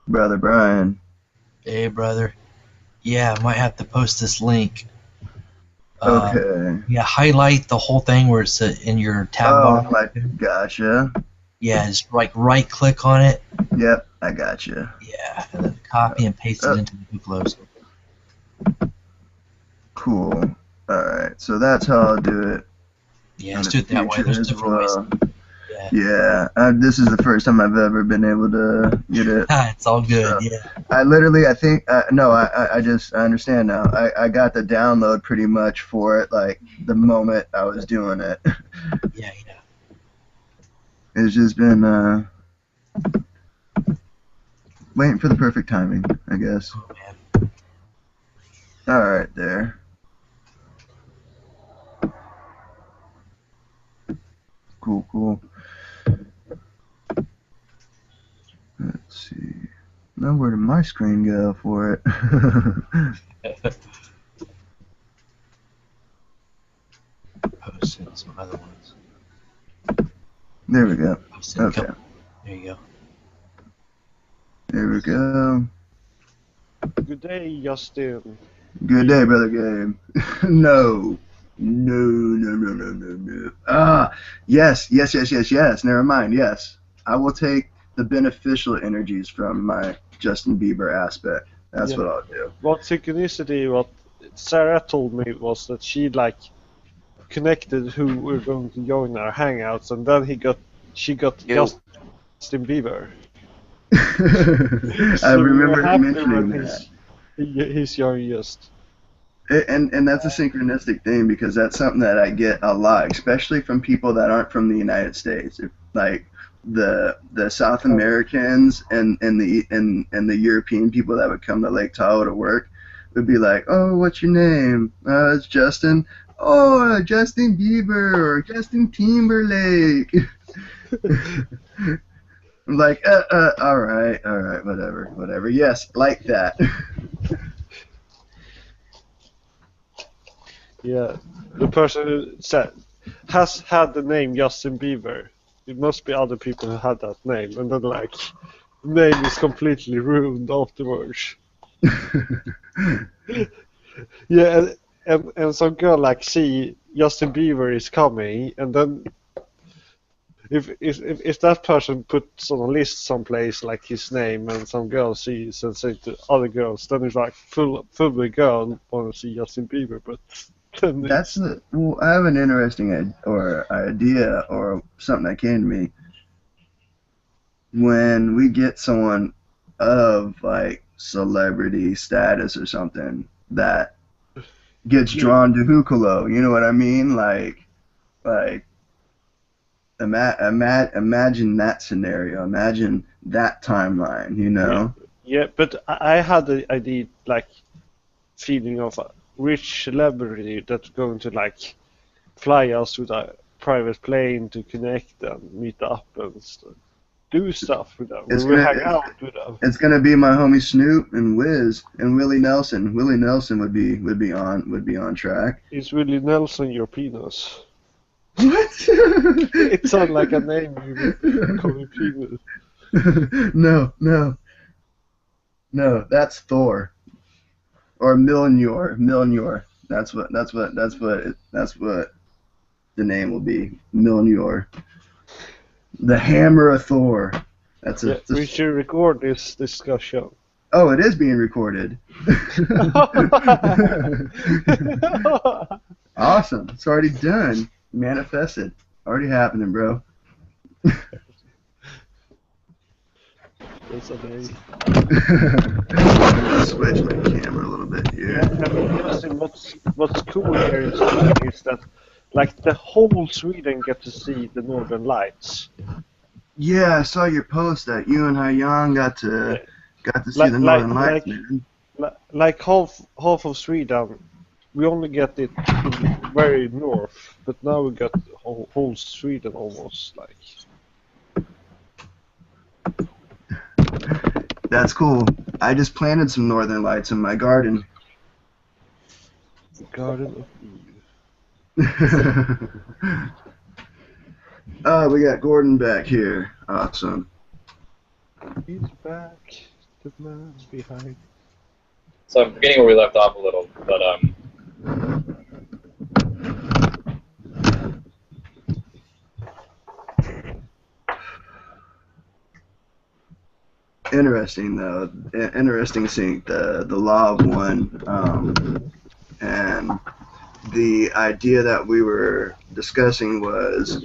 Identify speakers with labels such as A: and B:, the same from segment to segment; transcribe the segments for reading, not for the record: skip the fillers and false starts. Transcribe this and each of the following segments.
A: Brother Brian.
B: Hey, brother. Yeah, I might have to post this link. Uh,
A: Okay.
B: yeah, highlight the whole thing where it's in your tab bar.
A: Oh, like, gotcha.
B: Yeah, just like right click on it.
A: Yep, I gotcha.
B: Yeah, and then copy and paste it
A: Oh,
B: into the Google Close.
A: cool. Alright, so that's how I'll do it
B: Yeah,
A: in
B: let's
A: the
B: do it that way.
A: future
B: There's
A: as
B: different ways.
A: well.
B: Yeah,
A: Yeah, this is the first time I've ever been able to get it.
B: it's all good.
A: So,
B: Yeah,
A: I think, no, I understand now. I got the download pretty much for it, like, the moment I was doing it.
B: yeah, yeah.
A: It's just been, waiting for the perfect timing, I guess.
B: Oh man.
A: Alright, there. Cool, cool. Let's see. Now where did my screen go for it?
B: Post in some other ones.
A: There we go.
B: Post in a
A: Okay.
B: couple. There you go.
A: There we go.
C: Good day, Justin.
A: Good day, brother Gabe. No. No, no, no, no, no, no. Ah, yes, yes, yes, yes, yes. Never mind. Yes. I will take the beneficial energies from my Justin Bieber aspect. That's
C: Yeah.
A: what I'll do.
C: What synchronicity, what Sarah told me was that she connected who were going to join our hangouts, and then she got
B: Yo.
C: Justin Bieber.
A: I
C: So we were
A: remember her
C: happy
A: mentioning
C: when
A: that.
C: he's joined just.
A: And that's a synchronistic thing because that's something that I get a lot, especially from people that aren't from the United States. Like the South Americans and the European people that would come to Lake Tahoe to work would be like, "Oh, what's your name? It's Justin. Oh, Justin Bieber or Justin Timberlake." I'm like, all right, whatever. Yes, like that.
C: Yeah, the person who said has had the name Justin Bieber. It must be other people who had that name, and then the name is completely ruined afterwards. Yeah, and some girl see Justin Bieber is coming, and then if that person puts on a list someplace like his name, and some girl sees and say to other girls, then it's like full of girl want to see Justin Bieber, but then it's
A: Well, I have an interesting idea or something that came to me. When we get someone of like celebrity status or something that gets drawn to Hukalo, you know what I mean? Like imagine that scenario, imagine that timeline, you know?
C: yeah, but I had the idea feeling of a rich celebrity that's going to fly us with a private plane to connect and meet up and do stuff with them.
A: It's
C: We
A: gonna
C: hang out with them.
A: it's gonna be my homie Snoop and Wiz and Willie Nelson. Willie Nelson would be on track.
C: Is Willie Nelson your penis?
A: What?
C: It sounds like a name you would call me penis.
A: No, no, no. That's Thor or Mjolnir. Mjolnir. That's what the name will be. Mjolnir. The hammer of Thor.
C: We should record this discussion.
A: Oh, it is being recorded. Awesome. It's already done. Manifested. Already happening, bro.
C: That's amazing.
A: Switch my camera a little bit here.
C: Yeah, I mean, Justin, what's cool here in Sweden is that the whole Sweden get to see the Northern Lights.
A: Yeah, I saw your post that you and Hayan got to see the Northern Lights, man.
C: Like half of Sweden, we only get it in the very north, but now we got whole Sweden almost
A: That's cool. I just planted some Northern Lights in my garden.
C: the Garden of Eve.
A: Oh, we got Gordon back here. Awesome.
C: He's back. The man behind.
D: So I'm forgetting where we left off a little, but
A: Interesting though. Interesting seeing the law of one, and the idea that we were discussing was,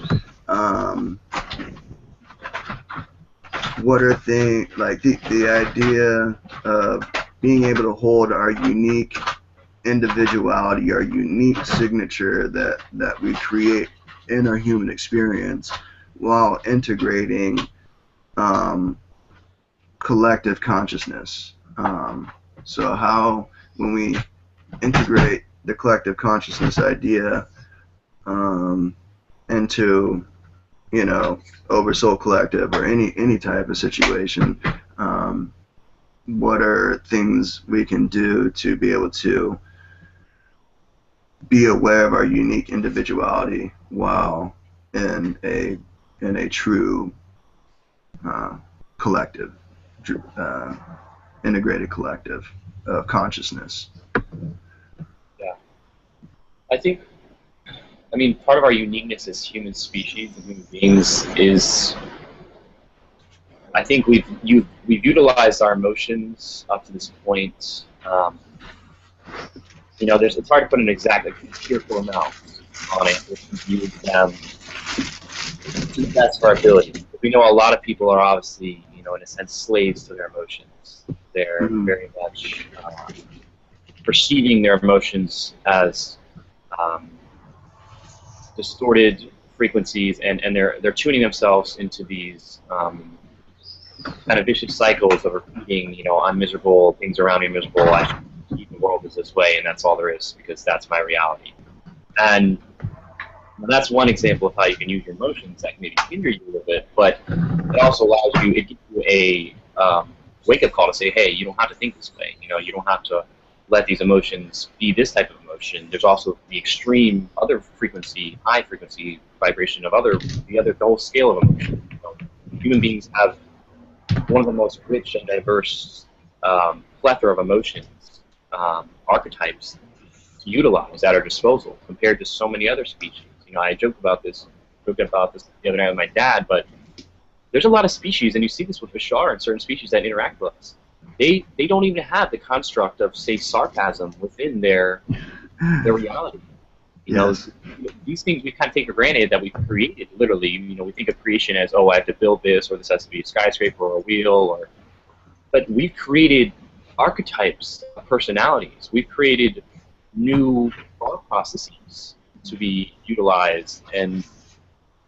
A: what are things like the idea of being able to hold our unique individuality, our unique signature that we create in our human experience, while integrating collective consciousness. So how, when we integrate the collective consciousness idea into, you know, Oversoul Collective or any type of situation, what are things we can do to be able to be aware of our unique individuality while in a true collective, integrated collective of consciousness.
D: yeah, I think, I mean, part of our uniqueness as human species and human beings is, I think we've utilized our emotions up to this point. You know, it's hard to put an exact, like, fearful amount on it. We've used them to the best of our ability. We know a lot of people are obviously, you know, in a sense, slaves to their emotions. They're very much perceiving their emotions as distorted frequencies, and they're tuning themselves into these kind of vicious cycles of repeating, you know, I'm miserable, things around me are miserable, I should keep the world is this way, and that's all there is, because that's my reality. And that's one example of how you can use your emotions that can maybe hinder you a little bit, but it also allows you, it gives you a wake-up call to say, hey, you don't have to think this way. You know, you don't have to let these emotions be this type of emotion. There's also the extreme other frequency, high frequency vibration of the whole scale of emotion. You know, human beings have one of the most rich and diverse plethora of emotions, archetypes to utilize at our disposal compared to so many other species. You know, I joke about this the other night with my dad, but there's a lot of species, and you see this with Bashar and certain species that interact with us. They don't even have the construct of, say, sarcasm within their reality. You know, these things we kind of take for granted that we've created, literally. You know, we think of creation as, oh, I have to build this, or this has to be a skyscraper or a wheel, but we've created archetypes of personalities. We've created new thought processes to be utilized, and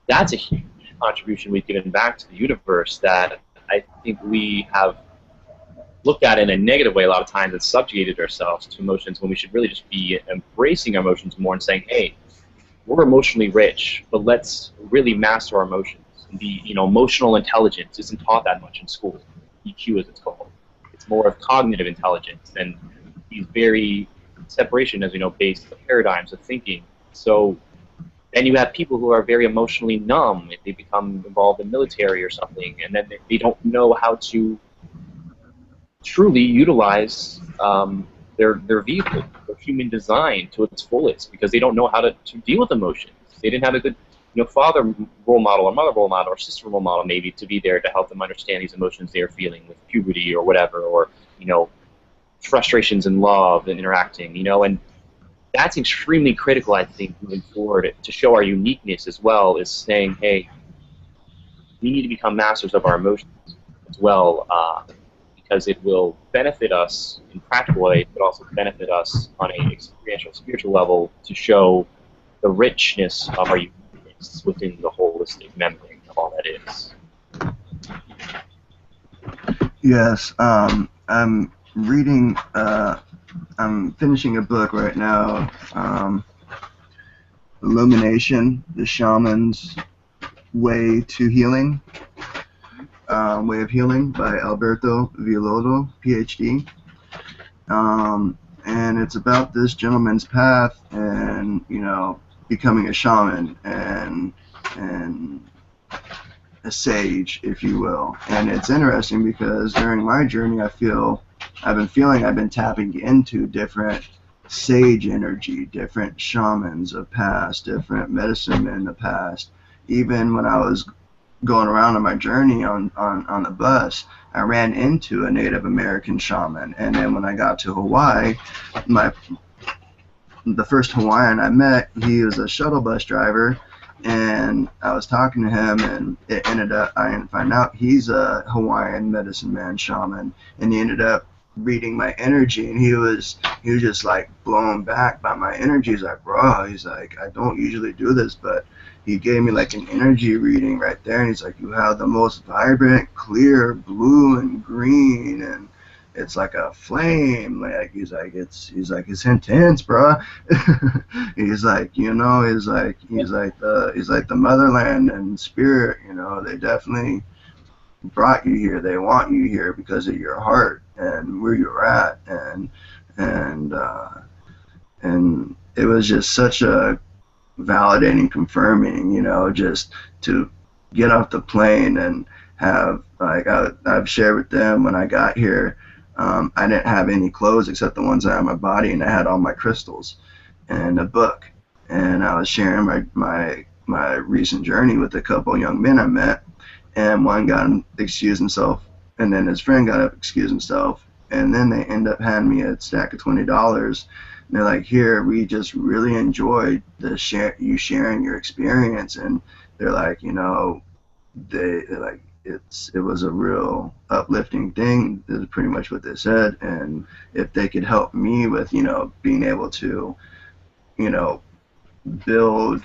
D: that's a huge contribution we've given back to the universe that I think we have looked at in a negative way a lot of times and subjugated ourselves to emotions when we should really just be embracing our emotions more and saying, hey, we're emotionally rich, but let's really master our emotions. The, you know, emotional intelligence isn't taught that much in school, EQ as it's called. It's more of cognitive intelligence and these very separation, as we know, based paradigms of thinking. So then you have people who are very emotionally numb if they become involved in military or something, and then they don't know how to truly utilize their vehicle, their human design to its fullest, because they don't know how to deal with emotions. They didn't have a good, you know, father role model or mother role model or sister role model maybe to be there to help them understand these emotions they are feeling with puberty or whatever, or, you know, frustrations in love and interacting, you know, and that's extremely critical, I think, moving forward to show our uniqueness as well, is saying, hey, we need to become masters of our emotions as well, because it will benefit us in practical ways, but also benefit us on a experiential, spiritual level to show the richness of our uniqueness within the holistic memory of all that is.
A: Yes, I'm reading, I'm finishing a book right now, Illumination, the Shaman's Way to Healing, Way of Healing by Alberto Villoldo, PhD. And it's about this gentleman's path and, you know, becoming a shaman and a sage, if you will. And it's interesting because during my journey, I've been tapping into different sage energy, different shamans of past, different medicine men in the past. Even when I was going around on my journey on the bus, I ran into a Native American shaman. And then when I got to Hawaii, the first Hawaiian I met, he was a shuttle bus driver, and I was talking to him, and I didn't find out he's a Hawaiian medicine man shaman, and he ended up reading my energy, and he was just like blown back by my energy. He's like, bro, he's like, I don't usually do this, but he gave me like an energy reading right there, and he's like, you have the most vibrant, clear blue and green, and it's like a flame. Like he's like, it's intense, bro. He's like, he's like the motherland and spirit. They definitely brought you here. They want you here because of your heart and where you're at, and it was just such a validating, confirming, just to get off the plane and have, like, I've shared with them when I got here, I didn't have any clothes except the ones that are on my body, and I had all my crystals and a book, and I was sharing my recent journey with a couple young men I met, and one got him excused himself, and then his friend got up excused himself, and then they end up handing me a stack of $20. And they're like, here, we just really enjoyed you sharing your experience, and they're like, they're like, it was a real uplifting thing, is pretty much what they said, and if they could help me with, being able to, build,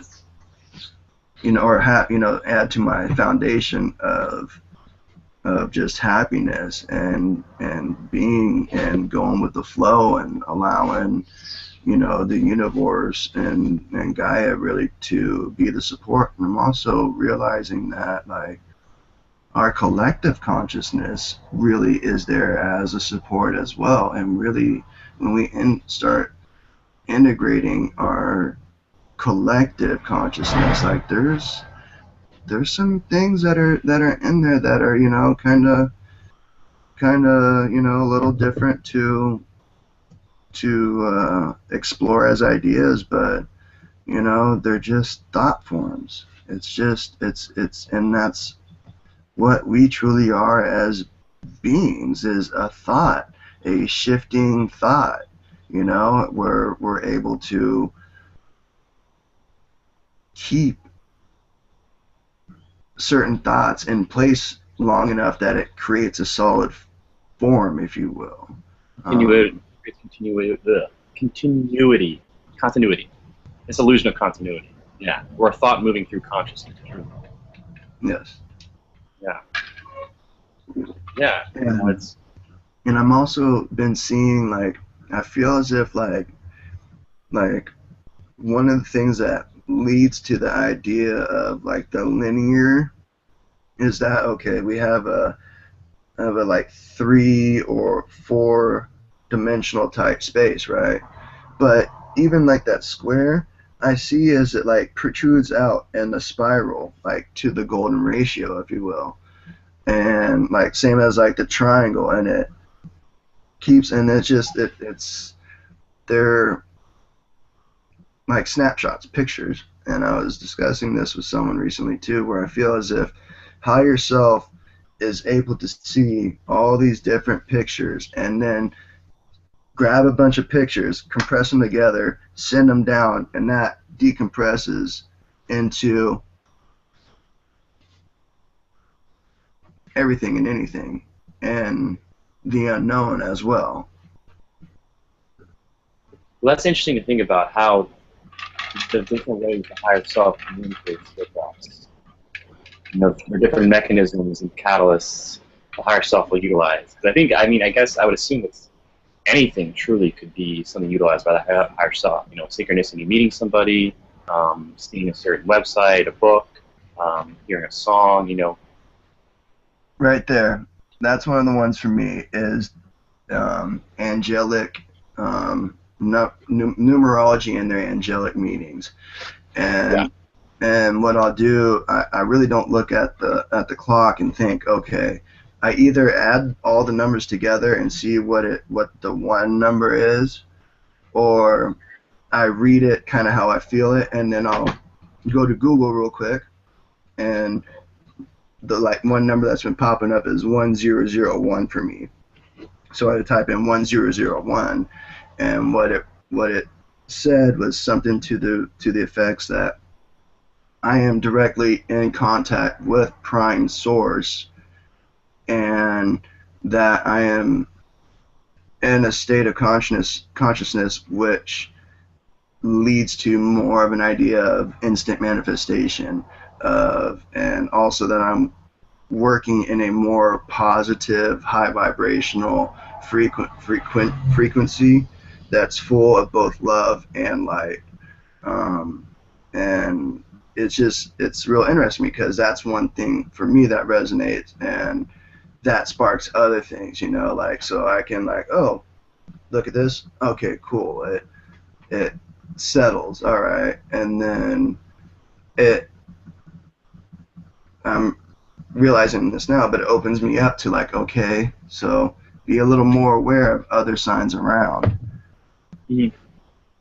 A: or add to my foundation of just happiness and being and going with the flow and allowing, the universe and Gaia really to be the support. And I'm also realizing that, like, our collective consciousness really is there as a support as well. And really, when we start integrating our collective consciousness, like there's some things that are in there that are, kind of a little different to explore as ideas, but they're just thought forms. And that's what we truly are as beings, is a thought, a shifting thought. We're able to keep certain thoughts in place long enough that it creates a solid form, if you will.
D: Continuity. This illusion of continuity. Yeah, or a thought moving through consciousness.
A: Yes.
D: Yeah. Yeah.
A: And I'm also been seeing, like, I feel as if like one of the things that leads to the idea of like the linear is that, okay, we have a like 3 or 4 dimensional type space, right? But even like that square, I see as it like protrudes out in the spiral, like to the golden ratio, if you will. And like same as like the triangle, and it keeps, and it's just they're like snapshots, pictures. And I was discussing this with someone recently too, where I feel as if higher self is able to see all these different pictures and then grab a bunch of pictures, compress them together, send them down, and that decompresses into everything and anything, and the unknown as well.
D: Well, that's interesting to think about, how the different ways the higher self communicates with us. There are different mechanisms and catalysts the higher self will utilize. But I guess I would assume that anything truly could be something utilized by the higher self. Synchronicity, meeting somebody, seeing a certain website, a book, hearing a song,
A: Right there. That's one of the ones for me, is angelic numerology in their angelic meetings. And And what I'll do, I really don't look at the clock and think, okay, I either add all the numbers together and see what the one number is, or I read it kind of how I feel it, and then I'll go to Google real quick, and the one number that's been popping up is 1001 for me. So I type in 1001, and what it said was something to the effects that I am directly in contact with Prime Source, and that I am in a state of consciousness which leads to more of an idea of instant manifestation and also that I'm working in a more positive, high vibrational frequency that's full of both love and light. And it's real interesting because that's one thing for me that resonates, and that sparks other things, like, so I can oh, look at this, okay, cool, it settles, all right, and then I'm realizing this now, but it opens me up to okay, so be a little more aware of other signs around.
D: Mm-hmm.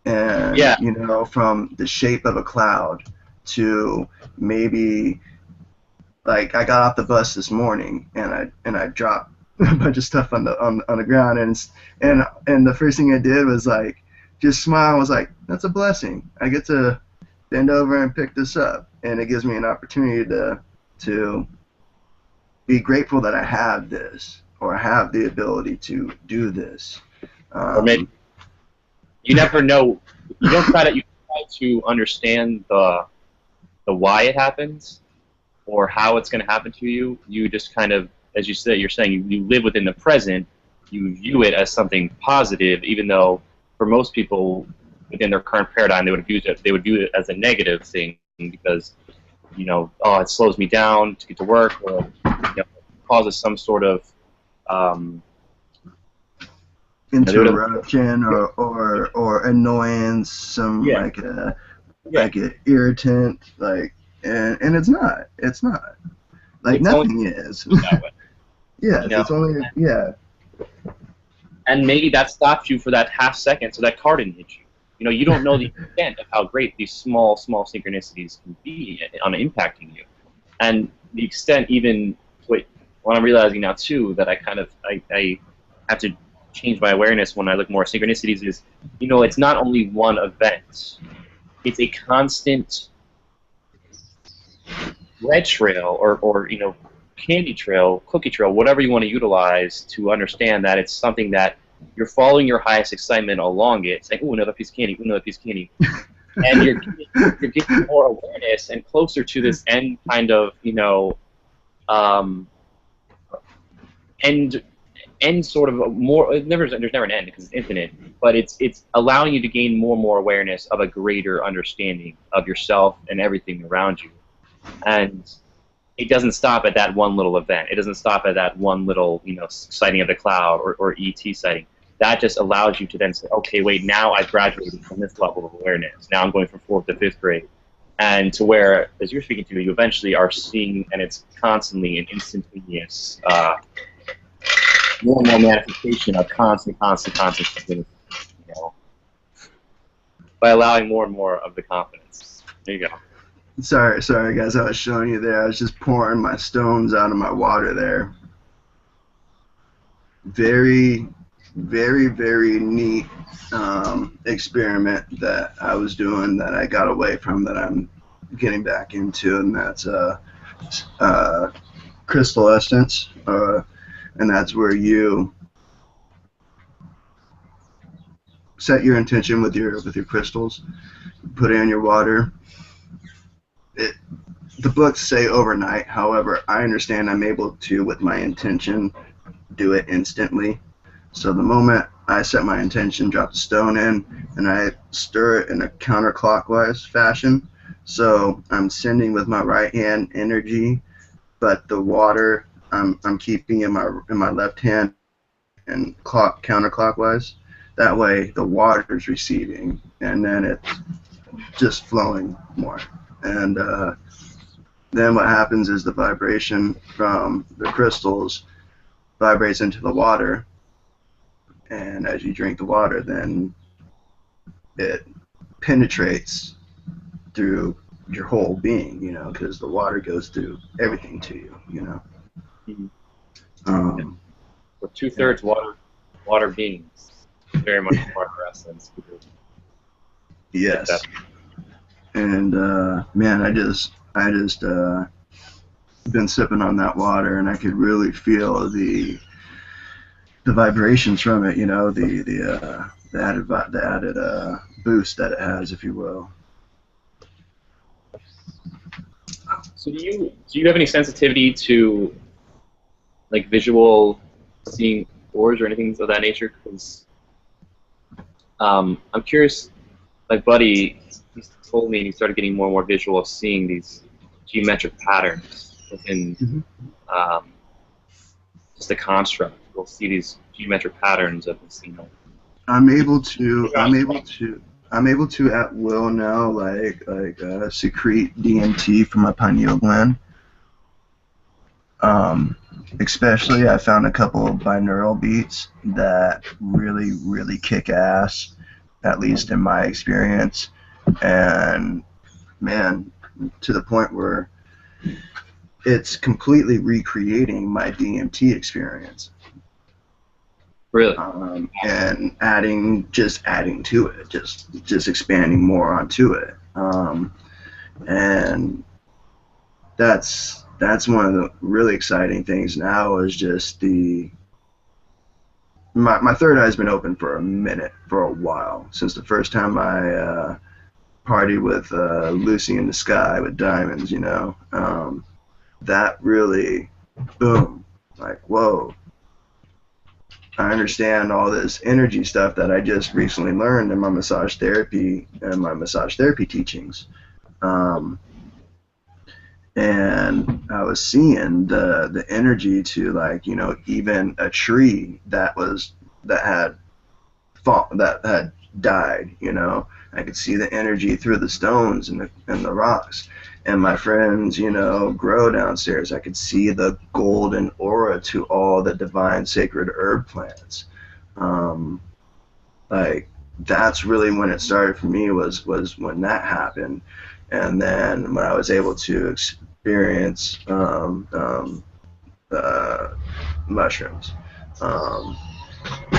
A: And
D: yeah.
A: From the shape of a cloud to maybe I got off the bus this morning and I dropped a bunch of stuff on the ground, and the first thing I did was just smile. I was like, that's a blessing. I get to bend over and pick this up, and it gives me an opportunity to be grateful that I have this, or I have the ability to do this.
D: Or maybe you never know. You try to understand the why it happens or how it's going to happen to you. You just kind of, as you said, you're saying you live within the present. You view it as something positive, even though for most people within their current paradigm they would view it as a negative thing because oh, it slows me down to get to work, or causes some sort of
A: interruption or annoyance, some like an irritant, and it's not nothing is. Yeah, it's only
D: And maybe that stops you for that half second, so that car didn't hit you. You don't know the extent of how great these small synchronicities can be on impacting you, and the extent even what I'm realizing now too, that I have to change my awareness when I look more at synchronicities is, it's not only one event, it's a constant red trail or candy trail, cookie trail, whatever you want to utilize to understand that it's something that you're following your highest excitement along it, saying, ooh, another piece of candy, ooh, another piece of candy. And you're getting more awareness and closer to this end kind of, end sort of more. There's never an end because it's infinite, but it's allowing you to gain more and more awareness of a greater understanding of yourself and everything around you. And it doesn't stop at that one little event. It doesn't stop at that one little, sighting of the cloud or ET sighting. That just allows you to then say, okay, wait, now I've graduated from this level of awareness. Now I'm going from 4th to 5th grade. And to where, as you're speaking to me, you eventually are seeing, and it's constantly an instantaneous, more and more manifestation of constant, by allowing more and more of the confidence. There you go.
A: Sorry guys, I was showing you there. I was just pouring my stones out of my water there. Very, very, very neat experiment that I was doing that I got away from, that I'm getting back into, and that's crystal essence, and that's where you set your intention with your crystals, put it in your water. The books say overnight, however, I understand I'm able to, with my intention, do it instantly. So the moment I set my intention, drop the stone in, and I stir it in a counterclockwise fashion. So I'm sending with my right hand energy, but the water I'm keeping in my left hand and counterclockwise. That way the water is receiving, and then it's just flowing more. And then what happens is the vibration from the crystals vibrates into the water, and as you drink the water, then it penetrates through your whole being, you know, because the water goes through everything to you, you know.
D: We're 2/3 water beings, very much part of our essence.
A: Yes. And man, I just been sipping on that water, and I could really feel the vibrations from it, you know, the added boost that it has, if you will.
D: So do you have any sensitivity to like visual seeing orbs or anything of that nature? Because I'm curious. My buddy, he told me he started getting more and more visual of seeing these geometric patterns within just the construct. We'll see these geometric patterns of this, you know.
A: I'm able to at will now, like secrete DMT from my pineal gland. Especially, I found a couple of binaural beats that really kick ass, at least in my experience, and man, to the point where it's completely recreating my DMT experience.
D: Really?
A: And adding to it, just expanding more onto it, and that's one of the really exciting things now is just my third eye's been open for a while, since the first time I partied with Lucy in the Sky with diamonds, you know. That really, boom, like, whoa, I understand all this energy stuff that I just recently learned in my massage therapy and my massage therapy teachings. And I was seeing the energy to, like, you know, even a tree that had died, you know. I could see the energy through the stones and the rocks. And my friends, you know, grow downstairs. I could see the golden aura to all the divine sacred herb plants. Like, that's really when it started for me, was when that happened. And then when I was able to experience mushrooms.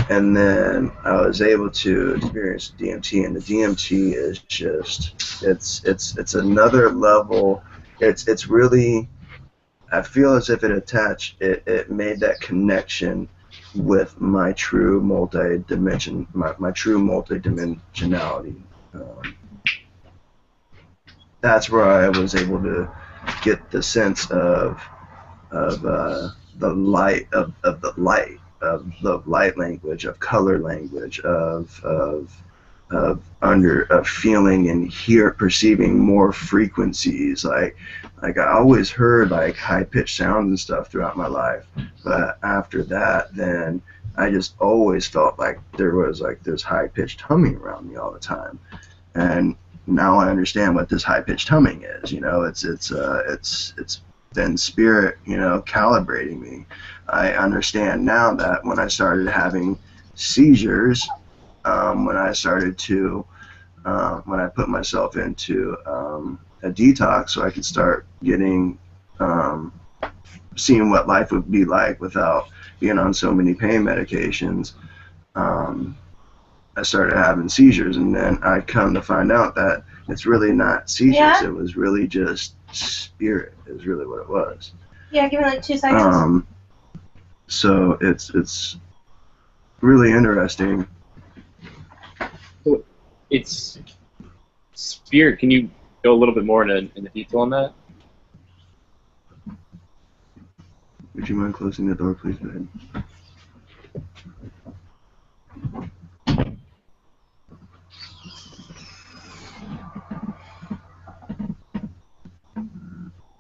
A: And then I was able to experience DMT, and the DMT is just, it's another level. It's really, I feel as if it made that connection with my true my true multidimensionality. That's where I was able to get the sense of the light, of the light, of the light language, of color language, of feeling and perceiving more frequencies. Like I always heard like high pitched sounds and stuff throughout my life, but after that, then I just always felt like there was like this high pitched humming around me all the time. And now I understand what this high pitched humming is. You know, it's then spirit, you know, calibrating me. I understand now that when I started having seizures, when I started to, when I put myself into a detox so I could start getting, seeing what life would be like without being on so many pain medications, I started having seizures, and then I come to find out that it's really not seizures. Yeah. It was really just spirit is really what it was.
E: Yeah, give me like 2 seconds.
A: So it's really interesting.
D: So it's spirit. Can you go a little bit more into detail on that?
A: Would you mind closing the door, please? Go ahead.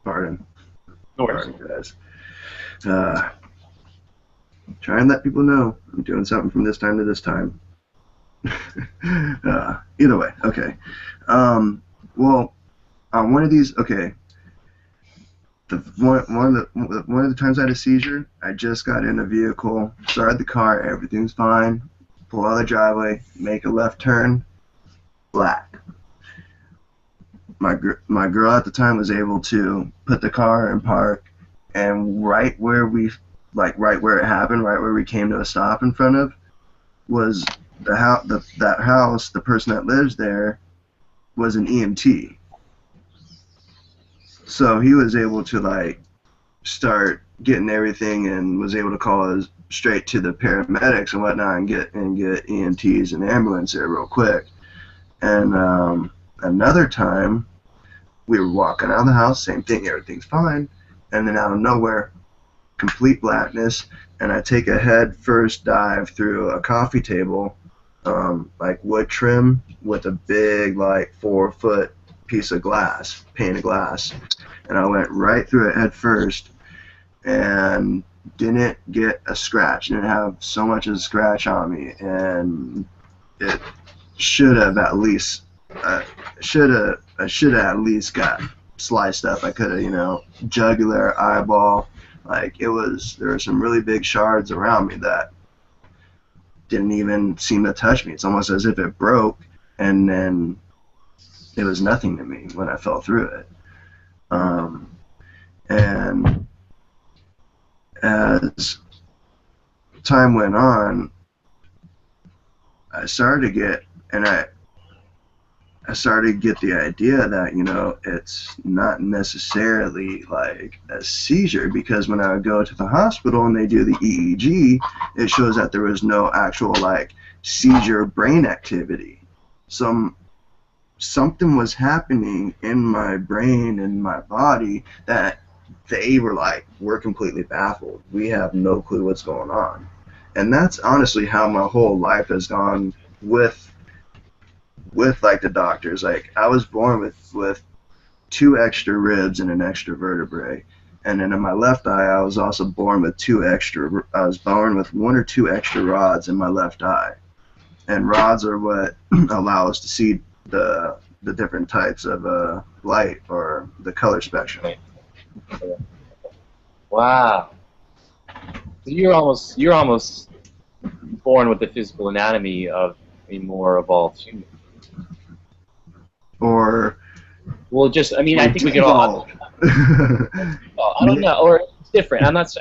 A: Pardon.
D: No worries.
A: Pardon, guys. Try and let people know I'm doing something from this time to this time. Either way, okay. Well, on one of these, okay, one of the times I had a seizure, I just got in a vehicle, started the car, everything's fine, pull out of the driveway, make a left turn, black. My girl at the time was able to put the car in park, and right where it happened, right where we came to a stop in front of, was the house. That house, the person that lives there, was an EMT. So he was able to like start getting everything and was able to call us straight to the paramedics and whatnot and get EMTs and ambulance there real quick. And another time, we were walking out of the house, same thing, everything's fine, and then out of nowhere, complete blackness, and I take a head first dive through a coffee table, like wood trim with a big like 4-foot piece of glass, painted glass, and I went right through it head first, and didn't get a scratch, didn't have so much as a scratch on me, and it should have at least I should have at least got sliced up. I could have, jugular, eyeball. Like there were some really big shards around me that didn't even seem to touch me. It's almost as if it broke, and then it was nothing to me when I fell through it. And as time went on, I started to get the idea that, it's not necessarily like a seizure, because when I would go to the hospital and they do the EEG, it shows that there was no actual like seizure brain activity. Something was happening in my brain and my body that they were like, we're completely baffled. We have no clue what's going on. And that's honestly how my whole life has gone with like the doctors. Like I was born with 2 extra ribs and an extra vertebrae, and then in my left eye I was also born with 1 or 2 extra rods in my left eye, and rods are what allow us to see the different types of light or the color spectrum.
D: Wow. You're almost born with the physical anatomy of a more evolved human.
A: Or
D: well, just I think we could all. I don't know, or it's different. I'm not.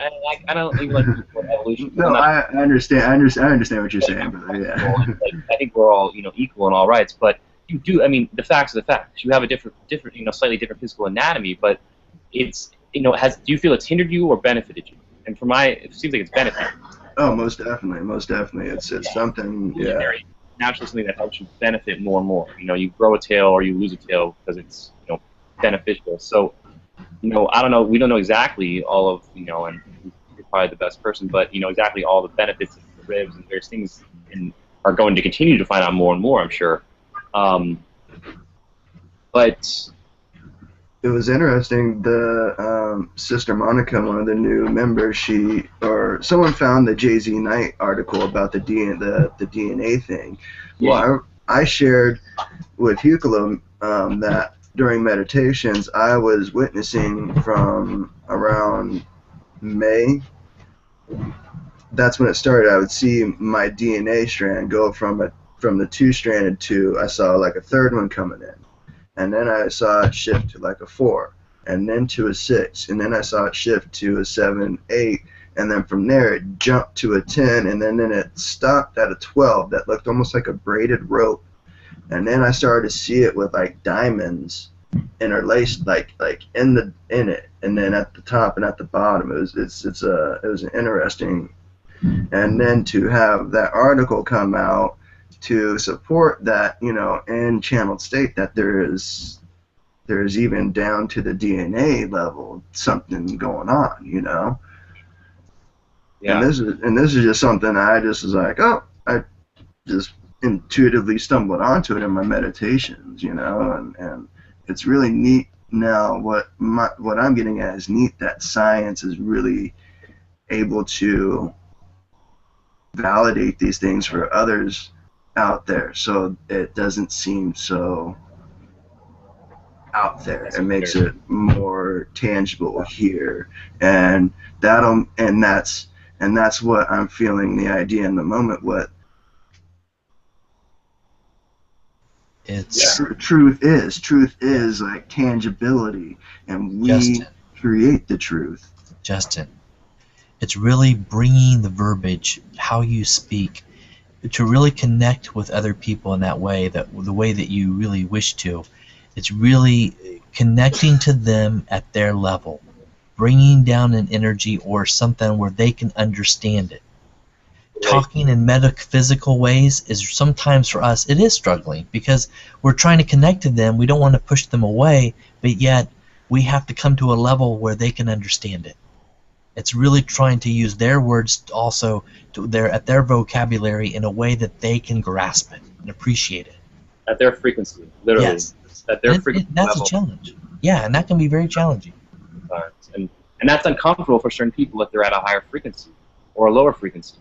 D: I don't even like evolution.
A: No, I understand. I understand what you're saying, brother. Yeah.
D: I think we're all equal in all rights, but you do. The facts are the facts. You have a different slightly different physical anatomy, but it's do you feel it's hindered you or benefited you? And it seems like it's benefited.
A: Oh, most definitely. It's something. Yeah.
D: Naturally, something that helps you benefit more and more. You grow a tail or you lose a tail because it's beneficial. So, I don't know. We don't know exactly all of and you're probably the best person, but exactly all the benefits of the ribs and various things, and are going to continue to find out more and more, I'm sure. But
A: it was interesting. The Sister Monica, one of the new members, someone found the Jay-Z Knight article about the DNA thing.
D: Yeah.
A: Well, I shared with Hukalo that during meditations I was witnessing from around May. That's when it started. I would see my DNA strand go from the 2-stranded to, I saw like a 3rd one coming in. And then I saw it shift to like a 4, and then to a 6, and then I saw it shift to a 7, 8, and then from there it jumped to a 10, and then it stopped at a 12 that looked almost like a braided rope. And then I started to see it with like diamonds interlaced like in it, and then at the top and at the bottom. It was an interesting. And then to have that article come out to support that, in channeled state, that there's even down to the DNA level something going on,
D: Yeah.
A: And this is just something I just was like, I just intuitively stumbled onto it in my meditations, and it's really neat now. What I'm getting at is neat that science is really able to validate these things for others out there, so it doesn't seem so out there. It makes it more tangible here, and that's what I'm feeling the idea in the moment. What
B: It's
A: truth is like tangibility, and we
B: Justin.
A: create the truth.
B: Justin. It's really bringing the verbiage, how you speak, to really connect with other people in that way, that the way that you really wish to. It's really connecting to them at their level, bringing down an energy or something where they can understand it. Talking in metaphysical ways is sometimes for us, it is struggling because we're trying to connect to them. We don't want to push them away, but yet we have to come to a level where they can understand it. It's really trying to use their words also at their vocabulary in a way that they can grasp it and appreciate it.
D: At their frequency, literally.
B: Yes.
D: At their frequency
B: that's
D: level.
B: a challenge. Yeah, and that can be very challenging.
D: And that's uncomfortable for certain people if they're at a higher frequency or a lower frequency.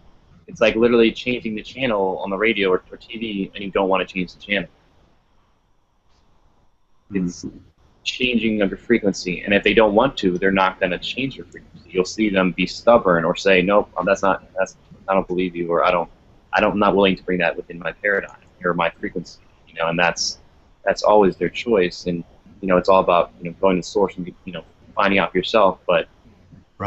D: It's like literally changing the channel on the radio or TV, and you don't want to change the channel. It's changing of your frequency, and if they don't want to, they're not going to change their frequency. You'll see them be stubborn or say, "Nope, I don't believe you," or I'm not willing to bring that within my paradigm or my frequency. And that's always their choice. And it's all about going to the source and finding out for yourself. But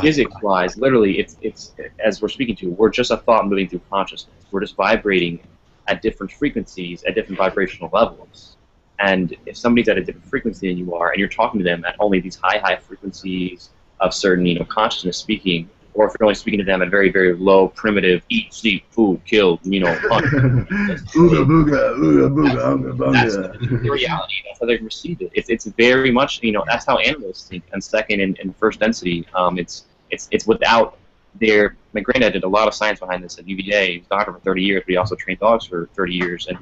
D: physics-wise, literally, it's as we're speaking to, we're just a thought moving through consciousness. We're just vibrating at different frequencies, at different vibrational levels. And if somebody's at a different frequency than you are, and you're talking to them at only these high frequencies of certain consciousness speaking, or if you're only speaking to them at very, very low, primitive, eat, sleep, food, kill, punch.
A: Ooga booga, ooga booga, unga bunga.
D: That's the reality. That's how they receive it. It's very much, that's how animals think. And second, in first density, it's without their. My granddad did a lot of science behind this at UVA. He was a doctor for 30 years, but he also trained dogs for 30 years, and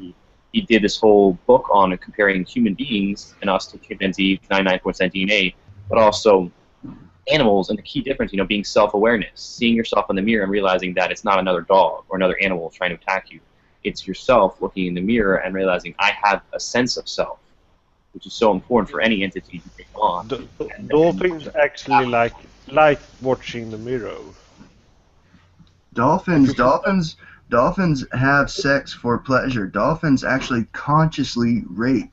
D: he did this whole book on comparing human beings and us to chimpanzees, 99% DNA, but also animals, and the key difference, being self-awareness, seeing yourself in the mirror and realizing that it's not another dog or another animal trying to attack you. It's yourself looking in the mirror and realizing I have a sense of self, which is so important for any entity to take on.
C: Dolphins actually like watching the mirror.
A: Dolphins have sex for pleasure. Dolphins actually consciously rape.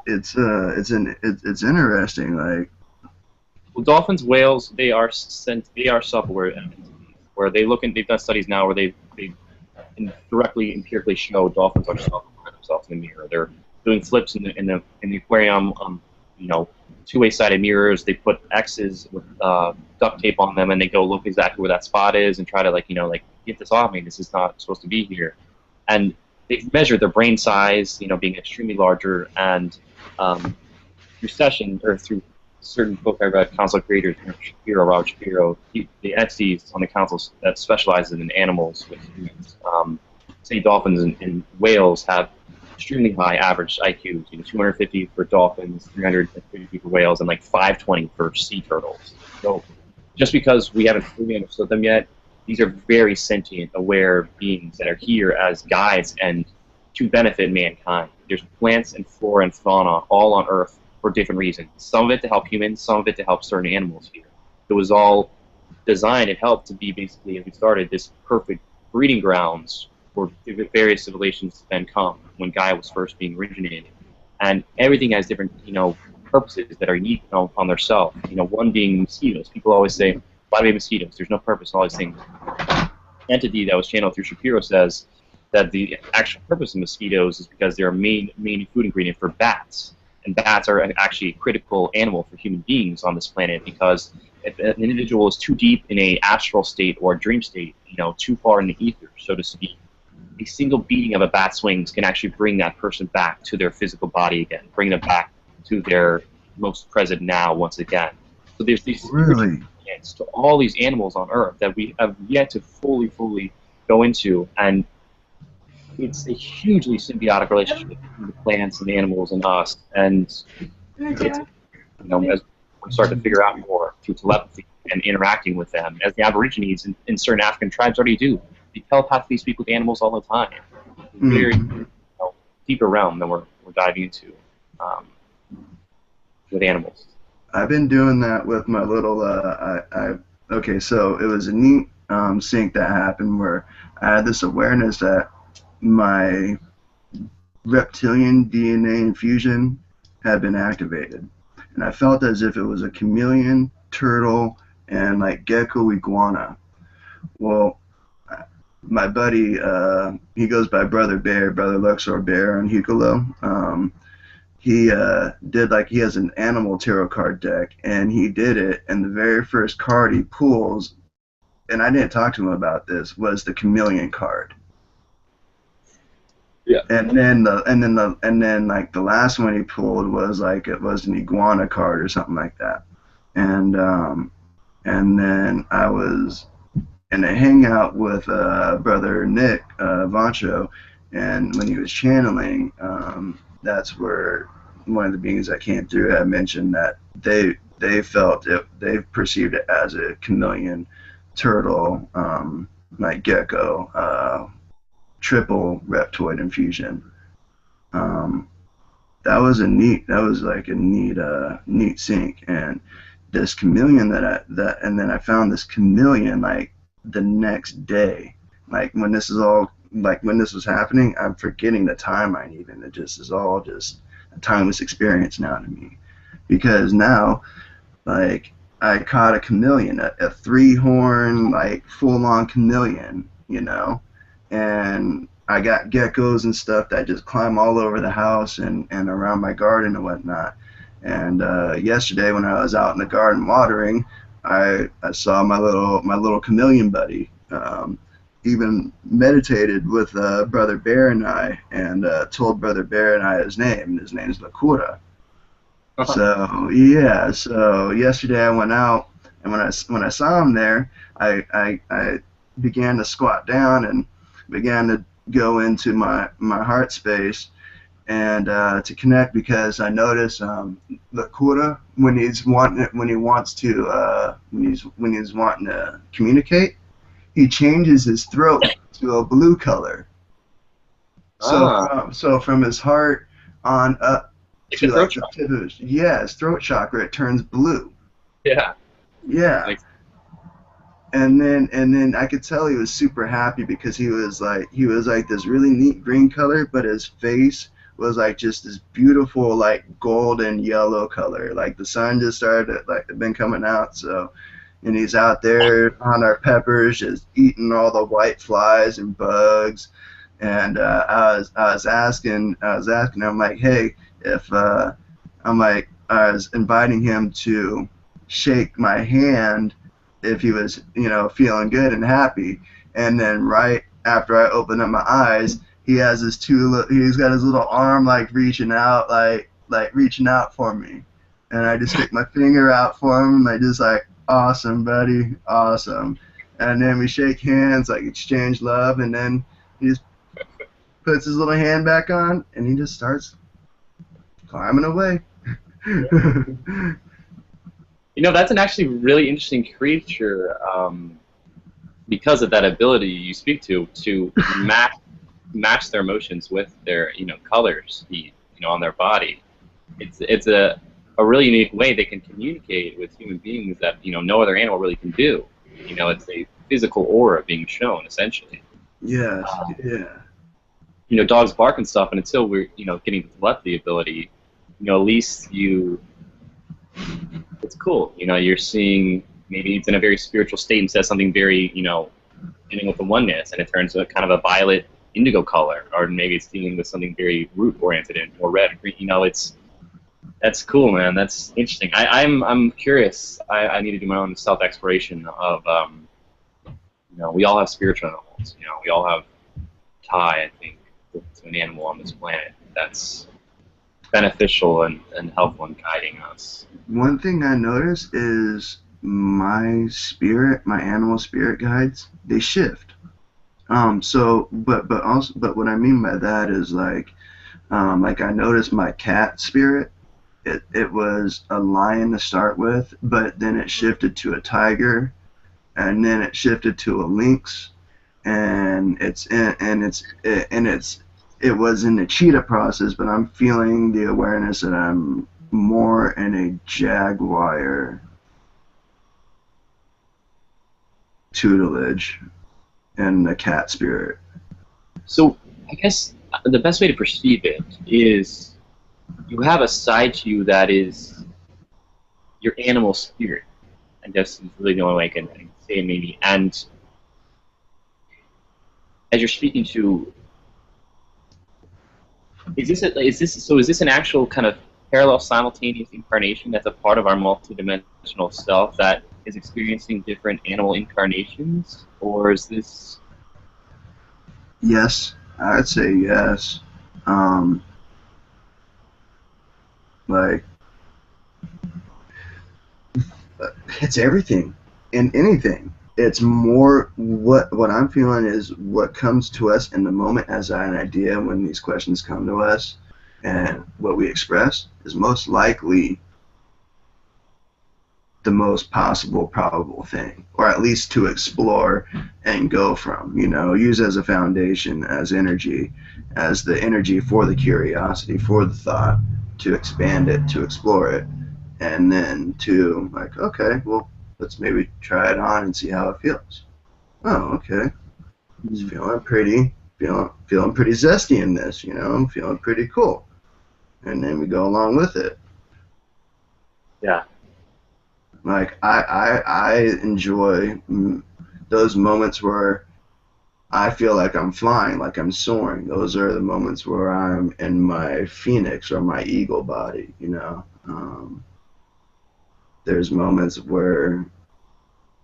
A: It's interesting.
D: Well, dolphins, whales, they are self-aware entities. Where they've done studies now where they directly empirically show dolphins are self-aware themselves in the mirror. They're doing flips in the aquarium. Two-way sided mirrors. They put X's with duct tape on them, and they go look exactly where that spot is and try to get this off me. This is not supposed to be here. And they've measured their brain size, being extremely larger, and through certain book I read, council creators, Robert Shapiro, the entities on the councils that specializes in animals with humans. Say dolphins and whales have extremely high average IQs, 250 for dolphins, 350 for whales, and 520 for sea turtles. So just because we haven't fully understood them yet, these are very sentient, aware beings that are here as guides and to benefit mankind. There's plants and flora and fauna all on Earth for different reasons. Some of it to help humans, some of it to help certain animals here. It was all designed and helped to be basically, as we started, this perfect breeding grounds for various civilizations to then come when Gaia was first being originated. And everything has different, purposes that are unique on their self. One being mosquitoes. People always say, why do we have mosquitoes? There's no purpose, all these things. Entity that was channeled through Shapiro says that the actual purpose of mosquitoes is because they're a main food ingredient for bats. And bats are actually a critical animal for human beings on this planet because if an individual is too deep in a astral state or a dream state, too far in the ether, so to speak, a single beating of a bat's wings can actually bring that person back to their physical body again, bring them back to their most present now once again. So there's these to all these animals on Earth that we have yet to fully go into, and it's a hugely symbiotic relationship between the plants and the animals and us, and it's, as we start to figure out more through telepathy and interacting with them, as the Aborigines in certain African tribes already do. They telepathically speak with animals all the time. Very deeper realm than we're diving into with animals?
A: I've been doing that with my little. Okay, so it was a neat sync that happened where I had this awareness that my reptilian DNA infusion had been activated, and I felt as if it was a chameleon, turtle, and like gecko iguana. Well, my buddy, he goes by Brother Bear, Brother Luxor Bear on Hucolo. He did like he has an animal tarot card deck, and he did it, and the very first card he pulls, and I didn't talk to him about this, was the chameleon card.
D: Yeah.
A: And then like the last one he pulled was like it was an iguana card or something like that. And then I was in a hangout with brother Nick Vancho, and when he was channeling, that's where one of the beings that came through had mentioned that they felt it, they perceived it as a chameleon, turtle, like gecko, triple reptoid infusion. That was like a neat sync, and this chameleon and then I found this chameleon like the next day, like when this was happening. I'm forgetting the timeline even. It just is all just a timeless experience now to me, because now like I caught a chameleon, a three-horn like full-on chameleon, and I got geckos and stuff that just climb all over the house and around my garden and whatnot. And yesterday when I was out in the garden watering, I saw my little chameleon buddy. Even meditated with Brother Bear and I, and told Brother Bear and I his name, and his name's Lakura. So yeah, so yesterday I went out, and when I saw him there, I began to squat down and began to go into my heart space and to connect, because I notice Lakura, when he's wanting to communicate, he changes his throat to a blue color. So from his heart on up to like the tip of his throat chakra, it turns blue.
D: Yeah.
A: Yeah.
D: Like,
A: and then I could tell he was super happy, because he was like this really neat green color, but his face was like just this beautiful like golden yellow color. Like the sun just started been coming out, so. And he's out there on our peppers, just eating all the white flies and bugs. And I was asking him, like, hey, if I was inviting him to shake my hand if he was, feeling good and happy. And then right after I open up my eyes, he's got his little arm like reaching out for me. And I just stick my finger out for him, and I just like, awesome, buddy, awesome. And then we shake hands, like exchange love, and then he just puts his little hand back on, and he just starts climbing away.
D: That's an actually really interesting creature, because of that ability you speak to match their emotions with their colors, on their body. It's a really unique way they can communicate with human beings that no other animal really can do. It's a physical aura being shown, essentially.
A: Yes, yeah.
D: Dogs bark and stuff, and until we're getting the telepathy ability, at least it's cool. You're seeing, maybe it's in a very spiritual state and says something very dealing with the oneness, and it turns to kind of a violet indigo color, or maybe it's dealing with something very root oriented and more red and green. That's cool, man. That's interesting. I'm curious. I need to do my own self exploration of we all have spiritual animals. We all have tie, I think, to an animal on this planet that's beneficial and helpful in guiding us.
A: One thing I noticed is my animal spirit guides, they shift. But what I mean by that is like I noticed my cat spirit. It was a lion to start with, but then it shifted to a tiger, and then it shifted to a lynx, and it's it was in the cheetah process, but I'm feeling the awareness that I'm more in a jaguar tutelage and the cat spirit.
D: So I guess the best way to perceive it is you have a side to you that is your animal spirit. I guess is really the only way I can say it maybe. And as you're speaking to, is this an actual kind of parallel simultaneous incarnation that's a part of our multidimensional self that is experiencing different animal incarnations, or is this?
A: Yes, I'd say yes. Like, it's everything and anything. It's more what I'm feeling is what comes to us in the moment as an idea when these questions come to us, and what we express is most likely the most possible probable thing, or at least to explore and go from, use as a foundation, as energy, as the energy for the curiosity, for the thought, to expand it, to explore it, and then to, like, okay, well, let's maybe try it on and see how it feels. Oh, okay. It's feeling pretty zesty in this, I'm feeling pretty cool. And then we go along with it.
D: Yeah.
A: Like, I enjoy those moments where I feel like I'm flying, like I'm soaring. Those are the moments where I'm in my phoenix or my eagle body, There's moments where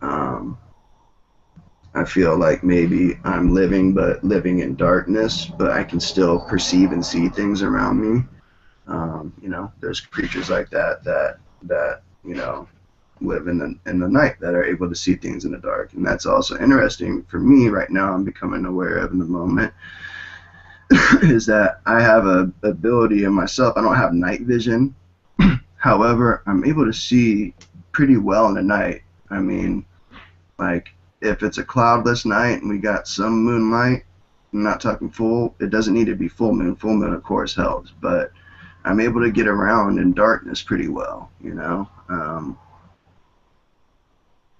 A: I feel like maybe I'm living in darkness, but I can still perceive and see things around me. There's creatures like that live in the night, that are able to see things in the dark, and that's also interesting for me right now. I'm becoming aware of in the moment is that I have a ability in myself. I don't have night vision. However, I'm able to see pretty well in the night. I mean, like, if it's a cloudless night and we got some moonlight, I'm not talking full, it doesn't need to be full moon. Full moon, of course, helps, but I'm able to get around in darkness pretty well,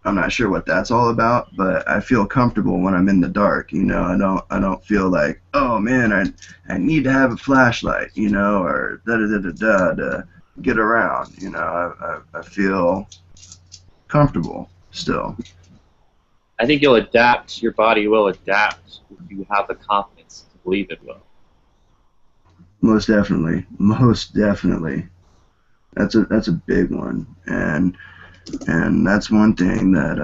A: I'm not sure what that's all about, but I feel comfortable when I'm in the dark. I don't feel like, oh man, I need to have a flashlight, or da da da da da to get around. I feel comfortable still.
D: I think you'll adapt. Your body will adapt if you have the confidence to believe it will.
A: Most definitely, most definitely. That's a big one, and that's one thing that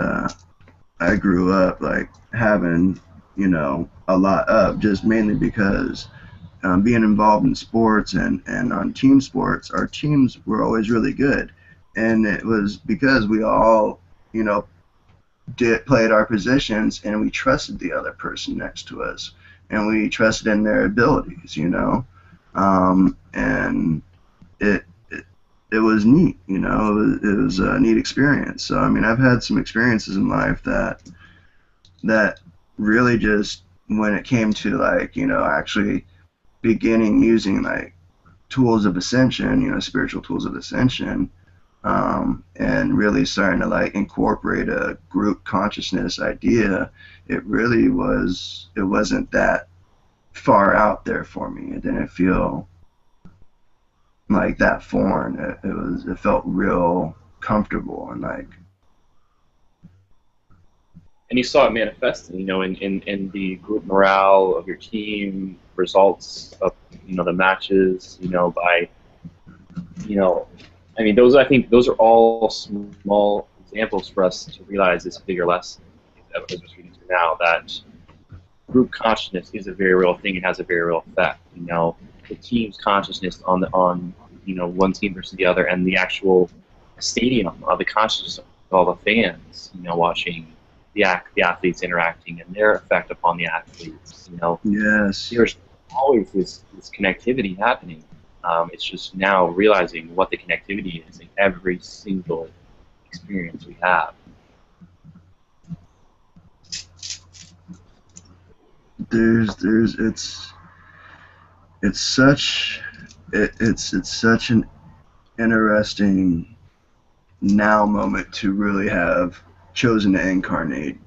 A: I grew up like having, a lot of, just mainly because being involved in sports and on team sports, our teams were always really good, and it was because we all, played our positions, and we trusted the other person next to us, and we trusted in their abilities, and it was neat, it was a neat experience. So I mean, I've had some experiences in life that really just, when it came to, like, actually beginning using, like, tools of ascension, spiritual tools of ascension, and really starting to, like, incorporate a group consciousness idea, it wasn't that far out there for me. It didn't feel like that foreign. It felt real comfortable, and like.
D: And you saw it manifesting, in the group morale of your team, results of, the matches, by, I mean, I think those are all small examples for us to realize this bigger lesson that we're reading through now, that group consciousness is a very real thing. It has a very real effect. The team's consciousness on one team versus the other, and the actual stadium, the consciousness of all the fans, watching the athletes interacting and their effect upon the athletes.
A: Yes.
D: There's always this connectivity happening. It's just now realizing what the connectivity is in every single experience we have.
A: it's such it's such an interesting now moment to really have chosen to incarnate.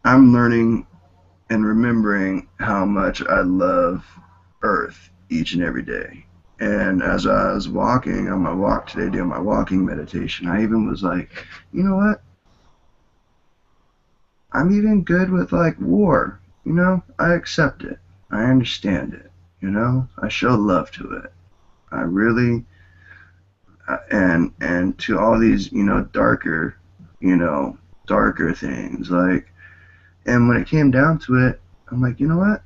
A: I'm learning and remembering how much I love Earth each and every day. And as I was walking on my walk today, doing my walking meditation, I even was like, you know what? I'm even good with like war. You know, I accept it. I understand it. You know, I show love to it. I really, and to all these, darker things. Like, and when it came down to it, I'm like, you know what?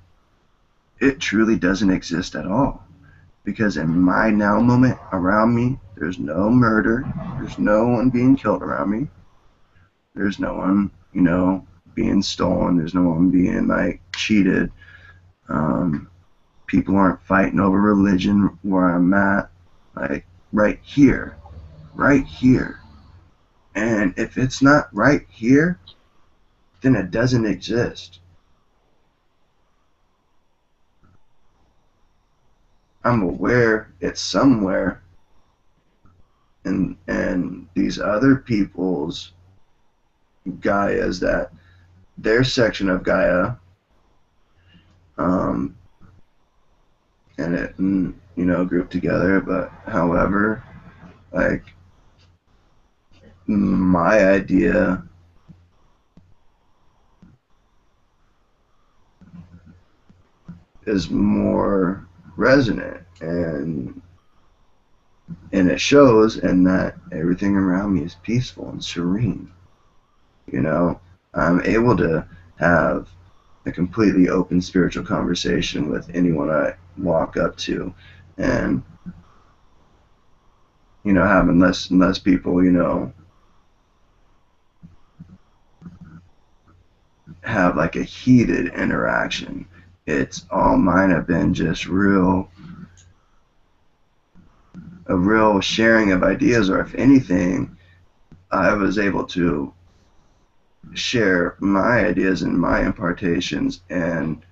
A: It truly doesn't exist at all. Because in my now moment around me, there's no murder. There's no one being killed around me. There's no one, being stolen. There's no one being like cheated. People aren't fighting over religion where I'm at. Like right here, right here. And if it's not right here, then it doesn't exist. I'm aware it's somewhere, and these other people's Gaias, that their section of Gaia, and it, grouped together. But however, like my idea is more resonant, and it shows in that everything around me is peaceful and serene. I'm able to have a completely open spiritual conversation with anyone I walk up to, and having less people have like a heated interaction. It's all mine have been just a real sharing of ideas, or if anything, I was able to share my ideas and my impartations and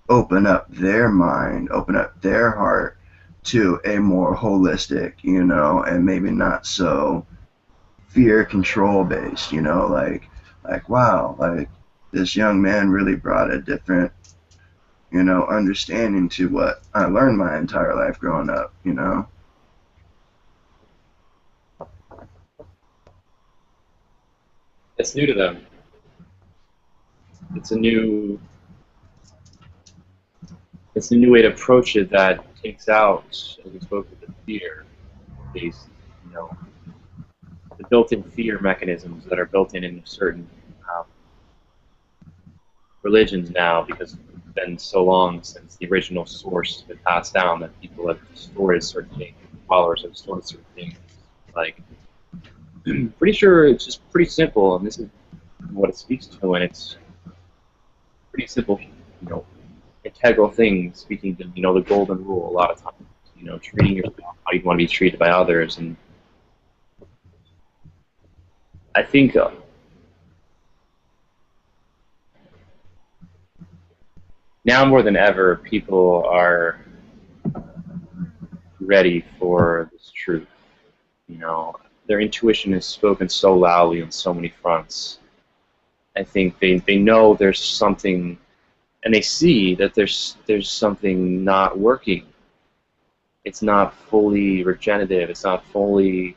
A: open up their mind, open up their heart to a more holistic, and maybe not so fear control based, like wow, like this young man really brought a different, understanding to what I learned my entire life growing up,
D: It's new to them. It's a new way to approach it that takes out, as we spoke with the fear-based, the built-in fear mechanisms that are built in certain religions now, because it's been so long since the original source has been passed down that people have stored certain things, followers have stored certain things. Like, I'm pretty sure it's just pretty simple, and this is what it speaks to, and it's pretty simple, integral thing, speaking to, the golden rule a lot of times, treating yourself how you want to be treated by others. And I think now more than ever, people are ready for this truth. Their intuition is spoken so loudly on so many fronts. I think they know there's something, and they see that there's something not working. It's not fully regenerative. It's not fully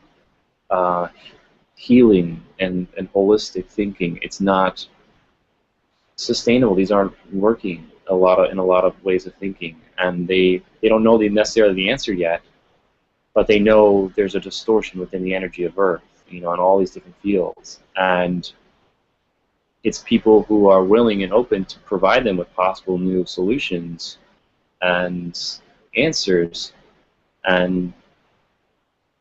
D: healing and holistic thinking. It's not sustainable. These aren't working in a lot of ways of thinking, and they don't know necessarily the answer yet, but they know there's a distortion within the energy of Earth, in all these different fields, and it's people who are willing and open to provide them with possible new solutions and answers, and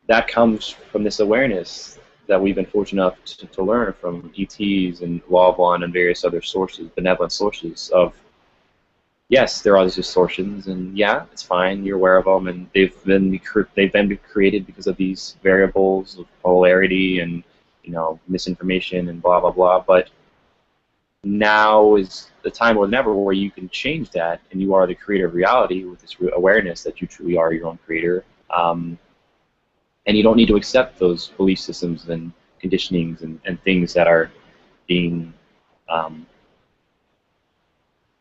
D: that comes from this awareness that we've been fortunate enough to learn from ETs and Law of One and various other sources, benevolent sources of, yes, there are these distortions, and yeah, it's fine, you're aware of them, and they've been created because of these variables of polarity and misinformation and blah blah blah. But now is the time or never where you can change that, and you are the creator of reality with this awareness that you truly are your own creator. And you don't need to accept those belief systems and conditionings and things that are being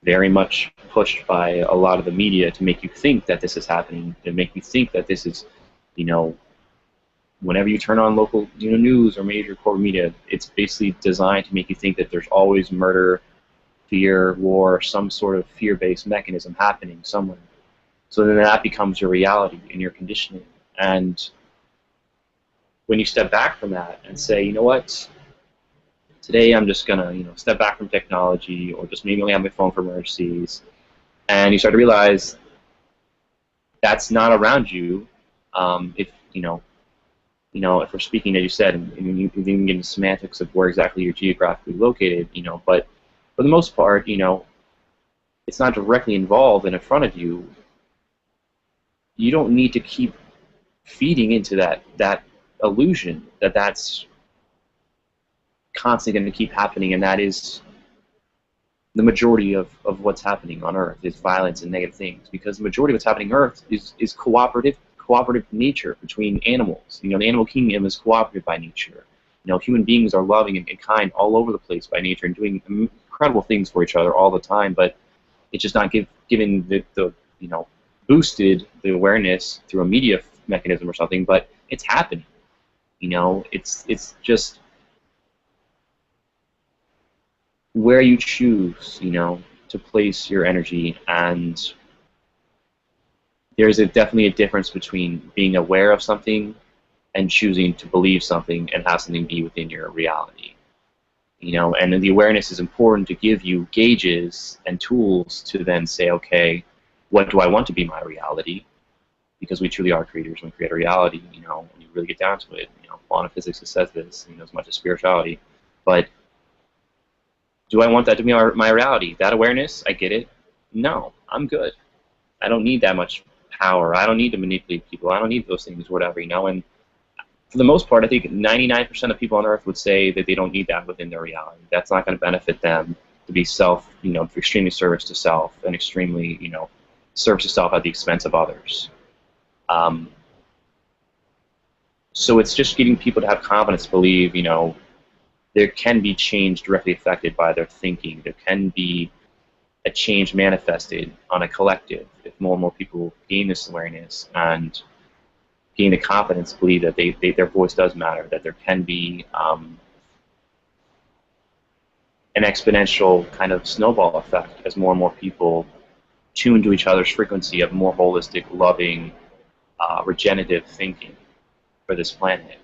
D: very much pushed by a lot of the media to make you think that this is happening, to make you think that this is, whenever you turn on local news or major corporate media, it's basically designed to make you think that there's always murder, fear, war, some sort of fear-based mechanism happening somewhere. So then that becomes your reality and your conditioning. And when you step back from that and say, you know what, today I'm just gonna step back from technology, or just maybe only have my phone for emergencies, and you start to realize that's not around you. If we're speaking, as you said, and you can even get into semantics of where exactly you're geographically located, but for the most part, it's not directly involved and in front of you. You don't need to keep feeding into that illusion that that's constantly going to keep happening, and that is the majority of what's happening on Earth is violence and negative things, because the majority of what's happening on Earth is cooperative nature between animals. The animal kingdom is cooperative by nature. Human beings are loving and kind all over the place by nature and doing incredible things for each other all the time, but it's just not given the boosted the awareness through a media mechanism or something, but it's happening. It's just where you choose, to place your energy, and there's definitely a difference between being aware of something and choosing to believe something and have something be within your reality. And the awareness is important to give you gauges and tools to then say, okay, what do I want to be my reality? Because we truly are creators when we create a reality, when you really get down to it. Quantum physics says this, as much as spirituality. But do I want that to be my reality? That awareness, I get it. No, I'm good. I don't need that much power. I don't need to manipulate people. I don't need those things, whatever, And for the most part, I think 99% of people on Earth would say that they don't need that within their reality. That's not going to benefit them to be extremely service to self and extremely, service to self at the expense of others. So it's just getting people to have confidence to believe, there can be change directly affected by their thinking. There can be a change manifested on a collective if more and more people gain this awareness and gain the confidence to believe that their voice does matter, that there can be an exponential kind of snowball effect as more and more people tune to each other's frequency of more holistic, loving, regenerative thinking for this planet.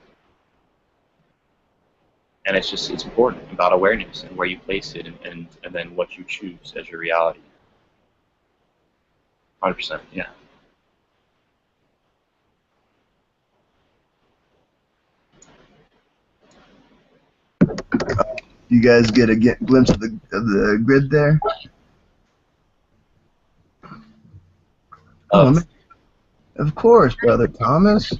D: And it's important about awareness and where you place it and then what you choose as your reality. 100%, yeah.
A: You guys get a glimpse of the grid there? Oh, man. Of course, Brother Thomas.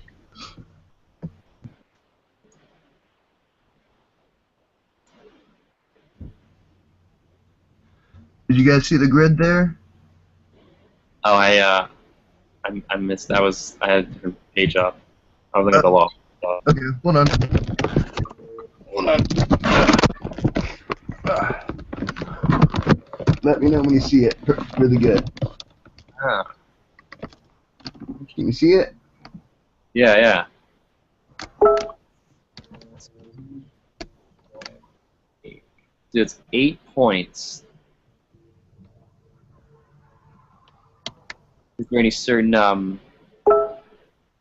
A: Did you guys see the grid there?
D: Oh, I missed. I had a different page up. I was looking at the law.
A: Okay, hold on. Let me know when you see it. Really good.
D: Ah.
A: Can you see it?
D: Yeah. Dude, it's 8 points. Is there any certain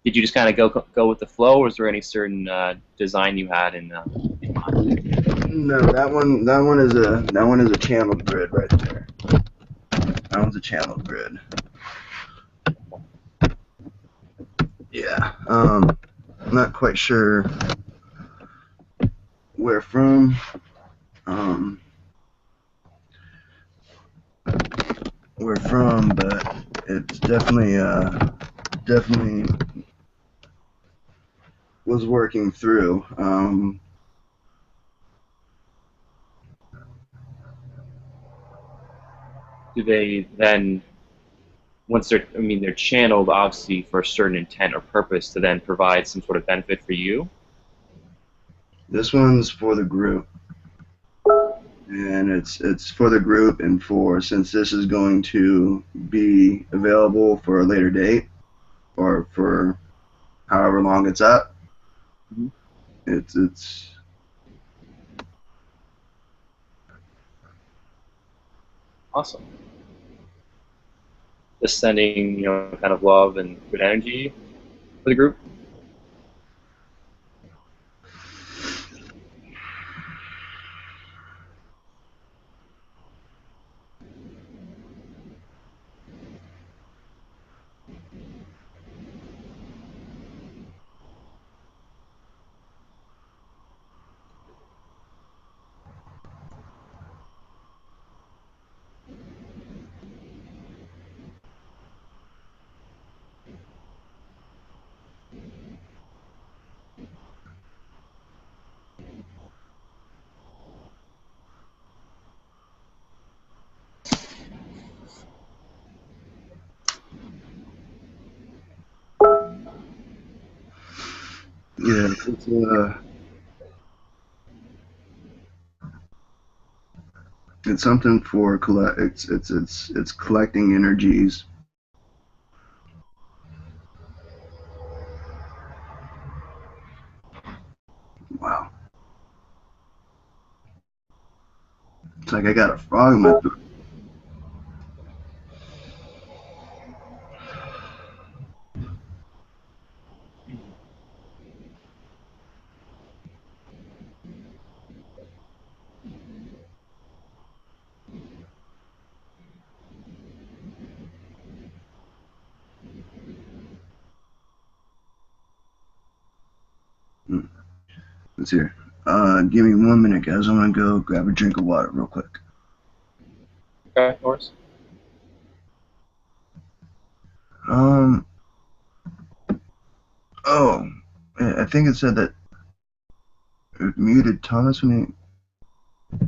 D: did you just kind of go with the flow, or is there any certain design you had in mind?
A: No, that one is a channeled grid right there. That one's a channeled grid. Yeah. I'm not quite sure where from. But it's definitely was working through.
D: do they then, once they're channeled obviously for a certain intent or purpose to then provide some sort of benefit for you?
A: This one's for the group, and it's for the group, and since this is going to be available for a later date or for however long it's up.
D: Mm-hmm.
A: It's
D: Awesome. Just sending, kind of love and good energy for the group.
A: yeah, it's something for it's collecting energies. Wow. It's like I got a frog in my throat. Let's hear. Give me 1 minute, guys. I'm gonna go grab a drink of water real quick.
D: Okay, of course.
A: Oh, I think it said that it muted Thomas when he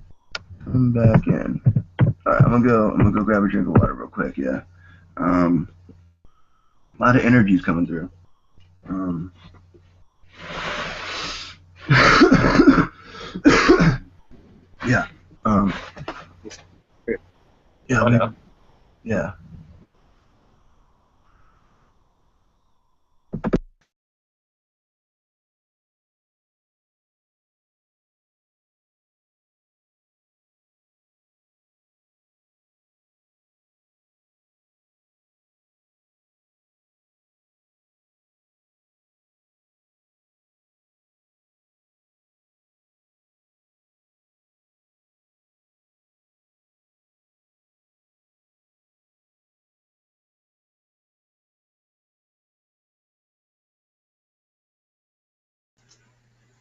A: come back in. All right, I'm gonna go grab a drink of water real quick. Yeah. A lot of energy's coming through. Yeah. Yeah. Yeah.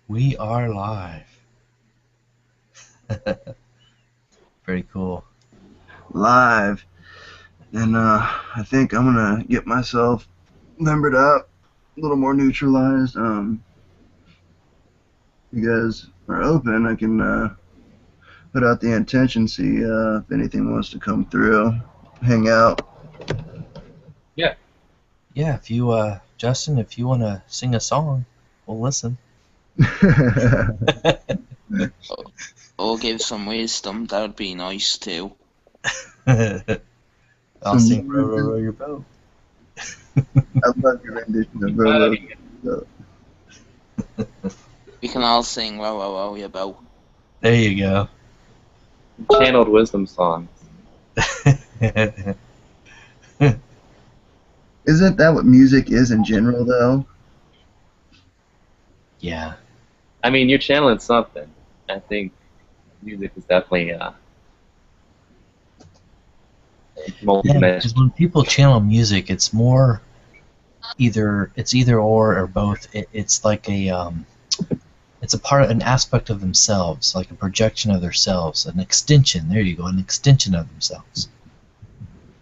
B: We are live. Very cool.
A: Live. And I think I'm gonna get myself limbered up, a little more neutralized. You guys are open, I can put out the intention, see if anything wants to come through, hang out.
D: Yeah.
B: Yeah, if you, Justin, if you want to sing a song, we'll listen.
F: Or give some wisdom, that would be nice too.
B: I'll sing Row, Row, Row Your Boat.
A: I love your rendition of Row, Row Your Boat.
F: We can all sing Row, Row, Row Your Boat.
B: There you go.
D: Channeled wisdom songs.
A: Isn't that what music is in general, though?
B: Yeah.
D: I mean, you're channeling something. I think music is definitely
B: Yeah, because when people channel music, it's more either or both. It's like it's a part of an aspect of themselves, like a projection of themselves, an extension. There you go, an extension of themselves,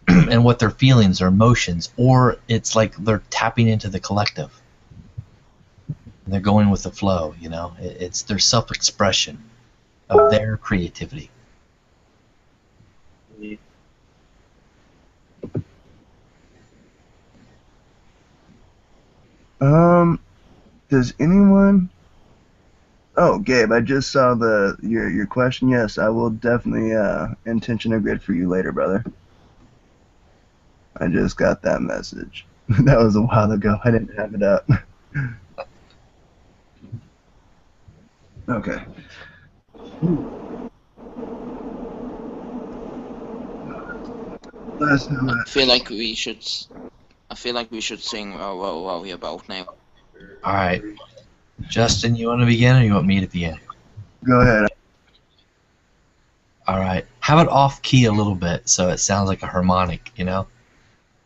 B: and what their feelings or emotions, or it's like they're tapping into the collective. They're going with the flow. It's their self-expression of their creativity.
A: Does anyone? Oh, Gabe, I just saw your question. Yes, I will definitely intention a grid for you later, brother. I just got that message. That was a while ago. I didn't have it up. Okay. Last time
F: I feel like we should. I feel like we should sing "Row Your Boat" now.
B: All right, Justin, you want to begin, or you want me to begin?
A: go ahead.
B: All right, have it off key a little bit so it sounds like a harmonic, you know.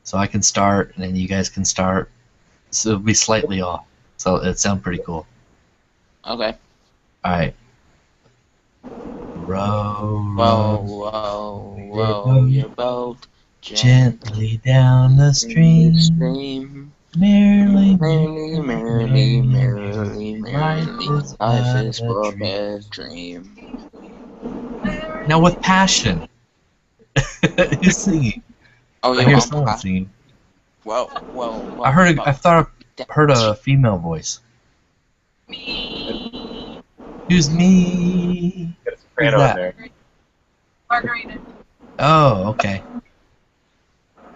B: So I can start, and then you guys can start. So it'll be slightly off. So it sounds pretty cool.
F: Okay.
B: All right. Row,
F: Row your boat
B: gently down the stream. Merrily,
F: merrily, life is but a dream.
B: Now with passion. Who's singing?
F: Oh,
B: I hear someone singing.
F: Well.
B: I thought I heard a female voice. Who's me?
D: Got a soprano in there.
E: Margarita.
B: Oh, okay.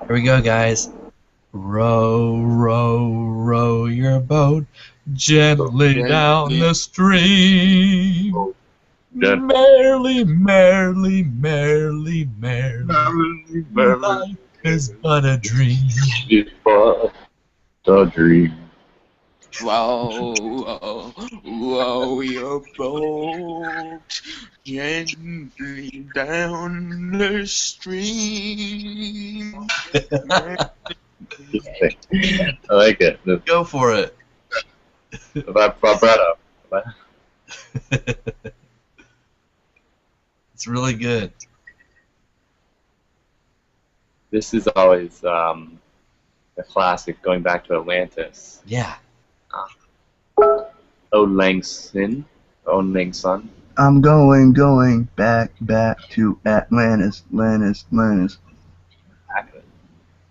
B: Here we go, guys. Row, row, row your boat gently down the stream. Merrily, merrily, merrily, merrily, life is but a dream.
D: It's but a dream.
F: Row your boat gently down the stream.
D: I like it.
B: Go for it.
D: Vibrato.
B: It's really good.
D: This is always a classic, going back to Atlantis.
B: Yeah.
D: Olangson.
A: I'm going back to Atlantis.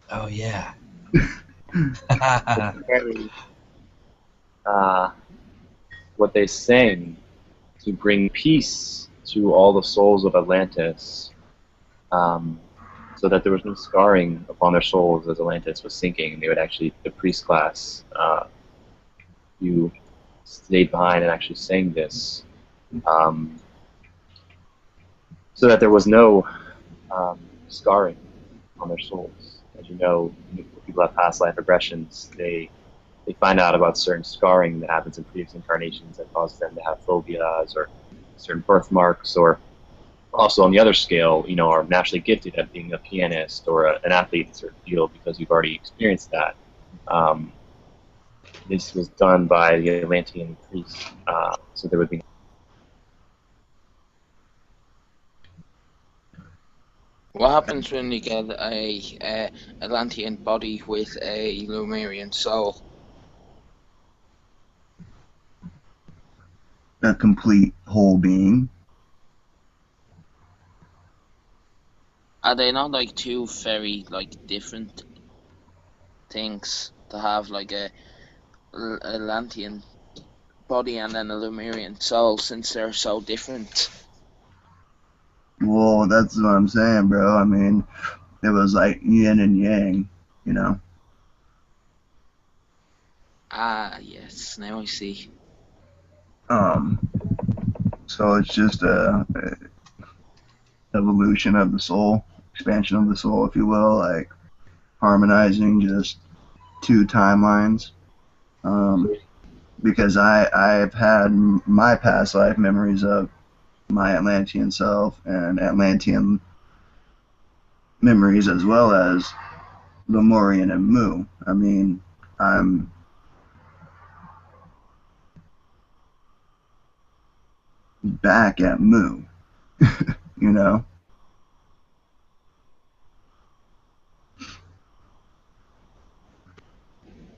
B: Oh, yeah.
D: What they sang to bring peace to all the souls of Atlantis, so that there was no scarring upon their souls as Atlantis was sinking, and they would actually, the priest class, you stayed behind and actually sang this, so that there was no scarring on their souls. As you know, people have past life regressions. They find out about certain scarring that happens in previous incarnations that causes them to have phobias or certain birthmarks, or also on the other scale, are naturally gifted at being a pianist or an athlete in a certain field because you've already experienced that. This was done by the Atlantean priests, so there would be.
F: What happens when you get a Atlantean body with a Lemurian soul?
A: A complete whole being.
F: Are they not like two very different things to have, like a Atlantean body and then a Lemurian soul, since they're so different?
A: Well, that's what I'm saying, bro. I mean, it was like yin and yang, you know.
F: Ah, yes. Now I see.
A: So it's just a evolution of the soul, expansion of the soul, if you will, like harmonizing just two timelines. Because I've had my past life memories of my Atlantean self and Atlantean memories, as well as Lemurian and Mu. I mean, I'm back at Mu, you know?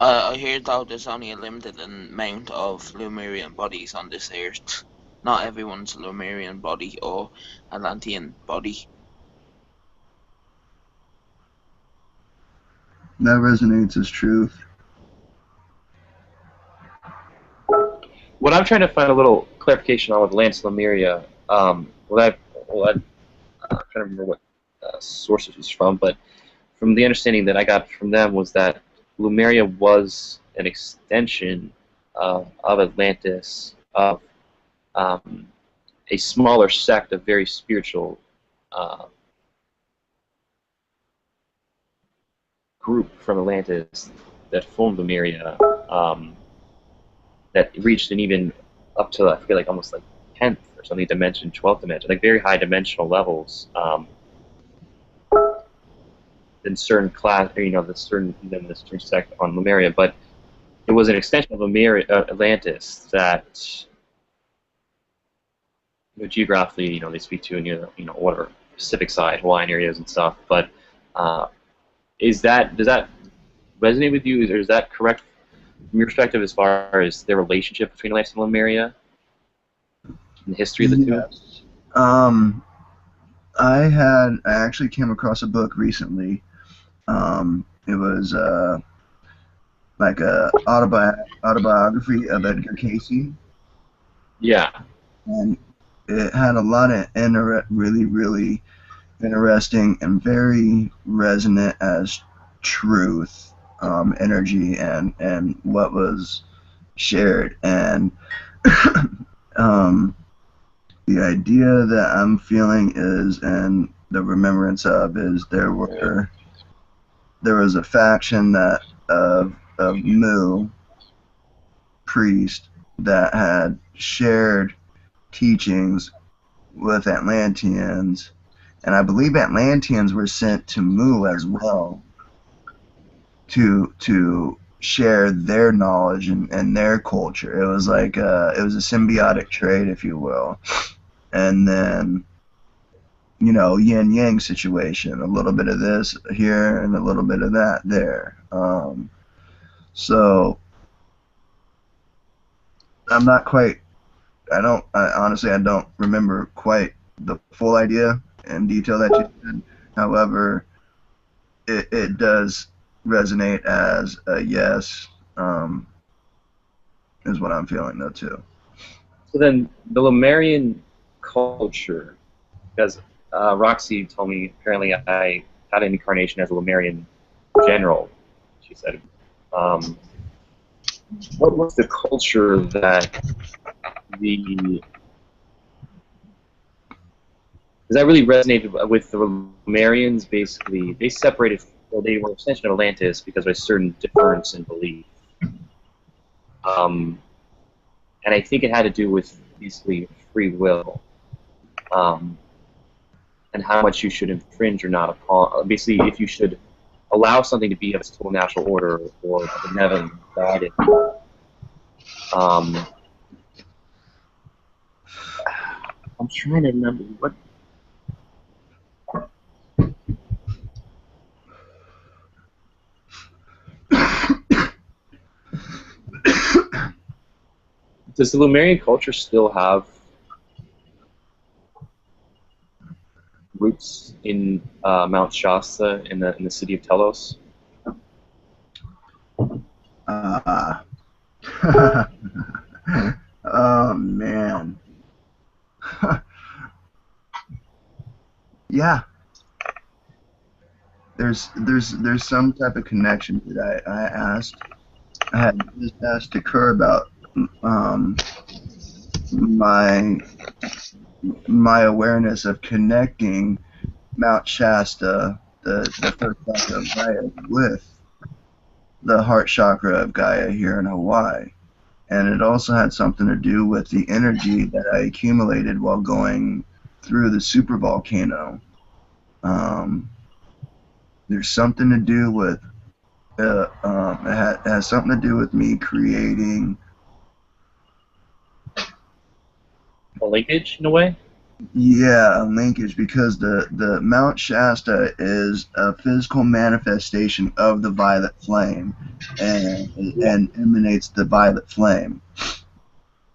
F: I hear though there's only a limited amount of Lemurian bodies on this earth. Not everyone's a Lemurian body or Atlantean body.
A: That resonates as truth.
D: what I'm trying to find a little clarification on with Lance Lemuria, I'm trying to remember what source it was from, but from the understanding that I got from them was that Lemuria was an extension of Atlantis, of a smaller sect of very spiritual group from Atlantis that formed Lemuria, that reached an even up to, I forget, like almost like 10th or something dimension, 12th dimension, like very high dimensional levels. In certain class, or, this certain sect on Lemuria, but it was an extension of Lemuria, Atlantis, that geographically, they speak to near the, whatever Pacific side, Hawaiian areas and stuff. But does that resonate with you? Or is that correct from your perspective as far as their relationship between Atlantis and Lemuria and the history of the two?
A: I actually came across a book recently. It was like a autobiography of Edgar Casey.
D: Yeah.
A: And it had a lot of really, really interesting and very resonant as truth, energy, and what was shared. And the idea that I'm feeling is, and the remembrance of, is there was a faction that of Mu priest that had shared teachings with Atlanteans, and I believe Atlanteans were sent to Mu as well to share their knowledge and their culture. It was like it was a symbiotic trade, if you will. And then, yin yang situation, a little bit of this here and a little bit of that there. So I'm not quite. Honestly, I don't remember quite the full idea and detail that you did. However, it does resonate as a yes, is what I'm feeling though too.
D: So then the Lemurian culture, because Roxy told me apparently I had an incarnation as a Lemurian general, she said. What was the culture that because that really resonated with the Lemurians? Basically, they separated, well, they were an extension of Atlantis because of a certain difference in belief. And I think it had to do with basically free will, and how much you should infringe or not upon. Basically, if you should allow something to be of its total natural order or benevolent guided. I'm trying to remember what. Does the Lemurian culture still have roots in Mount Shasta in the city of Telos?
A: Oh man. Yeah. There's some type of connection that I had just asked Kerr about my awareness of connecting Mount Shasta, the first chakra of Gaia, with the heart chakra of Gaia here in Hawaii. And it also had something to do with the energy that I accumulated while going through the supervolcano. There's something to do with it has something to do with me creating
D: A linkage in a way?
A: Yeah, a linkage, because the Mount Shasta is a physical manifestation of the violet flame, and emanates the violet flame,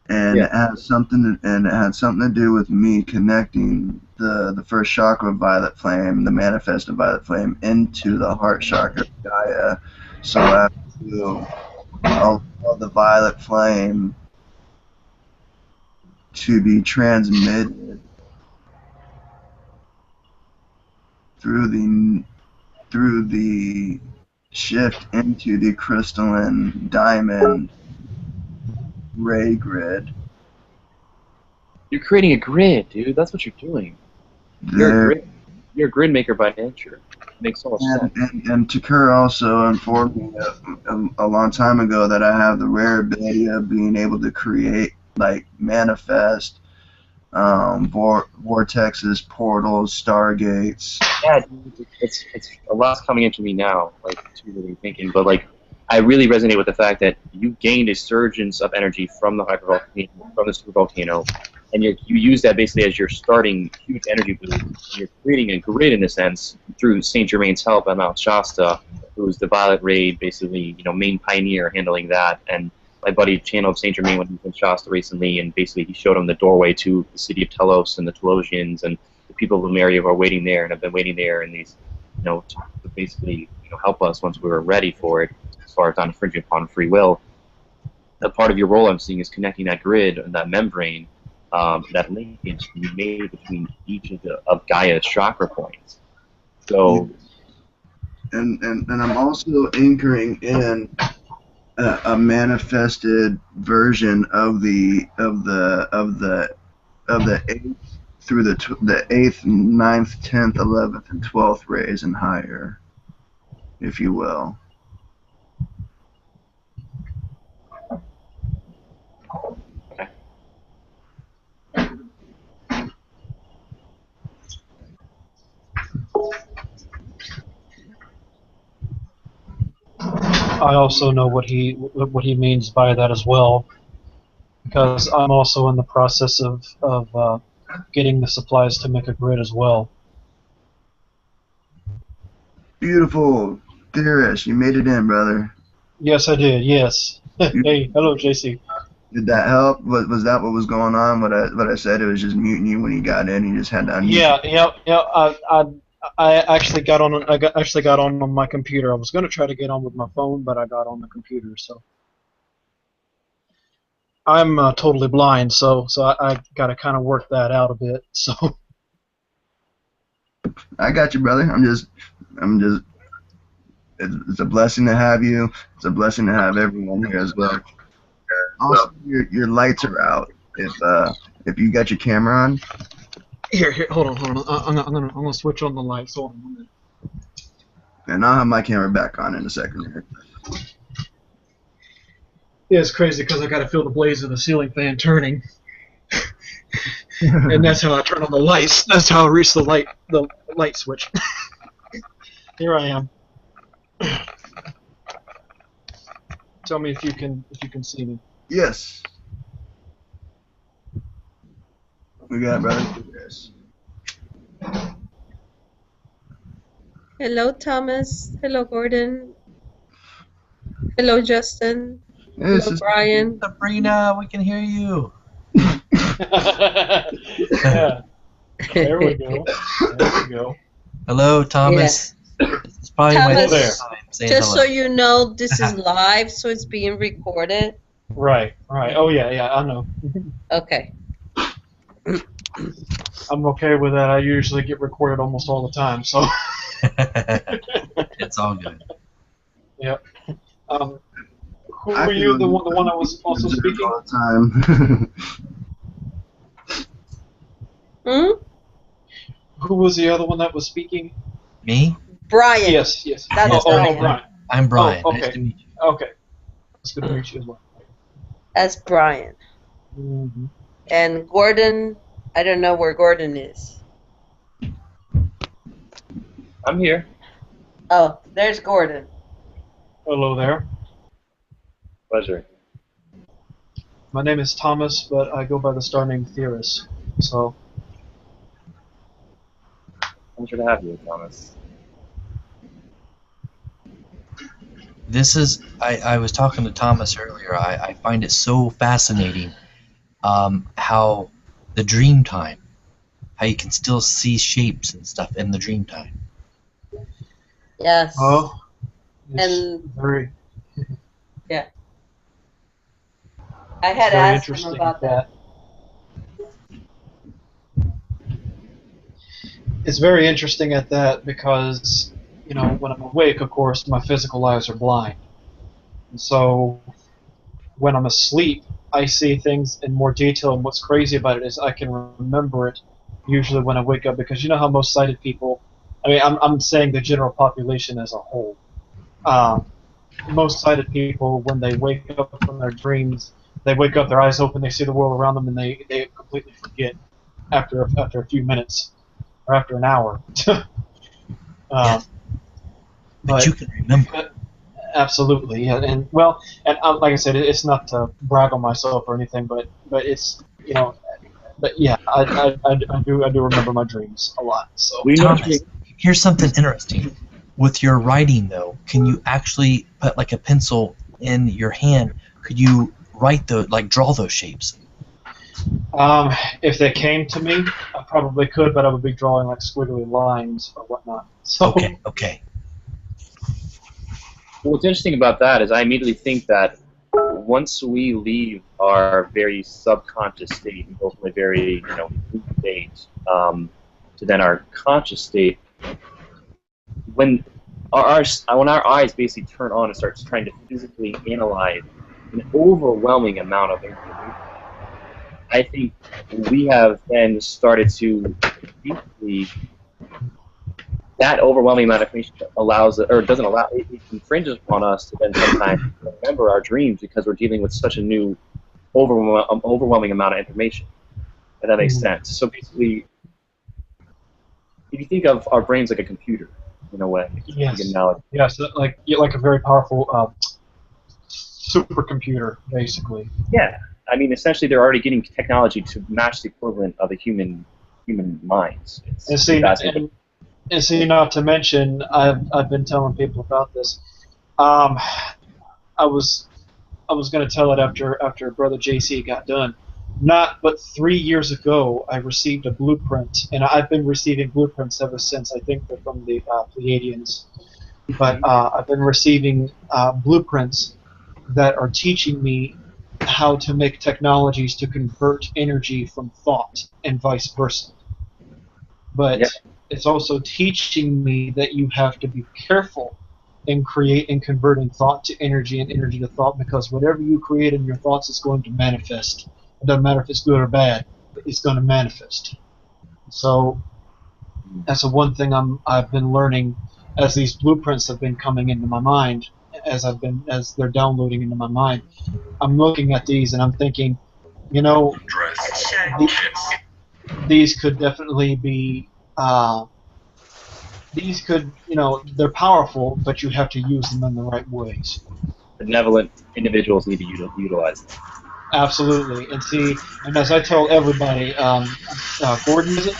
A: and
D: Yeah.
A: it had something to do with me connecting the first chakra of violet flame, the manifest of violet flame, into the heart chakra of Gaia, so as to allow the violet flame to be transmitted through the shift into the crystalline diamond ray grid.
D: You're creating a grid, dude. That's what you're doing. You're a grid maker by nature. It makes so much sense.
A: And Takur also informed me a long time ago that I have the rare ability of being able to create, like, manifest vortexes, portals, stargates.
D: Yeah, dude, it's a lot's coming into me now, like, too really thinking, but like, I really resonate with the fact that you gained a surgence of energy from the supervolcano, and you use that basically as your starting huge energy boost. You're creating a grid in a sense through Saint Germain's help at Mount Shasta, who was the Violet Raid, basically, main pioneer handling that. And my buddy channeled Saint Germain when he was in Shasta recently, and basically he showed him the doorway to the city of Telos and the Telosians, and the people of Lemuria who are waiting there and have been waiting there in these, to basically help us once we were ready for it, as far as not infringing upon free will. That part of your role I'm seeing is connecting that grid and that membrane, that linkage to be made between each of Gaia's chakra points. So,
A: and I'm also anchoring in a manifested version of the 8th through the 8th, 9th, 10th, 11th, and 12th rays and higher, if you will.
G: I also know what he means by that as well, because I'm also in the process of getting the supplies to make a grid as well.
A: Beautiful, Theorist, you made it in, brother.
G: Yes, I did. Yes. Hey, hello, JC.
A: Did that help? Was that what was going on? What I said? It was just muting you when you got in. You just had to unmute.
G: Yeah. I actually got on my computer. I was going to try to get on with my phone, but I got on the computer. So I'm totally blind, so I got to kind of work that out a bit. So
A: I got you, brother. I'm just. It's a blessing to have you. It's a blessing to have everyone here as well. Also, your lights are out. If you got your camera on.
G: Here, hold on. I'm gonna switch on the lights. Hold on a minute.
A: And I'll have my camera back on in a second here.
G: Yeah, it's crazy because I got to feel the blaze of the ceiling fan turning, and that's how I turn on the lights. That's how I reach the light switch. Here I am. Tell me if you can see me.
A: Yes. We got brother. Yes.
H: Hello, Thomas. Hello, Gordon. Hello, Justin.
A: Yes,
H: Hello, Brian.
B: Sabrina, we can hear you.
G: Yeah. There we go.
B: Hello, Thomas.
H: Yeah.
B: It's probably my
H: Thomas,
B: first time saying
H: just
B: hello.
H: so you know, this is live, so it's being recorded.
G: Right. Oh yeah, I know.
H: Okay.
G: I'm okay with that. I usually get recorded almost all the time, so.
B: It's all good.
G: Yep. Who were you? The one that was also speaking?
A: All the time.
G: Who was the other one that was speaking?
B: Me?
H: Brian.
G: Yes.
H: That's Brian.
G: Brian.
B: I'm Brian.
G: Oh, okay.
B: Nice to meet you.
G: Okay. It's good to meet you as well.
H: That's Brian.
G: Mm-hmm.
H: And Gordon, I don't know where Gordon is.
D: I'm here.
H: Oh, there's Gordon.
G: Hello there.
D: Pleasure.
G: My name is Thomas, but I go by the star name Theorist. So.
D: Pleasure to have you, Thomas.
B: This is, I was talking to Thomas earlier. I find it so fascinating how the dream time, how you can still see shapes and stuff in the dream time.
H: Yes.
G: Oh.
H: And
G: very.
H: Yeah. I had
G: Very
H: asked him
G: interesting
H: about that.
G: it's very interesting at that because, you know, when I'm awake, of course, my physical eyes are blind. And so when I'm asleep, I see things in more detail, and what's crazy about it is I can remember it usually when I wake up, because you know how most sighted people, I mean, I'm saying the general population as a whole, most sighted people, when they wake up from their dreams, they wake up, their eyes open, they see the world around them, and they completely forget after a few minutes or after an hour.
B: Yes. But you can remember.
G: Absolutely, yeah, and well, and like I said, it's not to brag on myself or anything, but it's, you know, but yeah, I do remember my dreams a lot. So
B: Thomas, here's something interesting. With your writing, though, can you actually put like a pencil in your hand? Could you write draw those shapes?
G: If they came to me, I probably could, but I would be drawing like squiggly lines or whatnot. So
B: Okay.
D: What's interesting about that is I immediately think that once we leave our very subconscious state and go from a very, you know, state to then our conscious state, when our eyes basically turn on and start trying to physically analyze an overwhelming amount of information, I think we have then started to basically, that overwhelming amount of information allows, or doesn't allow, it infringes upon us to then sometimes remember our dreams because we're dealing with such a new, overwhelming amount of information. If that makes sense. So basically, if you think of our brains like a computer, in a way,
G: yes, like a very powerful supercomputer, basically.
D: Yeah, I mean, essentially, they're already getting technology to match the equivalent of a human minds.
G: And see, not to mention, I've been telling people about this. I was going to tell it after Brother JC got done. Not but 3 years ago, I received a blueprint, and I've been receiving blueprints ever since. I think they're from the Pleiadians, but I've been receiving blueprints that are teaching me how to make technologies to convert energy from thought and vice versa. But it's also teaching me that you have to be careful in converting thought to energy and energy to thought, because whatever you create in your thoughts is going to manifest. It doesn't matter if it's good or bad, it's going to manifest. So that's the one thing I've been learning as these blueprints have been coming into my mind, as they're downloading into my mind. I'm looking at these and I'm thinking, you know, these could definitely be these could, you know, they're powerful, but you have to use them in the right ways.
D: Benevolent individuals need to utilize them.
G: Absolutely. And see, and as I tell everybody, Gordon, is it?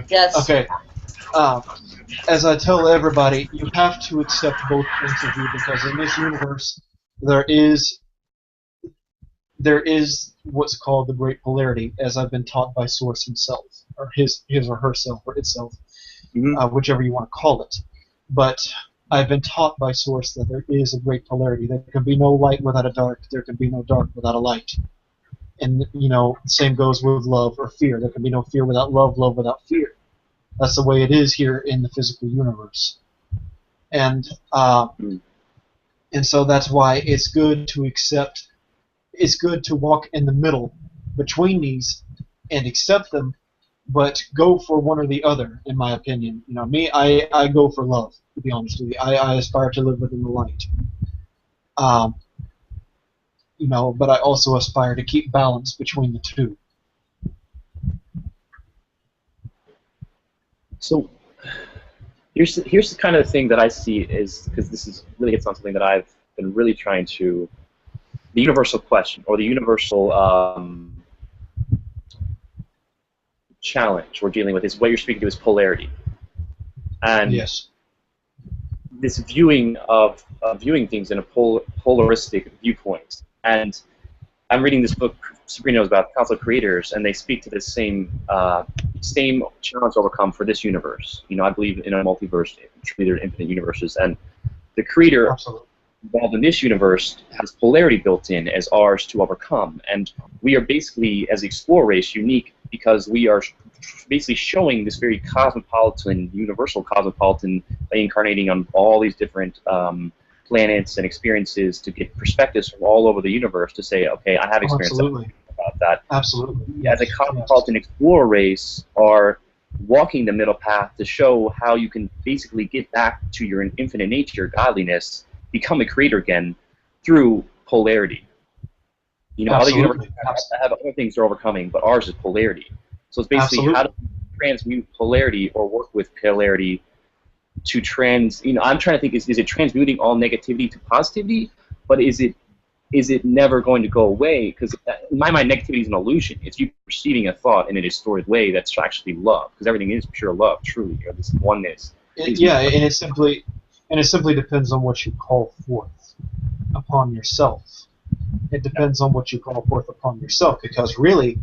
H: Yes.
G: Okay. As I tell everybody, you have to accept both points of view, because in this universe, there is what's called the great polarity, as I've been taught by Source himself, or his or herself, or itself, whichever you want to call it. But I've been taught by Source that there is a great polarity. There can be no light without a dark. There can be no dark without a light. And, you know, same goes with love or fear. There can be no fear without love, love without fear. That's the way it is here in the physical universe. And so that's why it's good to accept, it's good to walk in the middle between these and accept them, but go for one or the other, in my opinion. You know, me, I go for love, to be honest with you. I aspire to live within the light. You know, but I also aspire to keep balance between the two.
D: So here's the kind of thing that I see is, because this is really hits on something that I've been really trying to, the universal question, or the universal challenge we're dealing with, is what you're speaking to is polarity. And
G: yes,
D: this viewing of viewing things in a polaristic viewpoint. And I'm reading this book Sabrina knows about, Council of Creators, and they speak to this same challenge to overcome for this universe. You know, I believe in a multiverse, truly there are infinite universes, and the creator involved in this universe has polarity built in as ours to overcome. And we are basically, as the explorer race, unique because we are basically showing this very cosmopolitan, universal cosmopolitan, incarnating on all these different planets and experiences to get perspectives from all over the universe to say, okay, I have experience
G: Absolutely.
D: about that.
G: Absolutely.
D: As a cosmopolitan explorer race, are walking the middle path to show how you can basically get back to your infinite nature, godliness, become a creator again through polarity. You know, other
G: Absolutely.
D: universes have other things they're overcoming, but ours is polarity. So it's basically how to transmute polarity or work with polarity to I'm trying to think, is it transmuting all negativity to positivity, but is it never going to go away? Because in my mind, negativity is an illusion. It's you perceiving a thought in a distorted way that's actually love, because everything is pure love, truly, or this oneness.
G: And it simply depends on what you call forth upon yourself. It depends on what you call forth upon yourself, because really,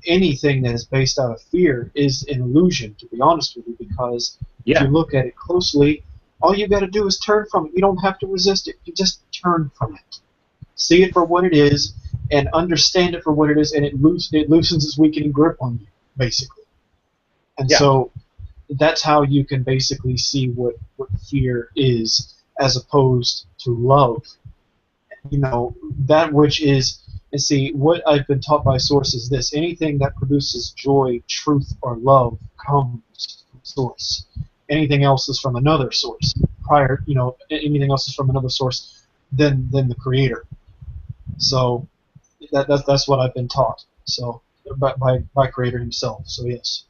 G: anything that is based out of fear is an illusion, to be honest with you, because if you look at it closely, all you got to do is turn from it. You don't have to resist it. You just turn from it. See it for what it is, and understand it for what it is, and it loosens its weakening grip on you, basically. And so that's how you can basically see what fear is, as opposed to love. That which is, and see, what I've been taught by Source is this: anything that produces joy, truth, or love comes from Source. Anything else is from another source. Anything else is from another source than the Creator. So that's what I've been taught. So by Creator Himself. So yes.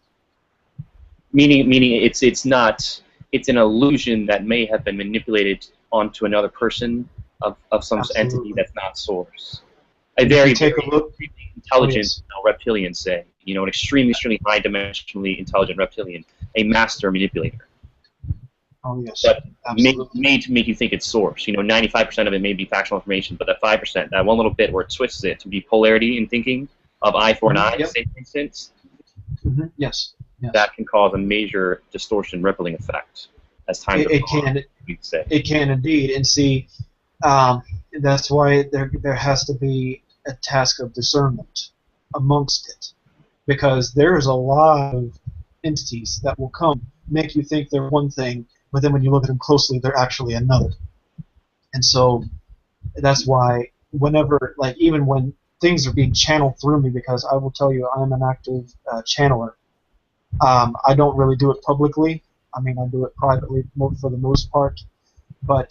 D: Meaning it's an illusion that may have been manipulated onto another person of some entity that's not Source. A very intelligent reptilian, say, an extremely high dimensionally intelligent reptilian, a master manipulator.
G: Oh yes,
D: but made to make you think it's Source. 95% of it may be factual information, but that 5%, that one little bit where it twists it to be polarity in thinking of eye for an eye, say for instance,
G: yes,
D: that can cause a major distortion, rippling effect as time goes on.
G: It can indeed, and see, that's why there has to be a task of discernment amongst it, because there is a lot of entities that will come make you think they're one thing, but then when you look at them closely, they're actually another. And so that's why whenever, even when things are being channeled through me, because I will tell you, I'm an active channeler. I don't really do it publicly. I mean, I do it privately for the most part. But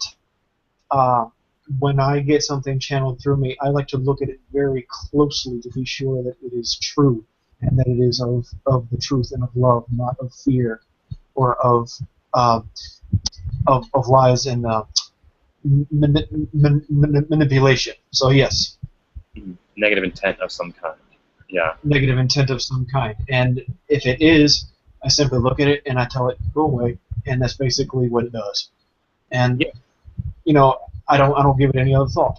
G: when I get something channeled through me, I like to look at it very closely to be sure that it is true, and that it is of the truth and of love, not of fear or of lies and manipulation. So yes.
D: Negative intent of some kind. Yeah.
G: Negative intent of some kind. And if it is, I simply look at it and I tell it, go away, and that's basically what it does. And I don't give it any other thought.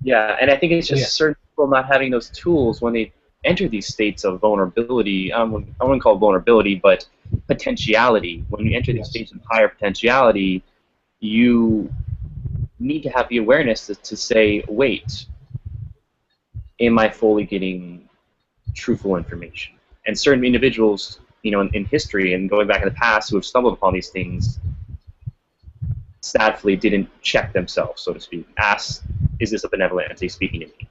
D: Yeah, and I think it's just certain people not having those tools when they enter these states of vulnerability. I wouldn't call it vulnerability, but potentiality. When you enter these states of higher potentiality, you need to have the awareness to say, wait, am I fully getting truthful information? And certain individuals, in history and going back in the past who have stumbled upon these things, sadly didn't check themselves, so to speak. Ask, is this a benevolent entity speaking to me?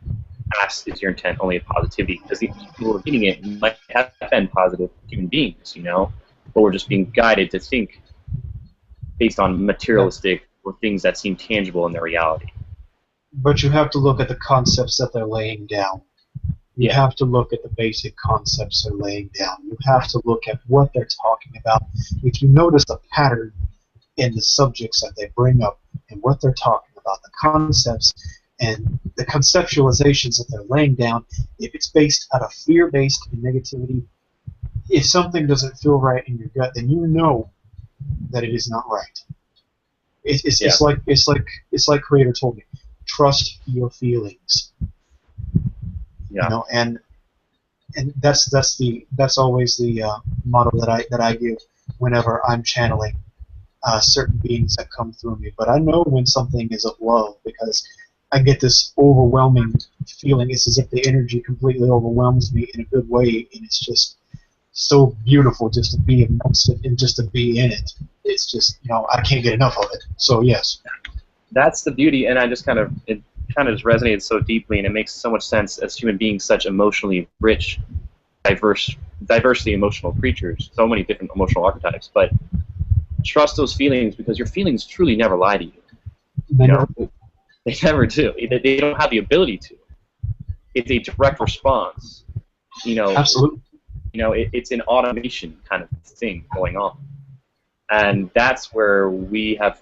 D: Ask, is your intent only a positivity? Because the people who are reading it might have been positive human beings, but we're just being guided to think based on materialistic or things that seem tangible in their reality.
G: But you have to look at the concepts that they're laying down. You have to look at the basic concepts they're laying down. You have to look at what they're talking about. If you notice a pattern in the subjects that they bring up and what they're talking about, the concepts and the conceptualizations that they're laying down, if it's based out of fear-based and negativity, if something doesn't feel right in your gut, then you know that it is not right. It's like Creator told me, trust your feelings.
D: Yeah.
G: And that's always the motto that I give whenever I'm channeling certain beings that come through me. But I know when something is of love, because I get this overwhelming feeling. It's as if the energy completely overwhelms me in a good way, and it's just so beautiful just to be amongst it and just to be in it. It's just, I can't get enough of it. So yes.
D: That's the beauty, and it kind of just resonated so deeply, and it makes so much sense as human beings, such emotionally rich, diversely emotional creatures, so many different emotional archetypes. But trust those feelings, because your feelings truly never lie to you.
G: They never do.
D: They never do. They don't have the ability to. It's a direct response.
G: Absolutely.
D: It's an automation kind of thing going on, and that's where we have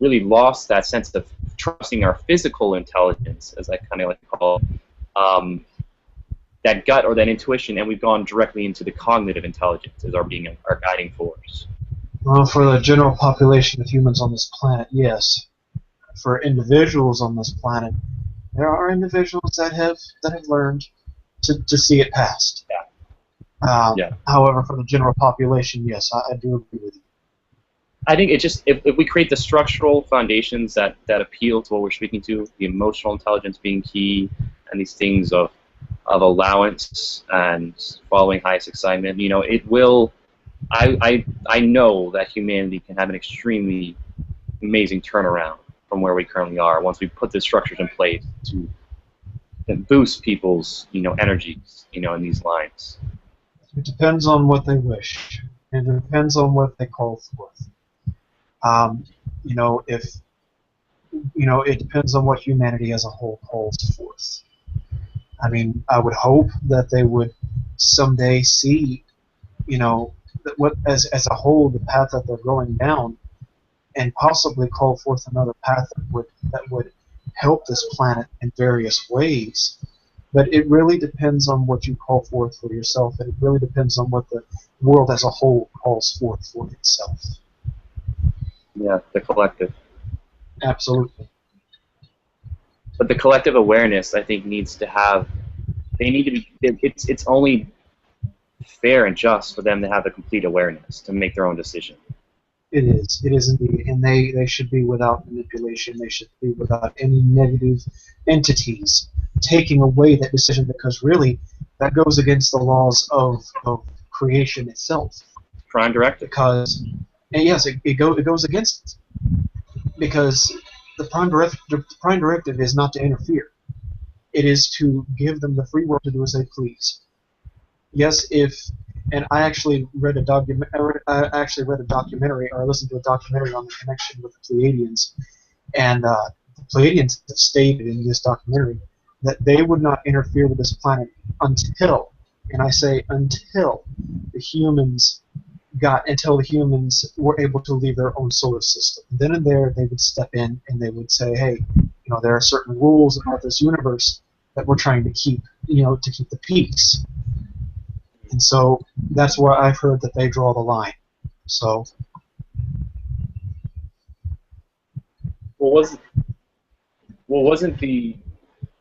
D: really lost that sense of trusting our physical intelligence, as I kind of like to call it, that gut or that intuition, and we've gone directly into the cognitive intelligence as our guiding force.
G: Well, for the general population of humans on this planet, yes. For individuals on this planet, there are individuals that have learned to see it past.
D: Yeah.
G: However, for the general population, yes, I do agree with you.
D: I think it just, if we create the structural foundations that appeal to what we're speaking to, the emotional intelligence being key, and these things of allowance and following highest excitement, it will. I know that humanity can have an extremely amazing turnaround from where we currently are once we put the structures in place to boost people's energies in these lines.
G: It depends on what they wish. It depends on what they call forth. It depends on what humanity as a whole calls forth. I mean, I would hope that they would someday see, what as a whole the path that they're going down, and possibly call forth another path that would help this planet in various ways. But it really depends on what you call forth for yourself, and it really depends on what the world as a whole calls forth for itself.
D: Yeah, the collective.
G: Absolutely.
D: But the collective awareness, I think, needs to have. They need to be. It's only fair and just for them to have the complete awareness to make their own decision.
G: It is. It is indeed. And they should be without manipulation. They should be without any negative entities taking away that decision, because really that goes against the laws of creation itself.
D: Prime directive.
G: Because, and yes, it goes against it. Because the prime directive is not to interfere. It is to give them the free will to do as they please. Yes, and I actually read a documentary, or listened to a documentary on the connection with the Pleiadians, and the Pleiadians have stated in this documentary that they would not interfere with this planet until, and I say until, the humans were able to leave their own solar system. Then and there, they would step in and they would say, hey, there are certain rules about this universe that we're trying to keep, to keep the peace. And so that's where I've heard that they draw the line. So.
D: Wasn't the? I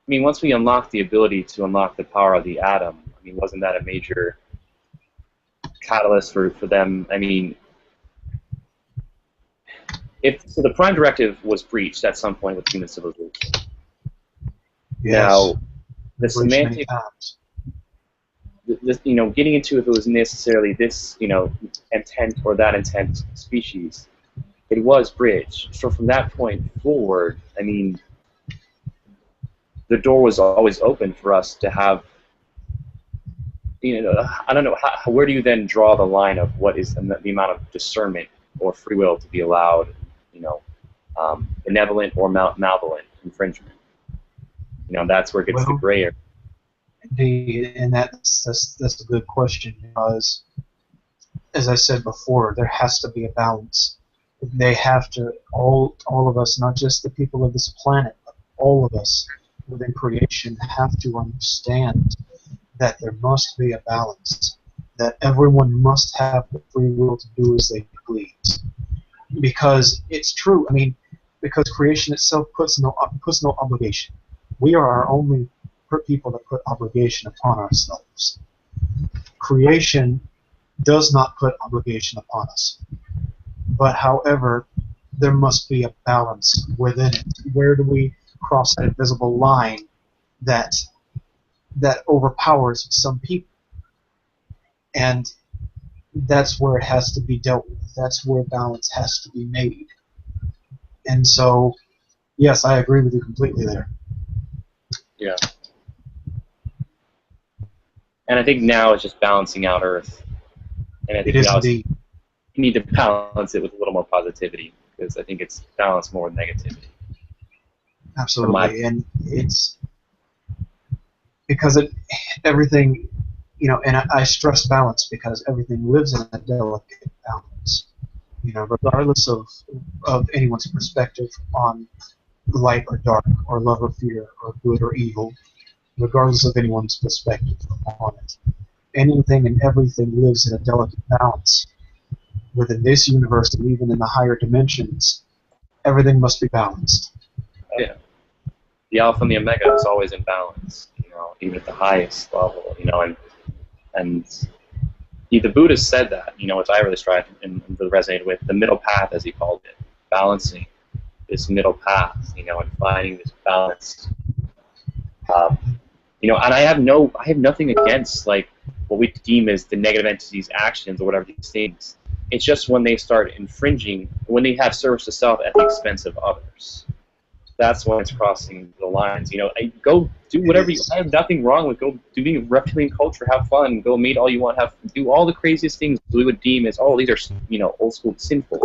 D: mean, once we unlocked the ability to unlock the power of the atom, I mean, wasn't that a major catalyst for them? I mean, so the Prime Directive was breached at some point with human civilization.
G: Yes.
D: Now, the semantic. Getting into if it was necessarily this, intent or that intent species, it was bridged. So from that point forward, I mean, the door was always open for us to have, I don't know, where do you then draw the line of what is the amount of discernment or free will to be allowed, benevolent or malevolent infringement? That's where it gets the gray area.
G: Indeed, and that's a good question, because, as I said before, there has to be a balance. They have to, all of us, not just the people of this planet, but all of us within creation have to understand that there must be a balance, that everyone must have the free will to do as they please. Because it's true, I mean, because creation itself puts no obligation. We are our only people that put obligation upon ourselves. Creation does not put obligation upon us. But however, there must be a balance within it. Where do cross that invisible line that overpowers some people. And that's where it has to be dealt with. That's where balance has to be made. And so, yes, I agree with you completely there.
D: Yeah. And I think now it's just balancing out Earth. And I think
G: It is indeed.
D: you need to balance it with a little more positivity, because I think it's balanced more with negativity.
G: Absolutely. And it's because everything, and I stress balance because everything lives in a delicate balance. Regardless of anyone's perspective on light or dark, or love or fear, or good or evil, regardless of anyone's perspective on it. Anything and everything lives in a delicate balance. Within this universe and even in the higher dimensions, everything must be balanced.
D: Yeah. The alpha and the omega is always in balance, even at the highest level, and the Buddha said that, which I really strive and really resonated with, the middle path, as he called it, balancing this middle path, and finding this balance. And I have nothing against like what we deem as the negative entities' actions or whatever these things. It's just when they start infringing, when they have service to self at the expense of others. That's when it's crossing the lines. Go do whatever I have nothing wrong with go doing reptilian culture, have fun, go meet all you want, do all the craziest things we would deem as these are old school sinful.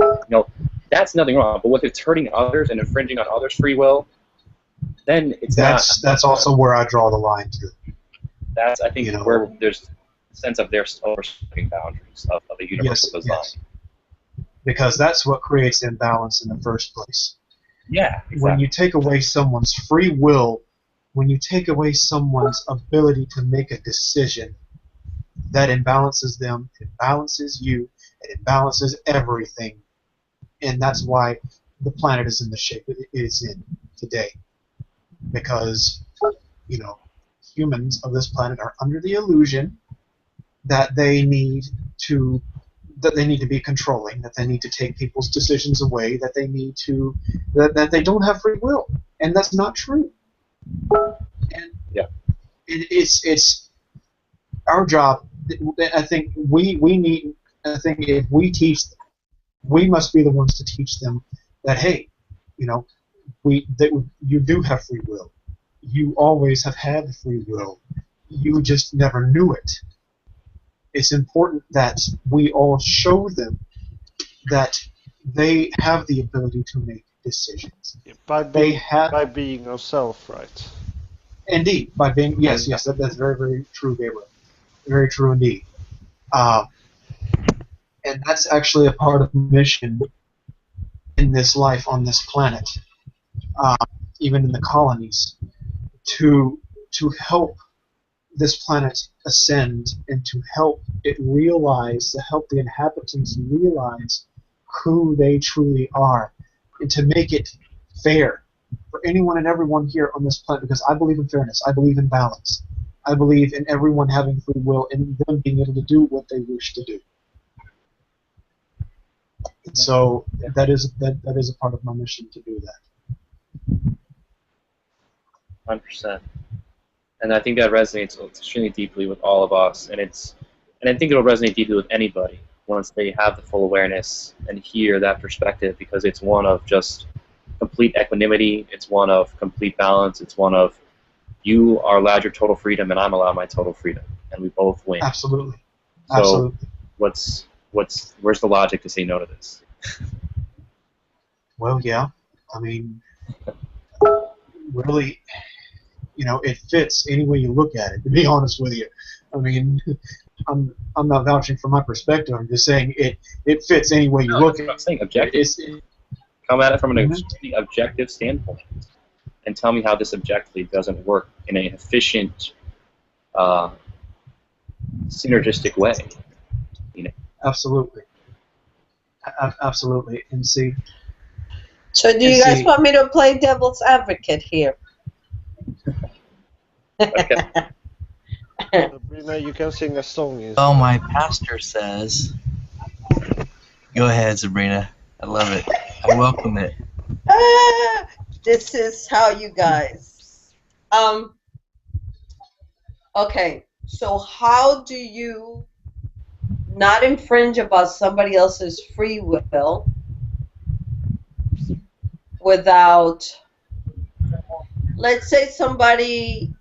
D: That's nothing wrong. But if it's hurting others and infringing on others' free will, then that's
G: also where I draw the line too.
D: That's I think where there's a sense of their overstepping boundaries of the universal design.
G: Yes. Because that's what creates imbalance in the first place.
D: Yeah, exactly.
G: When you take away someone's free will, when you take away someone's ability to make a decision, that imbalances them, it balances you, it balances everything. And that's why the planet is in the shape it is in today. Because, humans of this planet are under the illusion that they need to be controlling, that they need to take people's decisions away, that they need to, that they don't have free will, and that's not true. And it's our job. I think if we teach them, we must be the ones to teach them that hey, you do have free will. You always have had free will. You just never knew it. It's important that we all show them that they have the ability to make decisions.
C: By being yourself, right?
G: Indeed, by being yes, that's very, very true, Gabriel. Very true indeed. And that's actually a part of the mission in this life on this planet, even in the colonies, to help this planet ascend and to help it realize, to help the inhabitants realize who they truly are, and to make it fair for anyone and everyone here on this planet, because I believe in fairness, I believe in balance, I believe in everyone having free will and them being able to do what they wish to do. So that is a part of my mission to do that.
D: 100%. And I think that resonates extremely deeply with all of us, and I think it'll resonate deeply with anybody once they have the full awareness and hear that perspective, because it's one of just complete equanimity, it's one of complete balance, it's one of you are allowed your total freedom and I'm allowed my total freedom, and we both win.
G: Absolutely.
D: So
G: Absolutely.
D: Where's the logic to say no to this?
G: Well, yeah. I mean, really, it fits any way you look at it, to be honest with you. I mean, I'm not vouching for my perspective. I'm just saying it fits any way you look at it.
D: I'm saying objective. Come at it from an objective standpoint and tell me how this objectively doesn't work in an efficient, synergistic way.
G: Absolutely. Absolutely. And see.
H: So do you guys want me to play devil's advocate here?
D: Okay.
C: Sabrina, you can sing a song.
B: Well, my pastor says. Go ahead, Sabrina. I love it. I welcome it.
H: this is how you guys. Okay, so how do you not infringe about somebody else's free will without, let's say somebody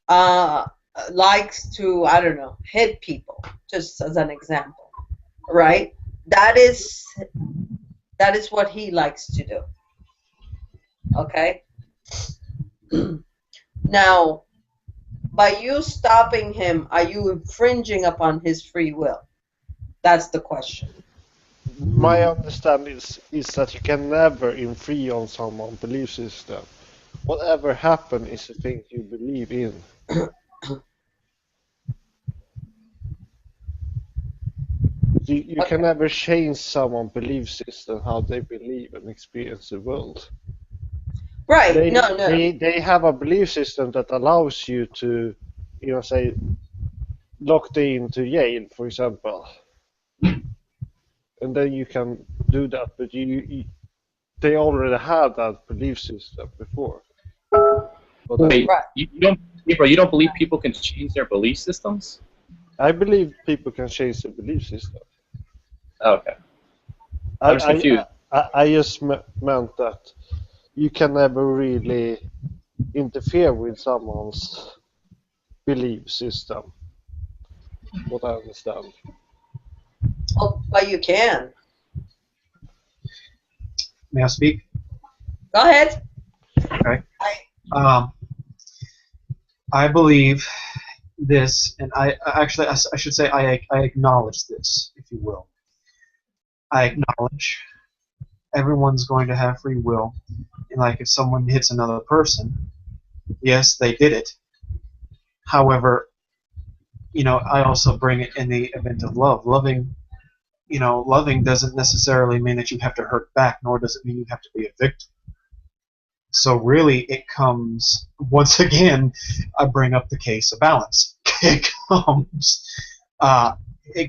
H: likes to, I don't know, hit people, just as an example, right? That is what he likes to do. Okay? Now, by you stopping him, are you infringing upon his free will? That's the question.
C: My understanding is that you can never infringe on someone's belief system. Whatever happens is the thing you believe in. You can never change someone's belief system, how they believe and experience the world.
H: Right,
C: They have a belief system that allows you to, say, locked into jail, for example. And then you can do that, but they already had that belief system before.
D: Wait, you don't believe people can change their belief systems?
C: I believe people can change their belief system.
D: Okay. I'm just confused.
C: I just meant that you can never really interfere with someone's belief system. What I understand.
H: Oh, but you can.
G: May I speak?
H: Go ahead.
G: Okay. I believe this, and I should say I acknowledge this, if you will. I acknowledge everyone's going to have free will, and like if someone hits another person, yes, they did it. However, I also bring it in the event of love. Loving doesn't necessarily mean that you have to hurt back, nor does it mean you have to be a victim. So really, it comes, once again, I bring up the case of balance. It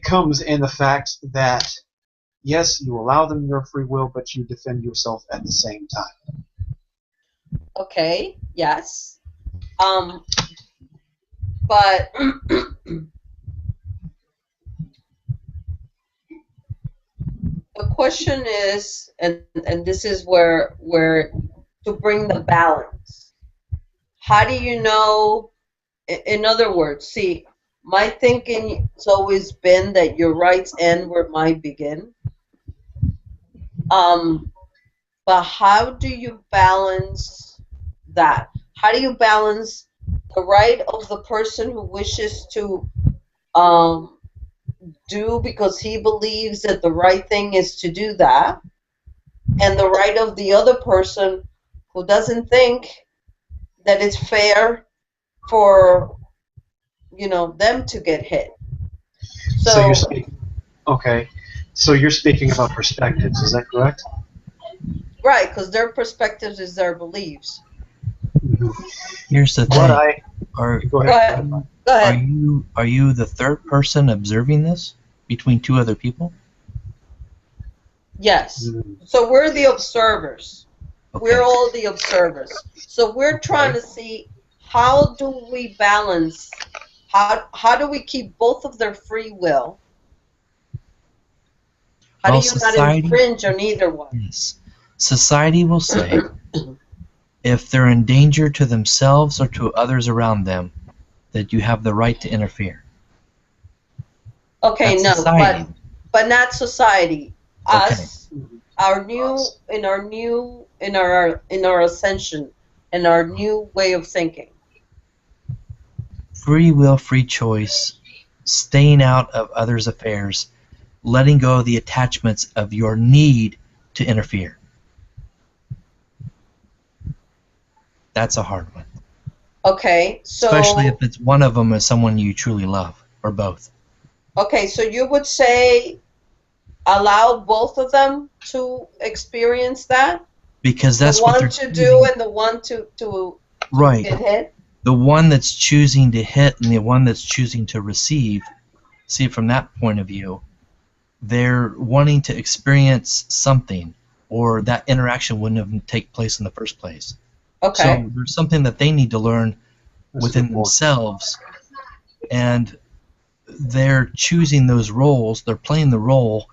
G: comes in the fact that, yes, you allow them your free will, but you defend yourself at the same time.
H: Okay, yes. But the question is, and this is where to bring the balance. How do you know? In other words, see, my thinking has always been that your rights end where mine begin. But how do you balance that? How do you balance the right of the person who wishes to do because he believes that the right thing is to do that, and the right of the other person who doesn't think that it's fair for them to get hit?
G: So you're speaking. Okay. So you're speaking about perspectives. Is that correct?
H: Right, because their perspectives is their beliefs.
B: Here's the thing.
H: Go ahead. Go ahead.
B: Are you the third person observing this between two other people?
H: Yes. So we're the observers. Okay. We're all the observers. So we're trying to see how do we balance, how do we keep both of their free will? How do you not infringe on either one?
B: Yes. Society will say if they're in danger to themselves or to others around them, that you have the right to interfere.
H: Okay,
B: that's
H: no, but not society. Us, in our ascension, in our new way of thinking.
B: Free will, free choice, staying out of others' affairs, letting go of the attachments of your need to interfere. That's a hard one.
H: Okay, so
B: especially if it's one of them is someone you truly love, or both.
H: Okay, so you would say allow both of them to experience that?
B: Because that's
H: the
B: what they're
H: one to do and the one to
B: right.
H: get hit?
B: The one that's choosing to hit and the one that's choosing to receive, see from that point of view, they're wanting to experience something, or that interaction wouldn't have taken place in the first place.
H: Okay.
B: So there's something that they need to learn
G: That's
B: within
G: a good point.
B: themselves, and they're choosing those roles, they're playing the role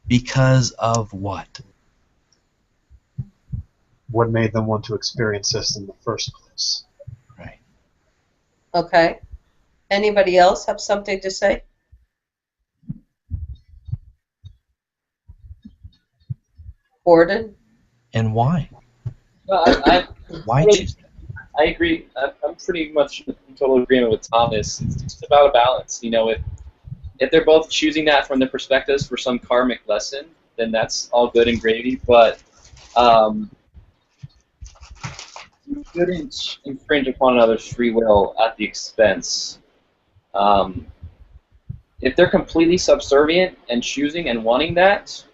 B: because of what?
G: What made them want to experience this in the first place?
B: Right.
H: Okay. Anybody else have something to say? Gordon?
B: And why?
D: Well,
B: Why
D: really-
B: choose?
D: I agree. I'm pretty much in total agreement with Thomas. It's just about a balance. You know, if they're both choosing that from their perspectives for some karmic lesson, then that's all good and gravy. But you shouldn't infringe upon another's free will at the expense. If they're completely subservient and choosing and wanting that,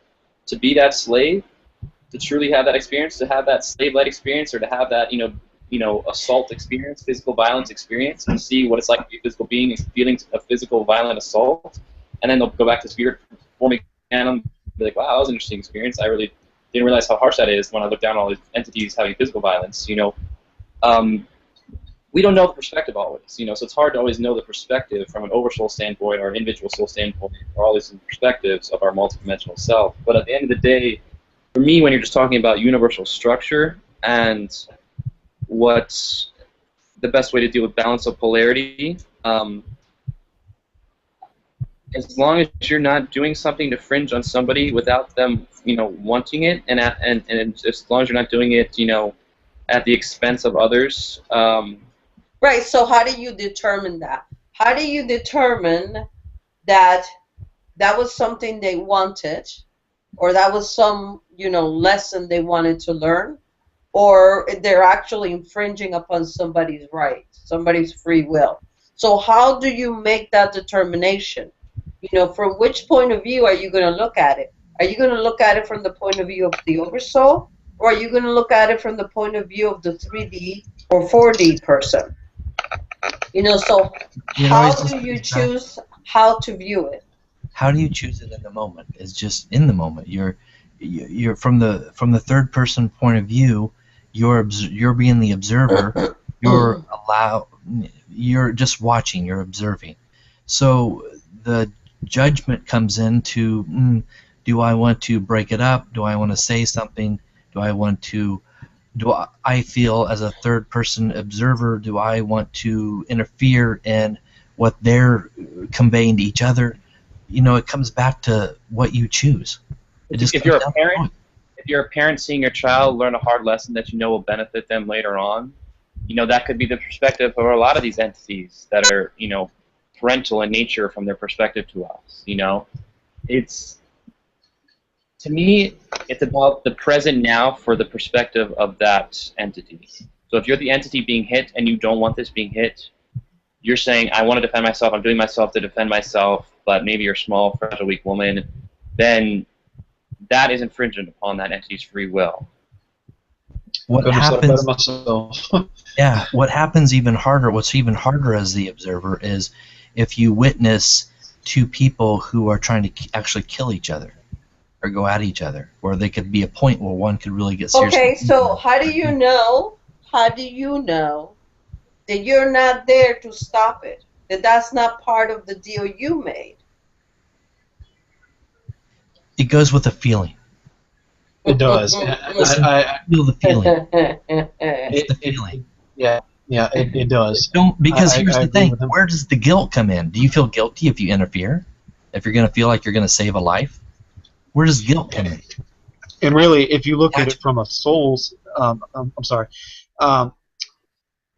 D: to be that slave, to truly have that experience, to have that slave-like experience, or to have that, assault experience, physical violence experience, and see what it's like to be a physical being and feeling a physical violent assault, and then they'll go back to spirit forming and be like, wow, that was an interesting experience. I really didn't realize how harsh that is when I look down on all these entities having physical violence. We don't know the perspective always, so it's hard to always know the perspective from an oversoul standpoint or an individual soul standpoint, or all these perspectives of our multidimensional self. But at the end of the day, for me, when you're just talking about universal structure and what's the best way to deal with balance of polarity, as long as you're not doing something to fringe on somebody without them, wanting it, and as long as you're not doing it, at the expense of others.
H: Right, so how do you determine that? How do you determine that that was something they wanted, or that was some, lesson they wanted to learn, or they're actually infringing upon somebody's right, somebody's free will? So how do you make that determination? From which point of view are you going to look at it? Are you going to look at it from the point of view of the oversoul, or are you going to look at it from the point of view of the 3D or 4D person? So how do you choose how to view it?
B: How do you choose it in the moment? It's just in the moment. You're from the third person point of view. You're being the observer. You're just watching. You're observing. So the judgment comes into, do I want to break it up? Do I want to say something? Do I feel as a third person observer, do I want to interfere in what they're conveying to each other? It comes back to what you choose.
D: If you're a parent seeing your child learn a hard lesson that will benefit them later on, that could be the perspective of a lot of these entities that are, parental in nature from their perspective to us. To me, it's about the present now for the perspective of that entity. So if you're the entity being hit and you don't want this being hit, you're saying, I want to defend myself, I'm doing myself to defend myself, but maybe you're a small, fragile, weak woman, then that is infringement upon that entity's free will.
B: What happens? What happens even harder, what's even harder as the observer, is if you witness two people who are trying to actually kill each other or go at each other, or they could be a point where one could really get seriously.
H: Okay, so how do you know that you're not there to stop it? That that's not part of the deal you made?
B: It goes with a feeling.
G: It does.
B: I feel the feeling. It's the feeling.
G: Yeah, it does.
B: Because here's the thing.
G: with him.
B: Where does the guilt come in? Do you feel guilty if you interfere? If you're going to feel like you're going to save a life? Where does guilt come in?
G: And really, if you look at it from a soul's,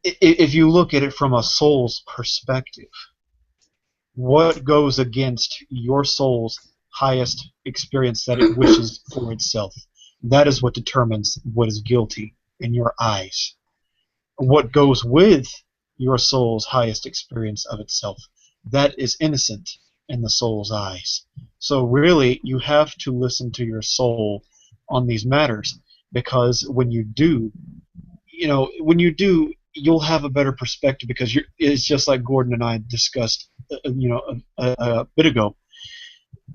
G: if you look at it from a soul's perspective, what goes against your soul's highest experience that it wishes for itself? That is what determines what is guilty in your eyes. What goes with your soul's highest experience of itself, that is innocent in the soul's eyes. So really, you have to listen to your soul on these matters, because when you do, you'll have a better perspective, because it's just like Gordon and I discussed, a bit ago.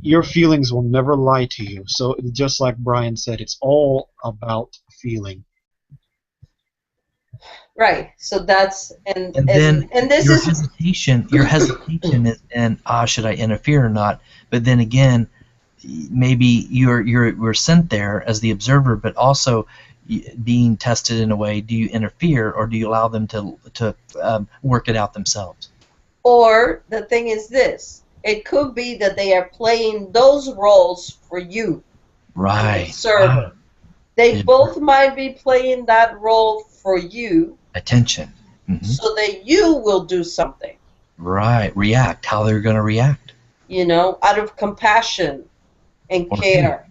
G: your feelings will never lie to you. So just like Brian said, it's all about feeling.
H: Right. So that's
B: And then
H: this
B: your
H: is
B: hesitation is in, should I interfere or not? But then again, maybe we're sent there as the observer, but also being tested in a way. Do you interfere, or do you allow them to work it out themselves?
H: or the thing is this. It could be that they are playing those roles for you,
B: Right.
H: the observer. They both might be playing that role for you.
B: Attention.
H: So that you will do something.
B: Right. React. How they're going to react.
H: You know, out of compassion and care.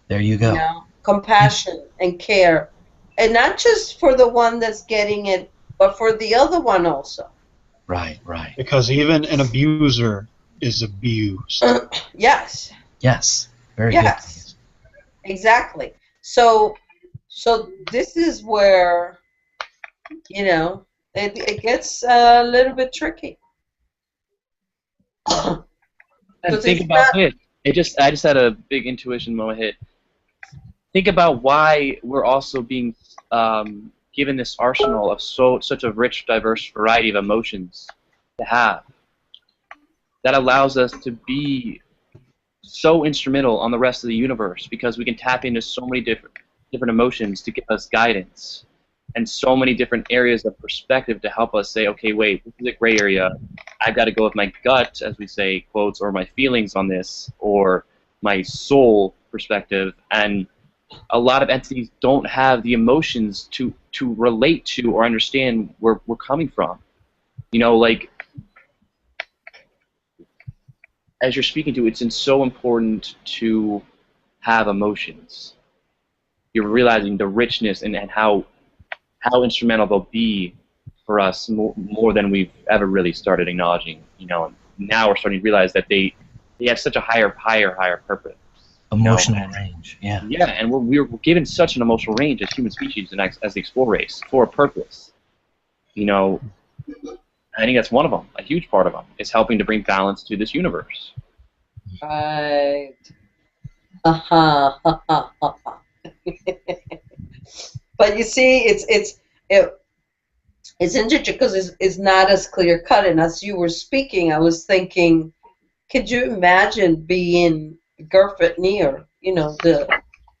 B: There you go.
H: You know, compassion and care. And not just for the one that's getting it, but for the other one also.
B: Right, right.
G: Because even an abuser is abused.
H: Yes.
B: Yes. Very
H: good.
B: Yes.
H: Exactly. So this is where, you know, it gets a little bit tricky.
D: And think about this. I just had a big intuition moment hit. Think about why we're also being given this arsenal of such a rich, diverse variety of emotions to have. That allows us to be so instrumental on the rest of the universe, because we can tap into so many different emotions to give us guidance, and so many different areas of perspective to help us say, okay, wait, this is a gray area. I've got to go with my gut, as we say, quotes, or my feelings on this, or my soul perspective. And a lot of entities don't have the emotions to relate to or understand where we're coming from. You know, like, as you're speaking to, it's so important to have emotions. You're realizing the richness and how instrumental they'll be for us more than we've ever really started acknowledging. You know, now we're starting to realize that they have such a higher purpose.
B: Emotional range, yeah.
D: Yeah, and we're given such an emotional range as human species and as the Explore race for a purpose. You know, I think that's one of them. A huge part of them is helping to bring balance to this universe.
H: Right. But you see, it's interesting because it's not as clear cut. And as you were speaking, I was thinking, could you imagine being Gerfit near, you know,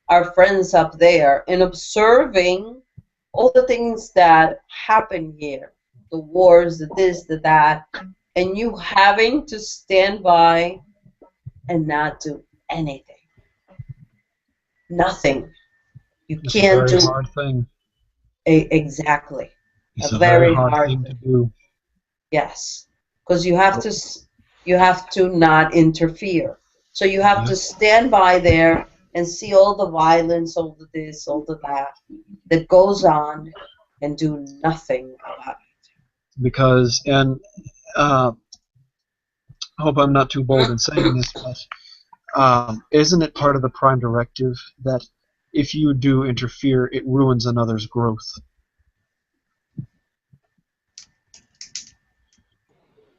H: our friends up there, and observing all the things that happen here, the wars, the this, the that, and you having to stand by and not do anything. Nothing. You
G: It's
H: can't do.
G: It's a very hard thing.
H: Exactly.
G: It's a very hard thing to do.
H: Yes, because you have to not interfere. So you have to stand by there and see all the violence, all the this, all the that goes on, and do nothing about it.
G: Because, and I hope I'm not too bold in saying this, but isn't it part of the Prime Directive that if you do interfere, it ruins another's growth?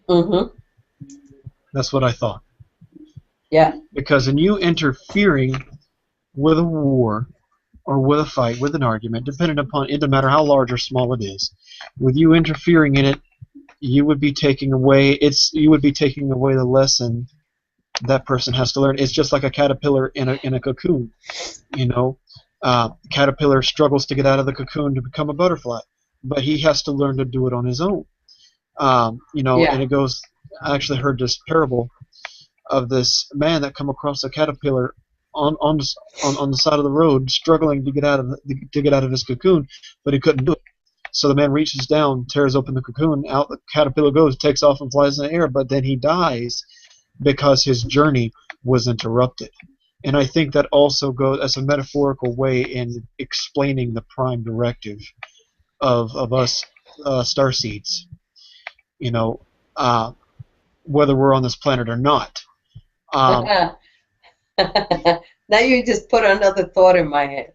H: Mm-hmm.
G: That's what I thought.
H: Yeah.
G: Because in you interfering with a war, or with a fight, with an argument, depending upon it, no matter how large or small it is, with you interfering in it, you would be taking away the lesson that person has to learn. It's just like a caterpillar in a cocoon. You know, caterpillar struggles to get out of the cocoon to become a butterfly, but he has to learn to do it on his own. You know, and it goes. I actually heard this parable of this man that come across a caterpillar on the side of the road, struggling to get out of his cocoon, but he couldn't do it. So the man reaches down, tears open the cocoon, out the caterpillar goes, takes off and flies in the air, but then he dies because his journey was interrupted. And I think that also goes as a metaphorical way in explaining the Prime Directive of us starseeds. You know, whether we're on this planet or not.
H: Now you just put another thought in my head.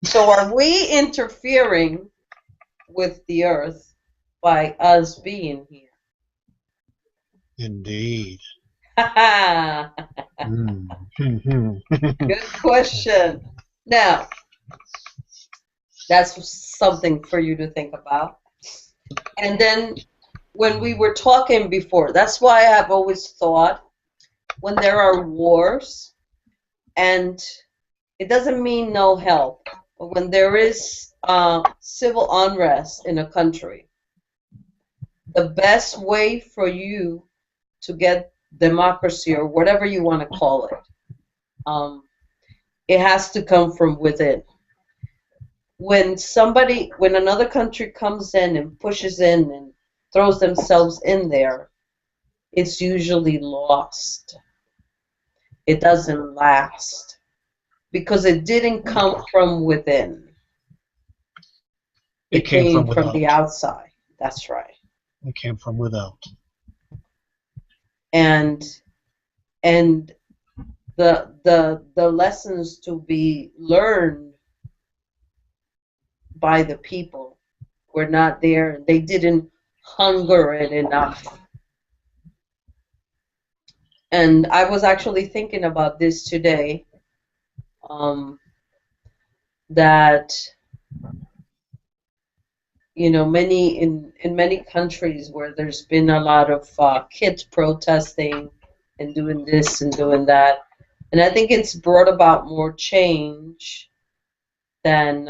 H: So are we interfering with the Earth by us being here?
G: Indeed.
H: Good question. Now, that's something for you to think about. And then when we were talking before, that's why I've always thought when there are wars, and it doesn't mean no help, but when there is civil unrest in a country, the best way for you to get democracy or whatever you want to call it, it has to come from within. When another country comes in and pushes in and throws themselves in there, it's usually lost. It doesn't last because it didn't come from within. It came from the outside. That's right.
G: It came from without.
H: And the lessons to be learned by the people were not there. They didn't hunger it enough. And I was actually thinking about this today, that in many countries where there's been a lot of kids protesting and doing this and doing that, and I think it's brought about more change than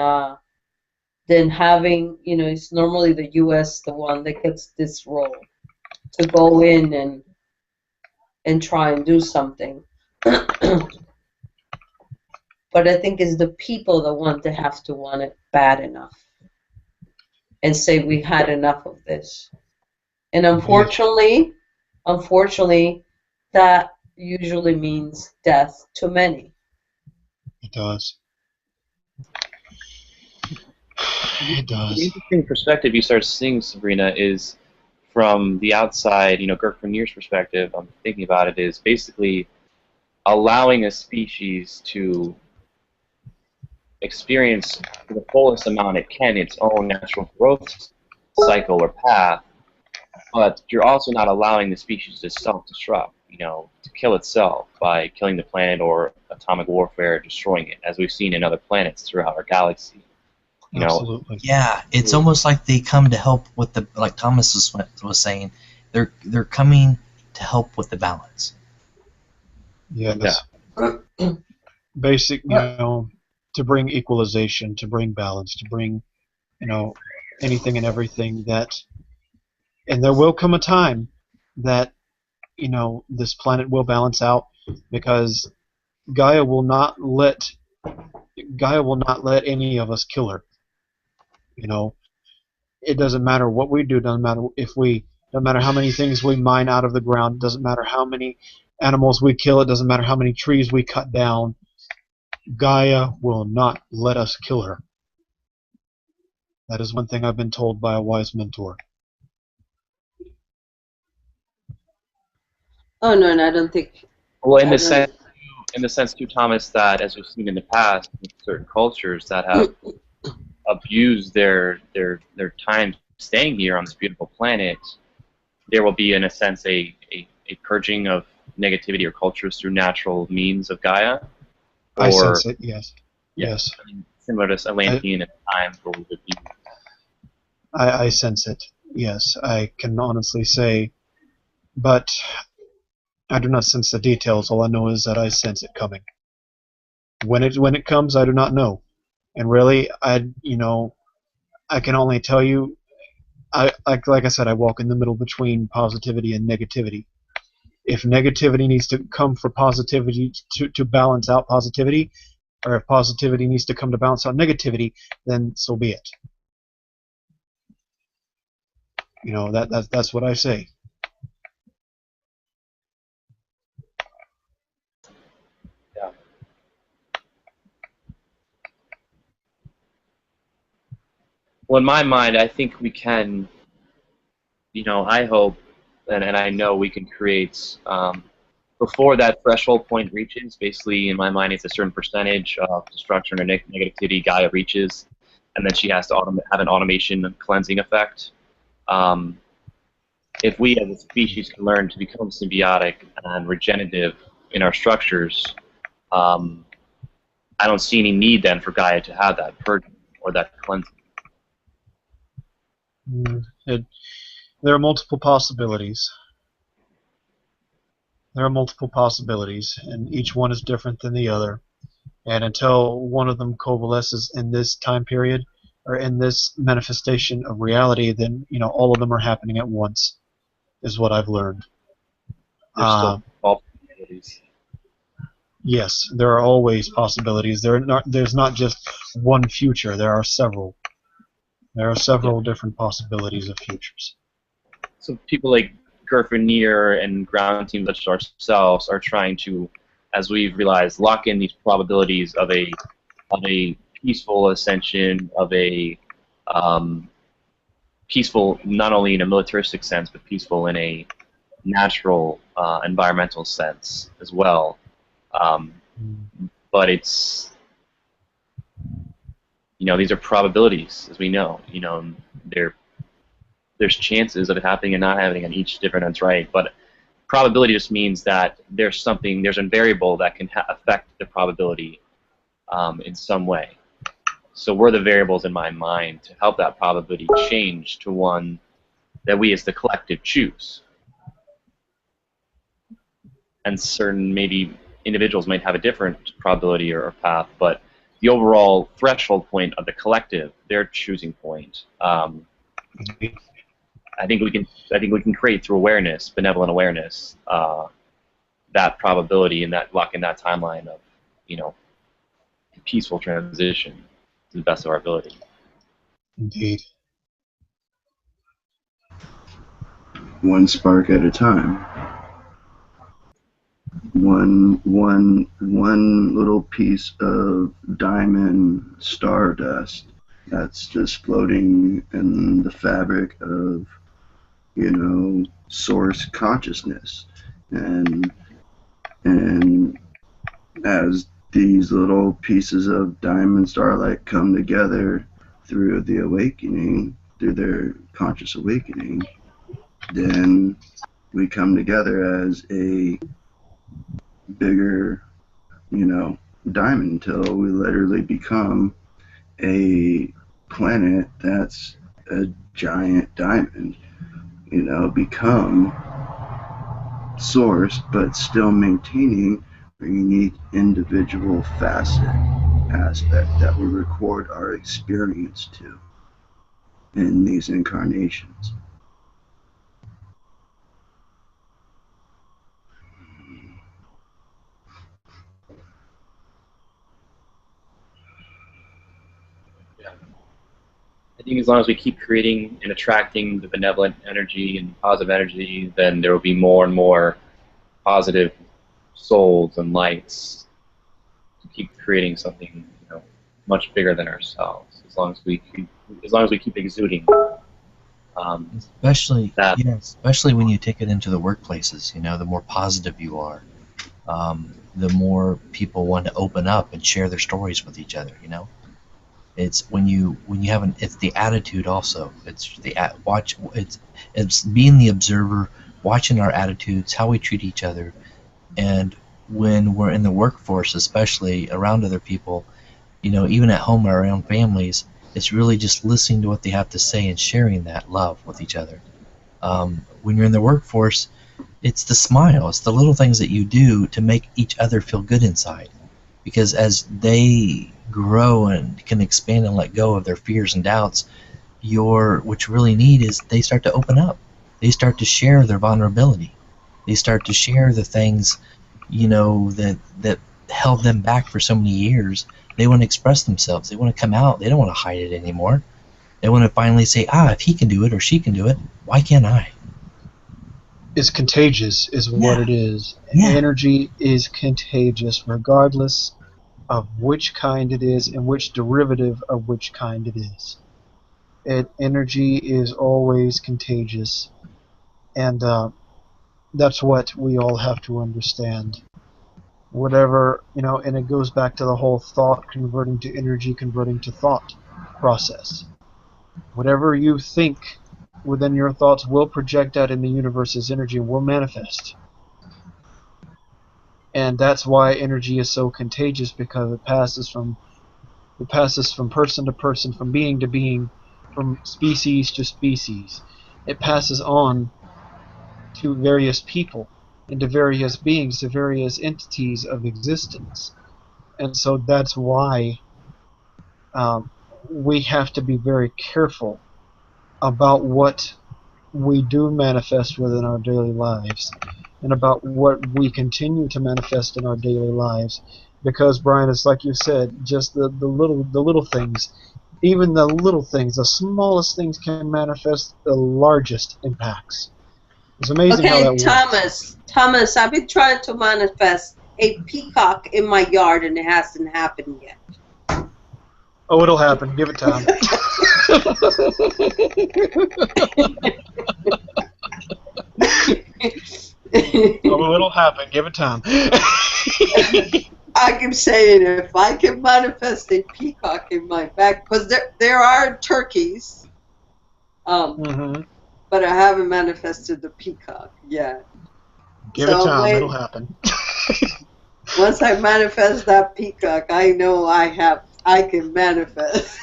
H: having, it's normally the U.S. the one that gets this role to go in and try and do something. But I think it's the people that want it bad enough and say we had enough of this. And unfortunately, that usually means death to many.
G: It does. It does.
D: The interesting perspective you start seeing, Sabrina, is from the outside, Gert Vernier's perspective, I'm thinking about it, is basically allowing a species to experience to the fullest amount it can its own natural growth cycle or path, but you're also not allowing the species to self-destruct, to kill itself by killing the planet or atomic warfare, destroying it, as we've seen in other planets throughout our galaxy.
G: Absolutely.
B: Yeah, it's almost like they come to help with like Thomas was saying, they're coming to help with the balance.
G: Yes. Yeah. Basic, to bring equalization, to bring balance, to bring, anything and everything that, and there will come a time that, this planet will balance out, because Gaia will not let any of us kill her. It doesn't matter what we do, doesn't matter how many things we mine out of the ground, doesn't matter how many animals we kill, it doesn't matter how many trees we cut down. Gaia will not let us kill her. That is one thing I've been told by a wise mentor.
H: Oh no, and I don't think.
D: Well, in the sense too, Thomas, that as we've seen in the past, in certain cultures that have abused their time staying here on this beautiful planet, there will be, in a sense, a purging of negativity or cultures through natural means of Gaia.
G: I sense it. Yes.
D: Yeah,
G: Yes.
D: Similar to Atlantean at times where we would be.
G: I sense it. Yes, I can honestly say, but I do not sense the details. All I know is that I sense it coming. When it comes, I do not know. And really, I can only tell you, like I said, I walk in the middle between positivity and negativity. If negativity needs to come for positivity to balance out positivity, or if positivity needs to come to balance out negativity, then so be it. That's what I say.
D: Yeah. Well, in my mind, I think we can, I hope, and I know we can create, before that threshold point reaches, basically, in my mind, it's a certain percentage of destruction or negativity Gaia reaches, and then she has to have an automation cleansing effect. If we as a species can learn to become symbiotic and regenerative in our structures, I don't see any need then for Gaia to have that purging or that cleansing.
G: There are multiple possibilities. There are multiple possibilities, and each one is different than the other. And until one of them coalesces in this time period, or in this manifestation of reality, then all of them are happening at once, is what I've learned.
D: There's still all possibilities.
G: Yes, there are always possibilities. There's not just one future. There are several. There are several different possibilities of futures.
D: So people like Gerfinier and ground teams such as ourselves are trying to, as we've realized, lock in these probabilities of a peaceful ascension, of a peaceful not only in a militaristic sense, but peaceful in a natural environmental sense as well. But it's, these are probabilities, as we know. There's chances of it happening and not happening on each different ends, right? But probability just means that there's a variable that can affect the probability in some way. So we're the variables in my mind to help that probability change to one that we as the collective choose. And certain maybe individuals might have a different probability or path, but the overall threshold point of the collective, their choosing point, I think we can create through awareness, benevolent awareness, that probability and that lock in that timeline of, peaceful transition to the best of our ability.
G: Indeed.
A: One spark at a time. One little piece of diamond stardust that's just floating in the fabric of, source consciousness. And as these little pieces of diamond starlight come together through the awakening, through their conscious awakening, then we come together as a bigger, diamond until we literally become a planet that's a giant diamond, become source, but still maintaining a unique individual aspect that we record our experience to in these incarnations.
D: I think as long as we keep creating and attracting the benevolent energy and positive energy, then there will be more and more positive souls and lights to keep creating something, much bigger than ourselves. As long as we keep exuding.
B: Especially when you take it into the workplaces. The more positive you are, the more people want to open up and share their stories with each other. It's when you have it's the attitude also. It's it's being the observer, watching our attitudes, how we treat each other, and when we're in the workforce, especially around other people, even at home or around families, it's really just listening to what they have to say and sharing that love with each other. When you're in the workforce, it's the smile, it's the little things that you do to make each other feel good inside, because as they grow and can expand and let go of their fears and doubts, what you really need is they start to open up. They start to share their vulnerability. They start to share the things, that held them back for so many years. They want to express themselves. They want to come out. They don't want to hide it anymore. They want to finally say, if he can do it or she can do it, why can't I?
G: It's contagious, is what it is.
B: Yeah.
G: Energy is contagious, regardless of which kind it is and which derivative of which kind it is. Energy is always contagious, and that's what we all have to understand. Whatever, and it goes back to the whole thought converting to energy, converting to thought process. Whatever you think within your thoughts will project out in the universe as energy and will manifest. And that's why energy is so contagious, because it passes from person to person, from being to being, from species to species. It passes on to various people, and to various beings, to various entities of existence. And so that's why we have to be very careful about what we do manifest within our daily lives, and about what we continue to manifest in our daily lives. Because, Brian, it's like you said, just the little things, even the little things, the smallest things can manifest the largest impacts. It's amazing how that works.
H: Thomas, I've been trying to manifest a peacock in my yard, and it hasn't happened yet.
G: Oh, it'll happen. Give it time. Oh, it'll happen. Give it time.
H: I keep saying, if I can manifest a peacock in my back, because there are turkeys, but I haven't manifested the peacock yet.
G: Give it time. It'll happen.
H: Once I manifest that peacock, I know I can manifest.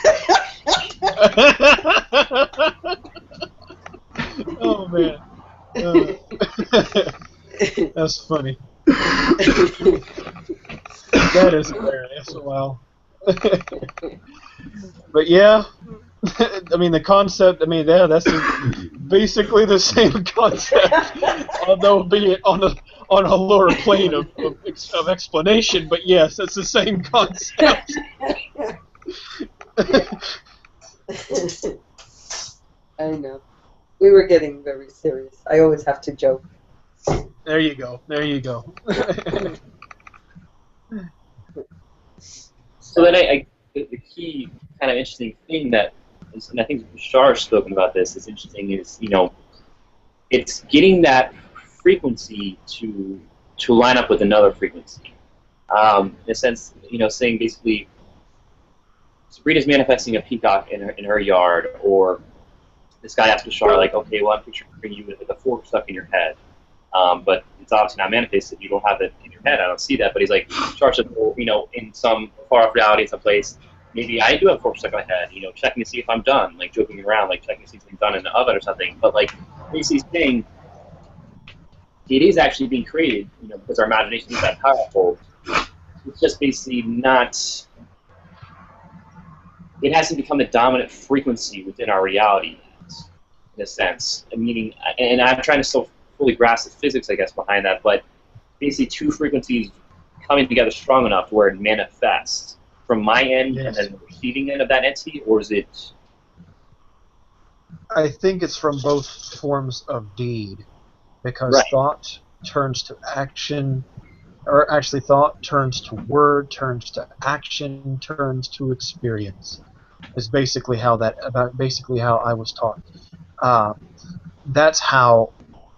G: Oh man, that's funny. That is hilarious. Wow. But yeah, I mean the concept. I mean, yeah, that's basically the same concept, although be it on a lower plane of explanation. But yes, it's the same concept.
H: I know. We were getting very serious. I always have to joke.
G: There you go. There you go.
D: So then the key kind of interesting thing that, and I think Char's spoken about this, is interesting is, it's getting that frequency to line up with another frequency. In a sense, saying basically, Sabrina's manifesting a peacock in her yard, or this guy asked Char, like, okay, well, I'm picturing you with a fork stuck in your head. But it's obviously not manifested. You don't have it in your head. I don't see that. But he's like, Char said, well, in some far-off reality, someplace, maybe I do have a fork stuck in my head, checking to see if I'm done, like joking around, like checking to see if I'm done in the oven or something. But like Tracy's saying, it is actually being created, because our imagination is that powerful. It's just basically not, it hasn't become the dominant frequency within our reality, in a sense. Meaning, and I'm trying to still fully grasp the physics, I guess, behind that, but basically two frequencies coming together strong enough to where it manifests from my end and then the receiving end of that entity, or is it?
G: I think it's from both forms of deed, because thought turns to action, or actually thought turns to word, turns to action, turns to experience. Is basically how I was taught. That's how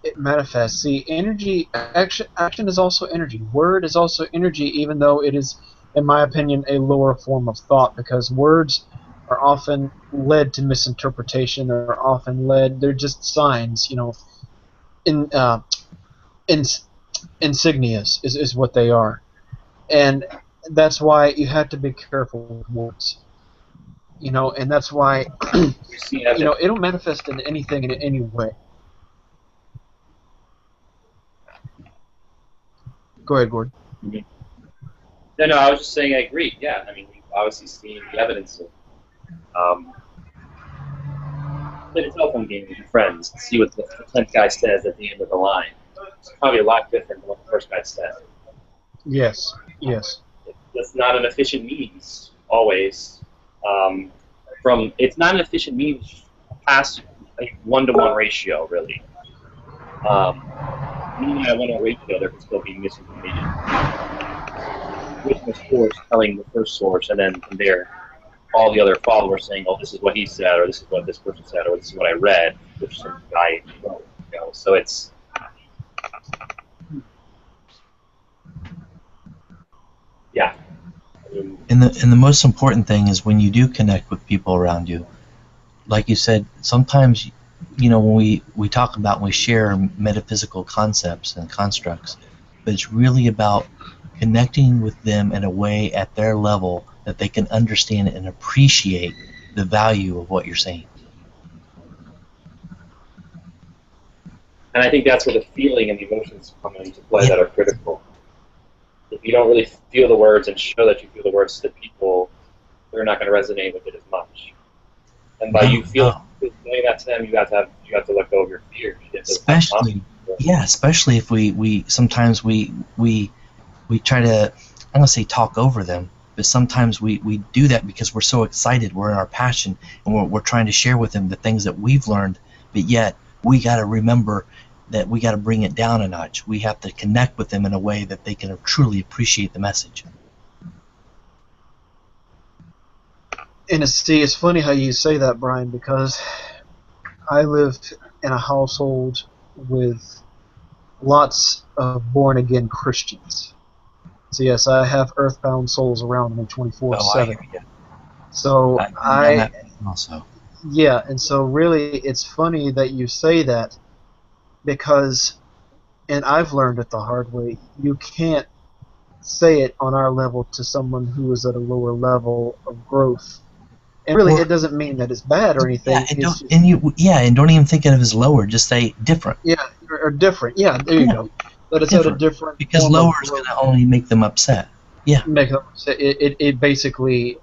G: it manifests. See, energy, action is also energy. Word is also energy, even though it is, in my opinion, a lower form of thought, because words are often led to misinterpretation. They're just signs, insignias is what they are. And that's why you have to be careful with words. And that's why, it'll manifest in anything in any way. Go ahead, Gordon.
D: Mm-hmm. No, I was just saying I agree. Yeah, I mean, we've obviously seen the evidence of playing a telephone game with your friends and see what the 10th guy says at the end of the line. It's probably a lot different than what the first guy said.
G: Yes.
D: That's not an efficient means, always. It's not an efficient means past a 1-to-1 ratio, really. Meaning at a 1-to-1 ratio, there can still be misinformation. With the source telling the first source, and then from there, all the other followers saying, "Oh, this is what he said," or "This is what this person said," or "This is what I read," which some guy wrote. So it's. Yeah.
B: And the most important thing is when you do connect with people around you, like you said, sometimes, when we talk about, we share metaphysical concepts and constructs, but it's really about connecting with them in a way at their level that they can understand and appreciate the value of what you're saying.
D: And I think that's where the feeling and the emotions come into play that are critical. If you don't really feel the words and show that you feel the words to people, they're not going to resonate with it as much. And by you saying that to them, you have to let go of your fears.
B: Especially if we sometimes we try to, I'm gonna say talk over them, but sometimes we do that because we're so excited, we're in our passion, and we're trying to share with them the things that we've learned, but yet we got to remember that we got to bring it down a notch. We have to connect with them in a way that they can truly appreciate the message.
G: And it's funny how you say that, Brian, because I lived in a household with lots of born-again Christians. So yes, I have earthbound souls around me 24/7. So yeah, and so really it's funny that you say that, because, and I've learned it the hard way, you can't say it on our level to someone who is at a lower level of growth. And really, it doesn't mean that it's bad or anything.
B: Yeah, and don't even think of it as lower. Just say different.
G: Yeah, or different. Yeah, there you go. That it's at a different.
B: Because lower is going to only make them upset. Yeah.
G: Make them upset. It basically,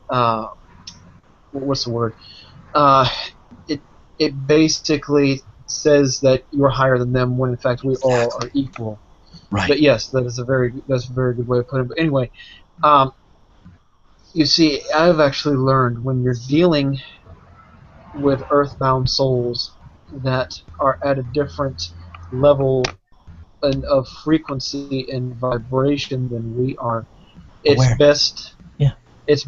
G: what's the word? It basically says that you're higher than them when in fact we all are equal.
B: Right.
G: But yes, that's a very good way of putting it. But anyway, you see, I've actually learned when you're dealing with earthbound souls that are at a different level of frequency and vibration than we are, it's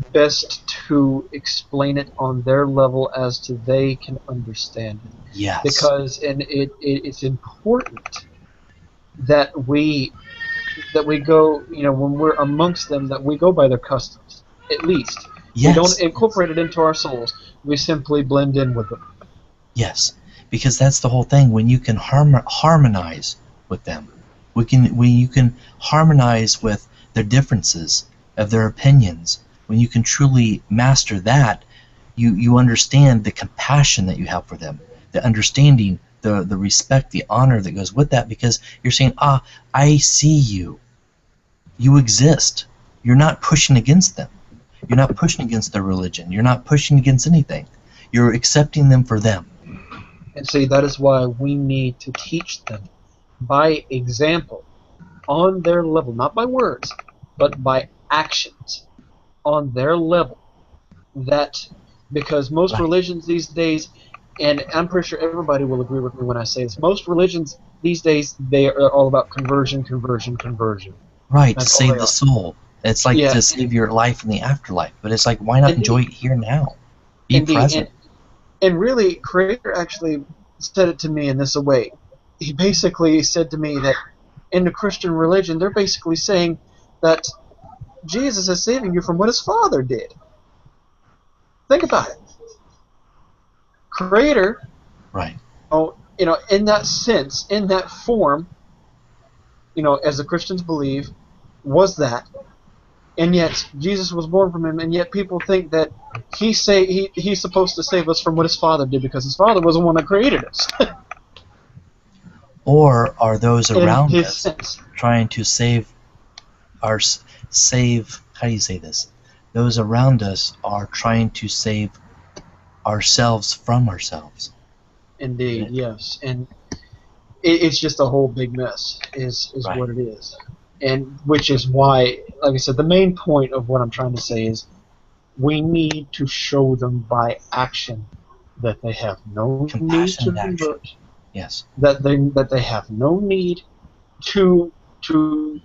G: best to explain it on their level as to they can understand it.
B: Yes.
G: Because it's important that we go, when we're amongst them, that we go by their customs, at least.
B: Yes.
G: We don't incorporate it into our souls. We simply blend in with them.
B: Yes, because that's the whole thing. When you can harmonize with them, when you can harmonize with their differences of their opinions, when you can truly master that, you understand the compassion that you have for them, the understanding, the respect, the honor that goes with that, because you're saying, I see you. You exist. You're not pushing against them. You're not pushing against their religion. You're not pushing against anything. You're accepting them for them.
G: And see, that is why we need to teach them by example, on their level, not by words, but by actions, on their level. That, because most religions these days, and I'm pretty sure everybody will agree with me when I say this, most religions these days, they are all about conversion.
B: Right, to save the soul. It's like to save your life in the afterlife. But it's like, why not enjoy it here now? Be present.
G: And really, Creator actually said it to me in this way. He basically said to me that in the Christian religion, they're basically saying that Jesus is saving you from what his Father did. Think about it. Creator,
B: right?
G: In that sense, in that form, as the Christians believe, was that, and yet Jesus was born from him, and yet people think that he's supposed to save us from what his Father did because his Father was the one that created us.
B: Or are those around us trying to save? How do you say this? Those around us are trying to save ourselves from ourselves.
G: Indeed, yes, and it's just a whole big mess. Is what it is, and which is why, like I said, the main point of what I'm trying to say is we need to show them by action that they have no need to convert.
B: Yes.
G: That they have no need to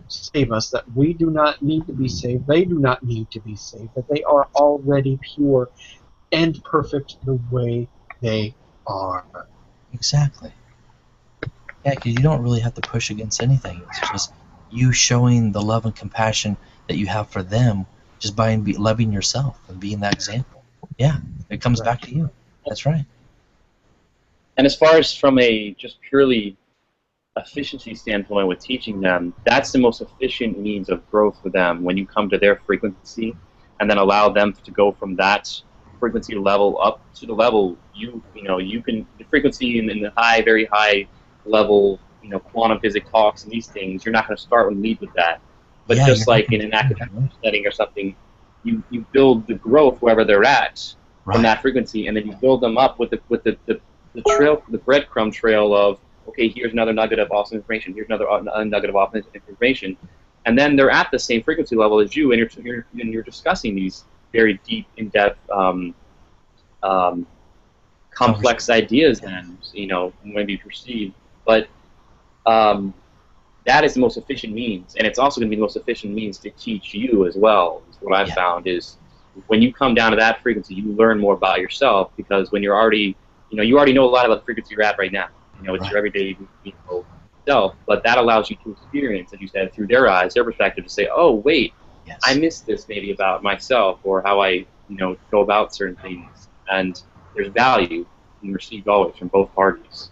G: save us, that we do not need to be saved, they do not need to be saved, that they are already pure and perfect the way they are.
B: Exactly. Yeah, because you don't really have to push against anything. It's just you showing the love and compassion that you have for them just by loving yourself and being that example. Yeah, it comes back to you. That's right.
D: And as far as from a just purely efficiency standpoint with teaching them, that's the most efficient means of growth for them when you come to their frequency and then allow them to go from that frequency level up to the level you can, the frequency in the high, very high level, quantum physics talks and these things, you're not going to start and lead with that. But
B: Yeah,
D: just
B: you're
D: like in an academic setting or something, you build the growth wherever they're at from that frequency, and then you build them up with the trail, the breadcrumb trail of, okay, here's another nugget of awesome information, here's another nugget of awesome information, and then they're at the same frequency level as you, and you're discussing these very deep, in-depth, complex ideas, and maybe perceived, but that is the most efficient means, and it's also going to be the most efficient means to teach you as well. What I've found is when you come down to that frequency, you learn more about yourself, because when you're already, you already know a lot about the frequency you're at right now. It's your everyday self, but that allows you to experience, as you said, through their eyes, their perspective, to say, oh, wait, I missed this maybe about myself, or how I, go about certain things, and there's value being received always from both parties.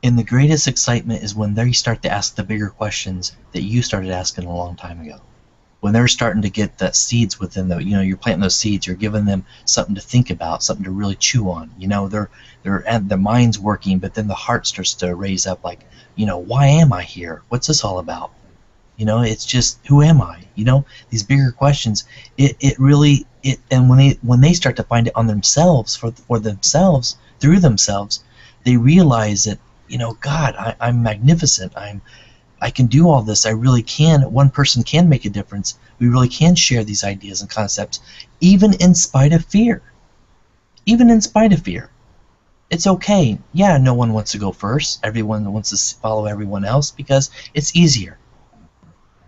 B: And the greatest excitement is when they start to ask the bigger questions that you started asking a long time ago. When they're starting to get the seeds within them, you're planting those seeds, you're giving them something to think about, something to really chew on. Their mind's working, but then the heart starts to raise up, like, why am I here? What's this all about? It's just, who am I? These bigger questions. And when they start to find it on themselves, for themselves, through themselves, they realize that, God, I'm magnificent. I can do all this. I really can. One person can make a difference. We really can share these ideas and concepts, even in spite of fear. Even in spite of fear. It's okay. Yeah, no one wants to go first. Everyone wants to follow everyone else because it's easier.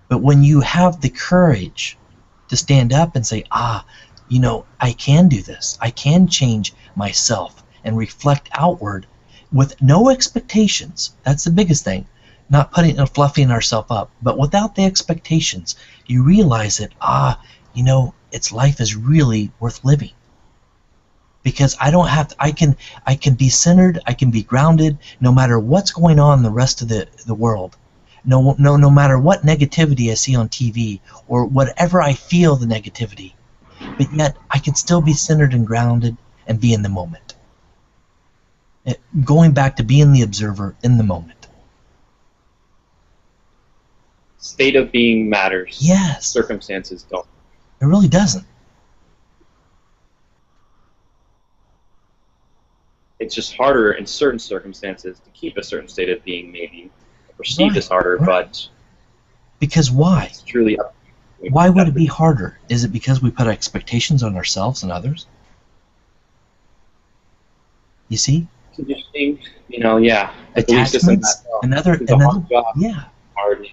B: But when you have the courage to stand up and say, I can do this. I can change myself and reflect outward with no expectations. That's the biggest thing. Not fluffing ourselves up, but without the expectations, you realize that, its life is really worth living. Because I don't have to, I can be centered, I can be grounded, no matter what's going on in the rest of the world. No matter what negativity I see on TV, or whatever I feel the negativity, but yet I can still be centered and grounded and be in the moment. Going back to being the observer in the moment.
D: State of being matters.
B: Yes.
D: Circumstances don't.
B: It really doesn't.
D: It's just harder in certain circumstances to keep a certain state of being, maybe perceived as harder, but
B: because why?
D: It's truly up to you.
B: Why would it be harder? Is it because we put expectations on ourselves and others? You see?
D: Conditioning, yeah.
B: Attachments. Another yeah.
D: Hard.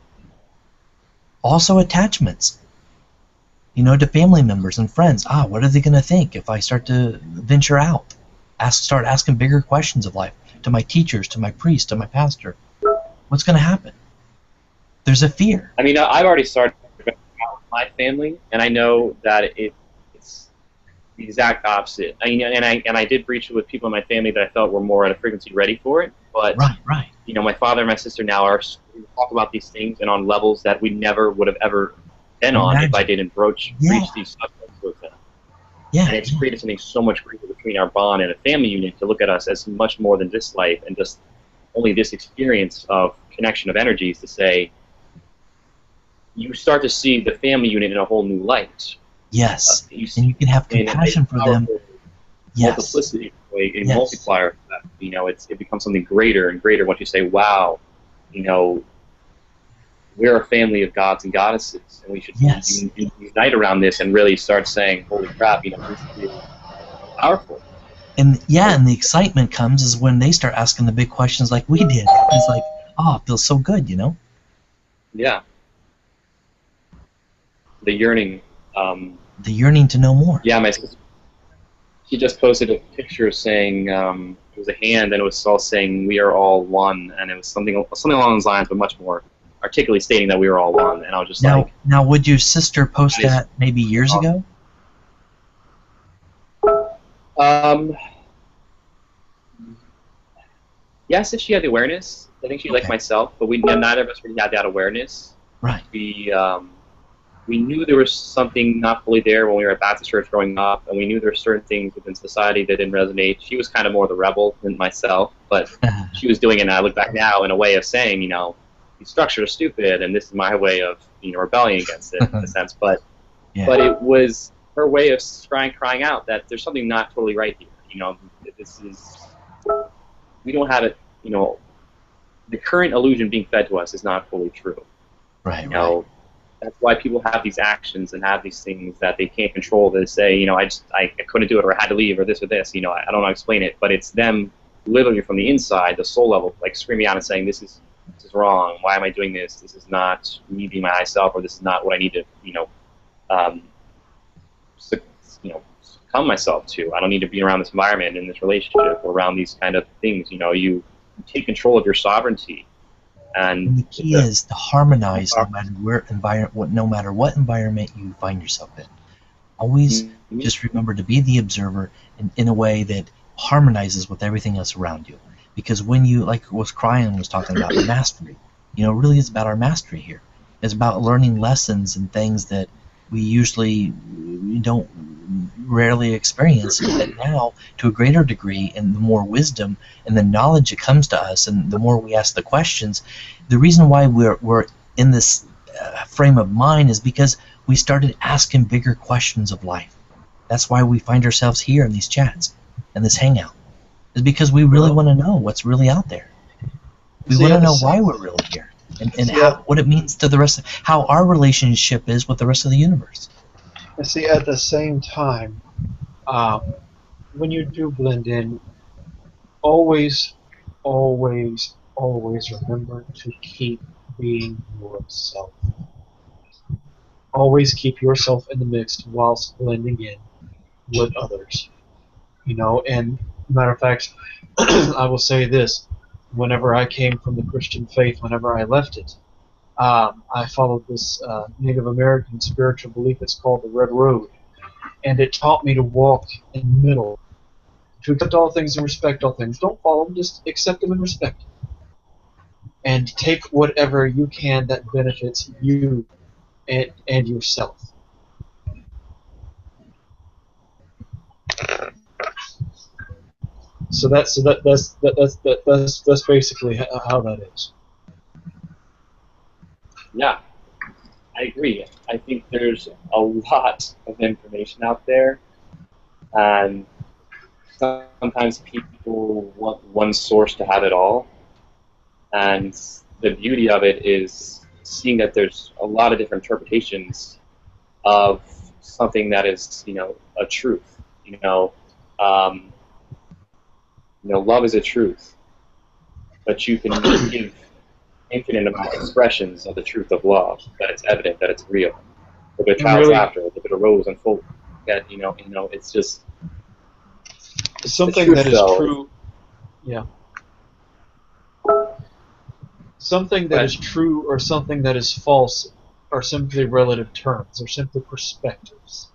B: Also attachments. To family members and friends. What are they going to think if I start to venture out? Start asking bigger questions of life. To my teachers, to my priest, to my pastor. What's going to happen? There's a fear.
D: I've already started with my family, and I know that it's the exact opposite. I did breach it with people in my family that I felt were more at a frequency ready for it. But
B: right.
D: My father and my sister now we talk about these things and on levels that we never would have ever been on if I didn't breach these subjects with them.
B: Yeah.
D: And it's created something so much greater between our bond and a family unit to look at us as much more than this life and just only this experience of connection of energies, to say you start to see the family unit in a whole new light.
B: Yes. And you can have compassion for them. Yes.
D: Multiplicity, a multiplier. It becomes something greater and greater once you say, wow, we're a family of gods and goddesses, and we should unite around this and really start saying, holy crap, this is powerful.
B: And the excitement comes is when they start asking the big questions like we did. It's like, it feels so good,
D: Yeah. The yearning.
B: The yearning to know more.
D: Yeah, my sister, she just posted a picture saying, it was a hand, and it was all saying, we are all one, and it was something along those lines, but much more articulately stating that we were all one, and I was just
B: Now, would your sister post that maybe years ago?
D: yes, if she had the awareness, I think she'd like myself, but neither of us really had that awareness.
B: Right.
D: We knew there was something not fully there when we were at Baptist church growing up, and we knew there were certain things within society that didn't resonate. She was kind of more the rebel than myself, but she was doing it, and I look back now in a way of saying, these structures are stupid, and this is my way of, rebelling against it, in a sense. But it was her way of crying out that there's something not totally right here. We don't have it, the current illusion being fed to us is not fully true.
B: Right,
D: That's why people have these actions and have these things that they can't control. They say, I couldn't do it, or I had to leave, or this or this. I don't know how to explain it, but it's them literally from the inside, the soul level, like screaming out and saying, this is wrong. Why am I doing this? This is not me being my high self, or this is not what I need to, succumb myself to. I don't need to be around this environment, in this relationship, or around these kind of things. You take control of your sovereignty. And
B: the key is to harmonize no matter what environment you find yourself in. Always just remember to be the observer in a way that harmonizes with everything else around you. Because when you, like what Cryan was talking about, mastery, really it's about our mastery here. It's about learning lessons and things that we usually don't rarely experience, but now to a greater degree, and the more wisdom and the knowledge that comes to us, and the more we ask the questions. The reason why we're in this frame of mind is because we started asking bigger questions of life. That's why we find ourselves here in these chats and this hangout, is because we really want to know what's really out there. We want to know why we're really here, and what it means to the rest of, how our relationship is with the rest of the universe.
G: And see, at the same time, when you do blend in, always remember to keep being yourself. Always keep yourself in the mix whilst blending in with others. And matter of fact, I will say this: whenever I came from the Christian faith, whenever I left it, I followed this Native American spiritual belief. It's called the Red Road, and it taught me to walk in the middle, to accept all things and respect all things. Don't follow them, just accept them and respect them. And take whatever you can that benefits you and yourself. So that's basically how that is.
D: Yeah, I agree. I think there's a lot of information out there, and sometimes people want one source to have it all. And the beauty of it is seeing that there's a lot of different interpretations of something that is, a truth. Love is a truth, but you can give infinite amount of expressions of the truth of love, that it's evident, that it's real. A bit of child's laughter, a bit of rose unfolding. That it's just
G: something that is true. Yeah. Something that is true or something that is false are simply relative terms. They're simply perspectives.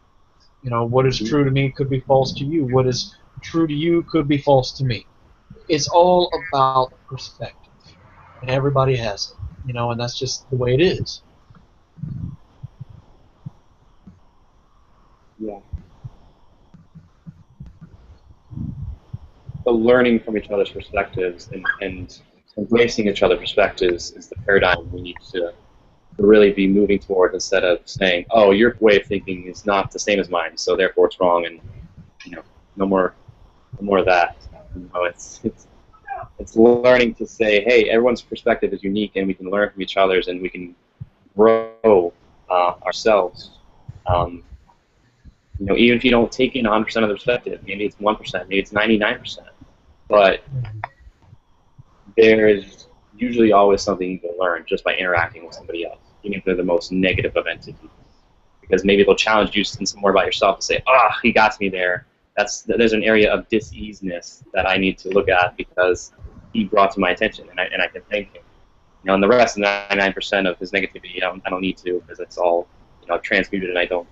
G: What is true to me could be false to you. What is true to you could be false to me. It's all about perspective, and everybody has it. And that's just the way it is.
D: Yeah. But learning from each other's perspectives and embracing each other's perspectives is the paradigm we need to really be moving toward, instead of saying, oh, your way of thinking is not the same as mine, so therefore it's wrong, and no more of that. It's learning to say, hey, everyone's perspective is unique, and we can learn from each other's, and we can grow ourselves. Even if you don't take in 100% of the perspective, maybe it's 1%, maybe it's 99%, but there is usually always something you can learn just by interacting with somebody else, even if they're the most negative of entities. Because maybe they'll challenge you some more about yourself and say, he got me there. There's an area of dis-easeness that I need to look at because he brought to my attention, and I can thank him. And the rest, 99% of his negativity, I don't need to, because it's all transmuted, and I don't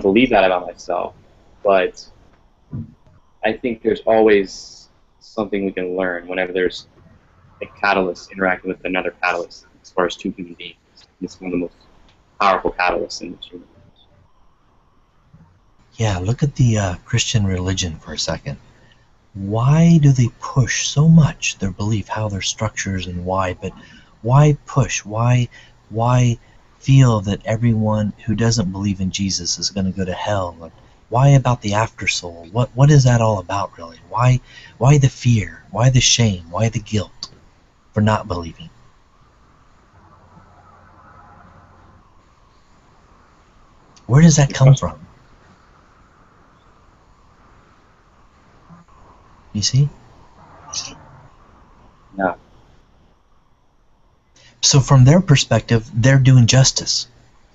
D: believe that about myself. But I think there's always something we can learn whenever there's a catalyst interacting with another catalyst as far as two human beings. It's one of the most powerful catalysts in the human.
B: Yeah, look at the Christian religion for a second. Why do they push so much their belief, how their structures and why? But why push? Why feel that everyone who doesn't believe in Jesus is going to go to hell? Why about the after soul? What is that all about, really? Why the fear? Why the shame? Why the guilt for not believing? Where does that come from? You see?
D: Yeah.
B: So from their perspective, they're doing justice.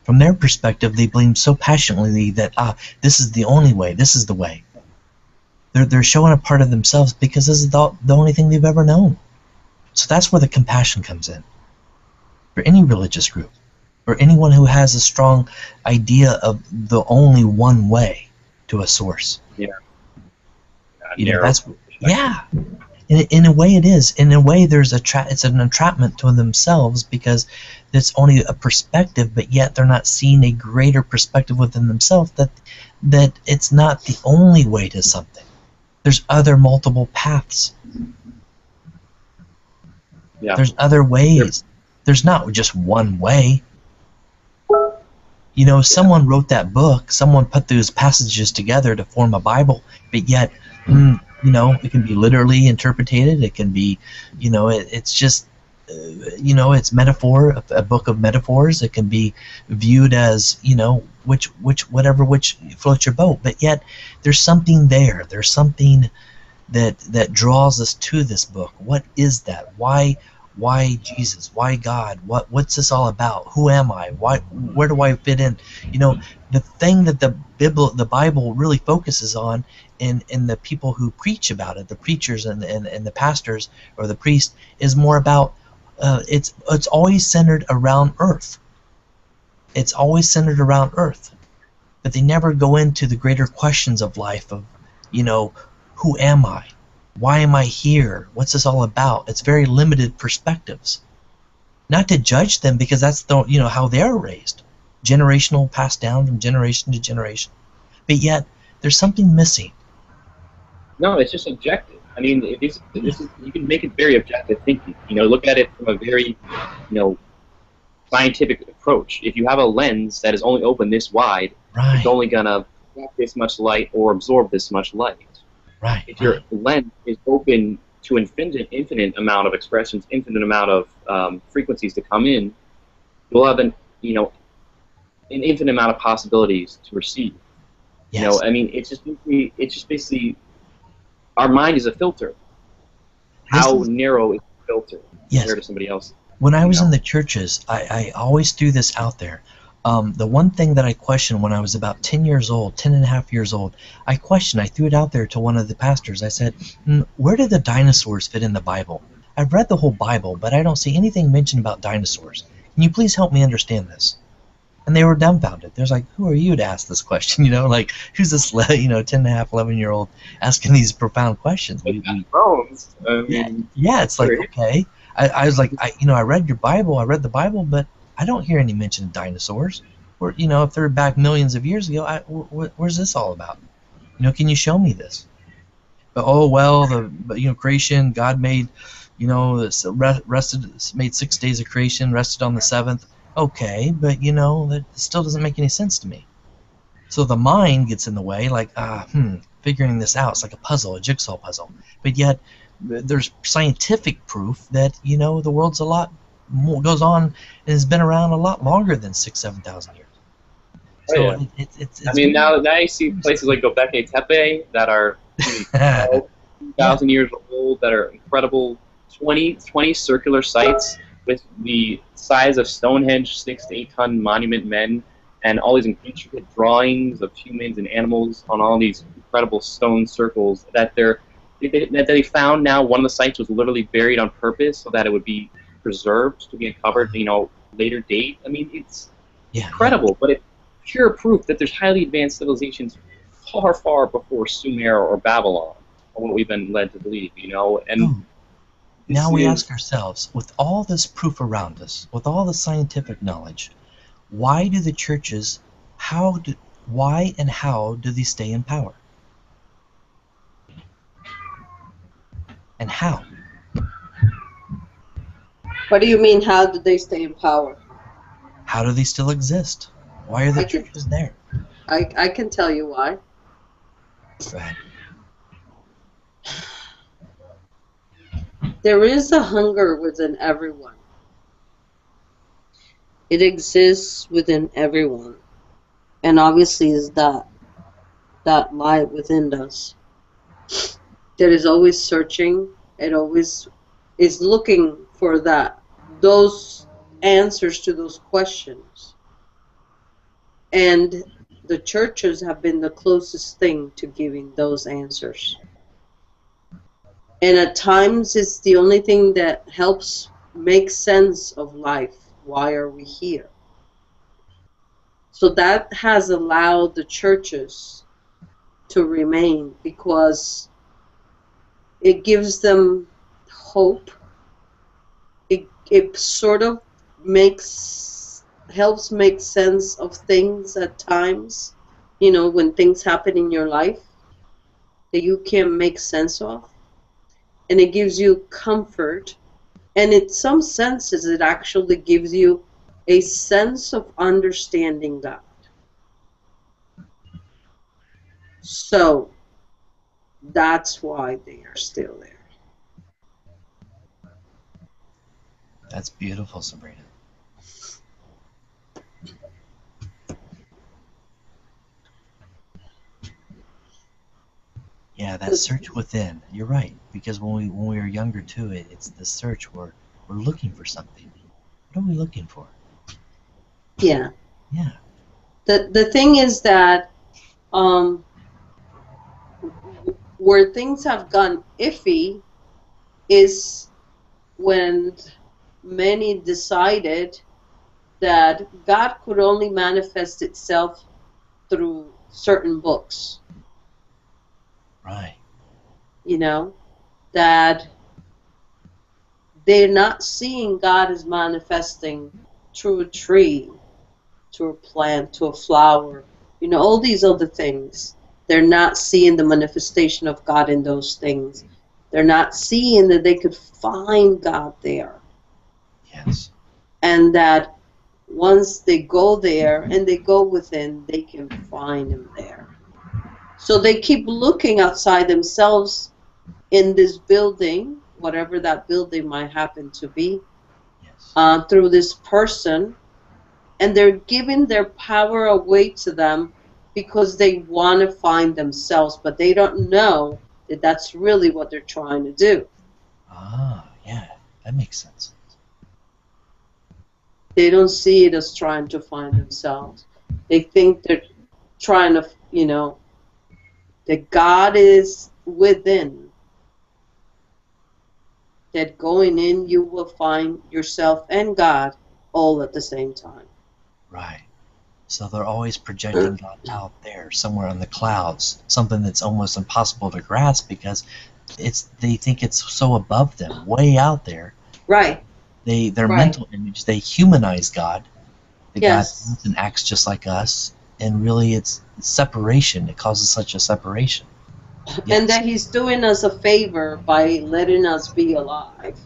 B: From their perspective, they blame so passionately that this is the only way. This is the way. They're showing a part of themselves because this is the only thing they've ever known. So that's where the compassion comes in. For any religious group, or anyone who has a strong idea of the only one way to a source.
D: Yeah.
B: You know, that's yeah. In a way, it is. In a way, it's an entrapment to themselves because it's only a perspective, but yet they're not seeing a greater perspective within themselves that it's not the only way to something. There's other multiple paths.
D: Yeah.
B: There's other ways. There's not just one way. You know, someone wrote that book, someone put those passages together to form a Bible, but yet, you know, it can be literally interpreted, it can be, you know, it's just, you know, it's metaphor, a book of metaphors, it can be viewed as, you know, which floats your boat, but yet there's something there, there's something that draws us to this book. What is that? Why Jesus? Why God? What's this all about? Who am I? Where do I fit in? You know, the thing that the Bible really focuses on in the people who preach about it, the preachers and the pastors or the priest, is more about it's always centered around earth. It's always centered around earth. But they never go into the greater questions of life of, you know, who am I? Why am I here? What's this all about? It's very limited perspectives. Not to judge them because that's you know how they're raised, generational, passed down from generation to generation. But yet there's something missing.
D: No, it's just objective. I mean, this is you can make it very objective thinking. You know, look at it from a very, you know, scientific approach. If you have a lens that is only open this wide,
B: Right.
D: it's only gonna reflect this much light or absorb this much light.
B: Right.
D: If your lens is open to infinite amount of expressions, infinite amount of frequencies to come in, you'll have an infinite amount of possibilities to receive.
B: Yes.
D: You know, I mean, it's just basically our mind is a filter. How narrow is the filter compared to somebody else?
B: When I was in the churches, I always threw this out there. The one thing that I questioned when I was about 10 years old, 10 and a half years old, I threw it out there to one of the pastors. I said, where do the dinosaurs fit in the Bible? I've read the whole Bible, but I don't see anything mentioned about dinosaurs. Can you please help me understand this? And they were dumbfounded. They're like, who are you to ask this question? You know, like, who's this, 10 and a half, 11-year-old asking these profound questions?
D: Bones.
B: Yeah, it's like, okay. I was like, I read the Bible, but I don't hear any mention of dinosaurs. Or, you know, if they're back millions of years ago, where's this all about? You know, can you show me this? But, creation, God made, made 6 days of creation, rested on the seventh. Okay, but, that still doesn't make any sense to me. So the mind gets in the way, like, figuring this out. It's like a puzzle, a jigsaw puzzle. But yet, there's scientific proof that, the world's a lot more, goes on and has been around a lot longer than 6,000-7,000 years. So it's
D: now you see places like Göbekli Tepe that are 2,000 years old, that are incredible, 20 circular sites with the size of Stonehenge 6 to 8 ton monument men, and all these intricate drawings of humans and animals on all these incredible stone circles that they found. Now one of the sites was literally buried on purpose so that it would be preserved to be uncovered, later date. I mean, it's incredible, but it's pure proof that there's highly advanced civilizations far, far before Sumer or Babylon what we've been led to believe, you know. And
B: Ooh. Now
D: this
B: we
D: is-
B: ask ourselves, with all this proof around us, with all the scientific knowledge, why do the churches, why and how do they stay in power? And how?
H: What do you mean, how do they stay in power?
B: How do they still exist? Why are the churches there?
H: I can tell you why.
B: Go ahead.
H: There is a hunger within everyone. It exists within everyone. And obviously is that light within us that is always searching. It always is looking for those answers to those questions. And the churches have been the closest thing to giving those answers. And at times it's the only thing that helps make sense of life. Why are we here? So that has allowed the churches to remain because it gives them hope. It sort of helps make sense of things at times, you know, when things happen in your life that you can't make sense of. And it gives you comfort. And in some senses, it actually gives you a sense of understanding God. So that's why they are still there.
B: That's beautiful, Sabrina. Yeah, that search within. You're right, because when we were younger too, it's the search where we're looking for something. What are we looking for?
H: Yeah.
B: Yeah.
H: The thing is that where things have gone iffy is when many decided that God could only manifest itself through certain books.
B: Right.
H: You know, that they're not seeing God as manifesting through a tree, to a plant, to a flower, you know, all these other things. They're not seeing the manifestation of God in those things. They're not seeing that they could find God there.
B: Yes.
H: And that once they go there and they go within, they can find Him there. So they keep looking outside themselves in this building, whatever that building might happen to be,
B: Yes.
H: through this person, and they're giving their power away to them because they want to find themselves, but they don't know that that's really what they're trying to do.
B: Ah, yeah, that makes sense.
H: They don't see it as trying to find themselves. They think they're trying to, you know, that God is within. That going in, you will find yourself and God all at the same time.
B: Right. So they're always projecting God out there, somewhere in the clouds, something that's almost impossible to grasp because they think it's so above them, way out there.
H: Right.
B: Their
H: Right.
B: mental image, they humanize God. The
H: Yes.
B: God thinks and acts just like us, and really it's separation. It causes such a separation. Yes.
H: And that He's doing us a favor by letting us be alive.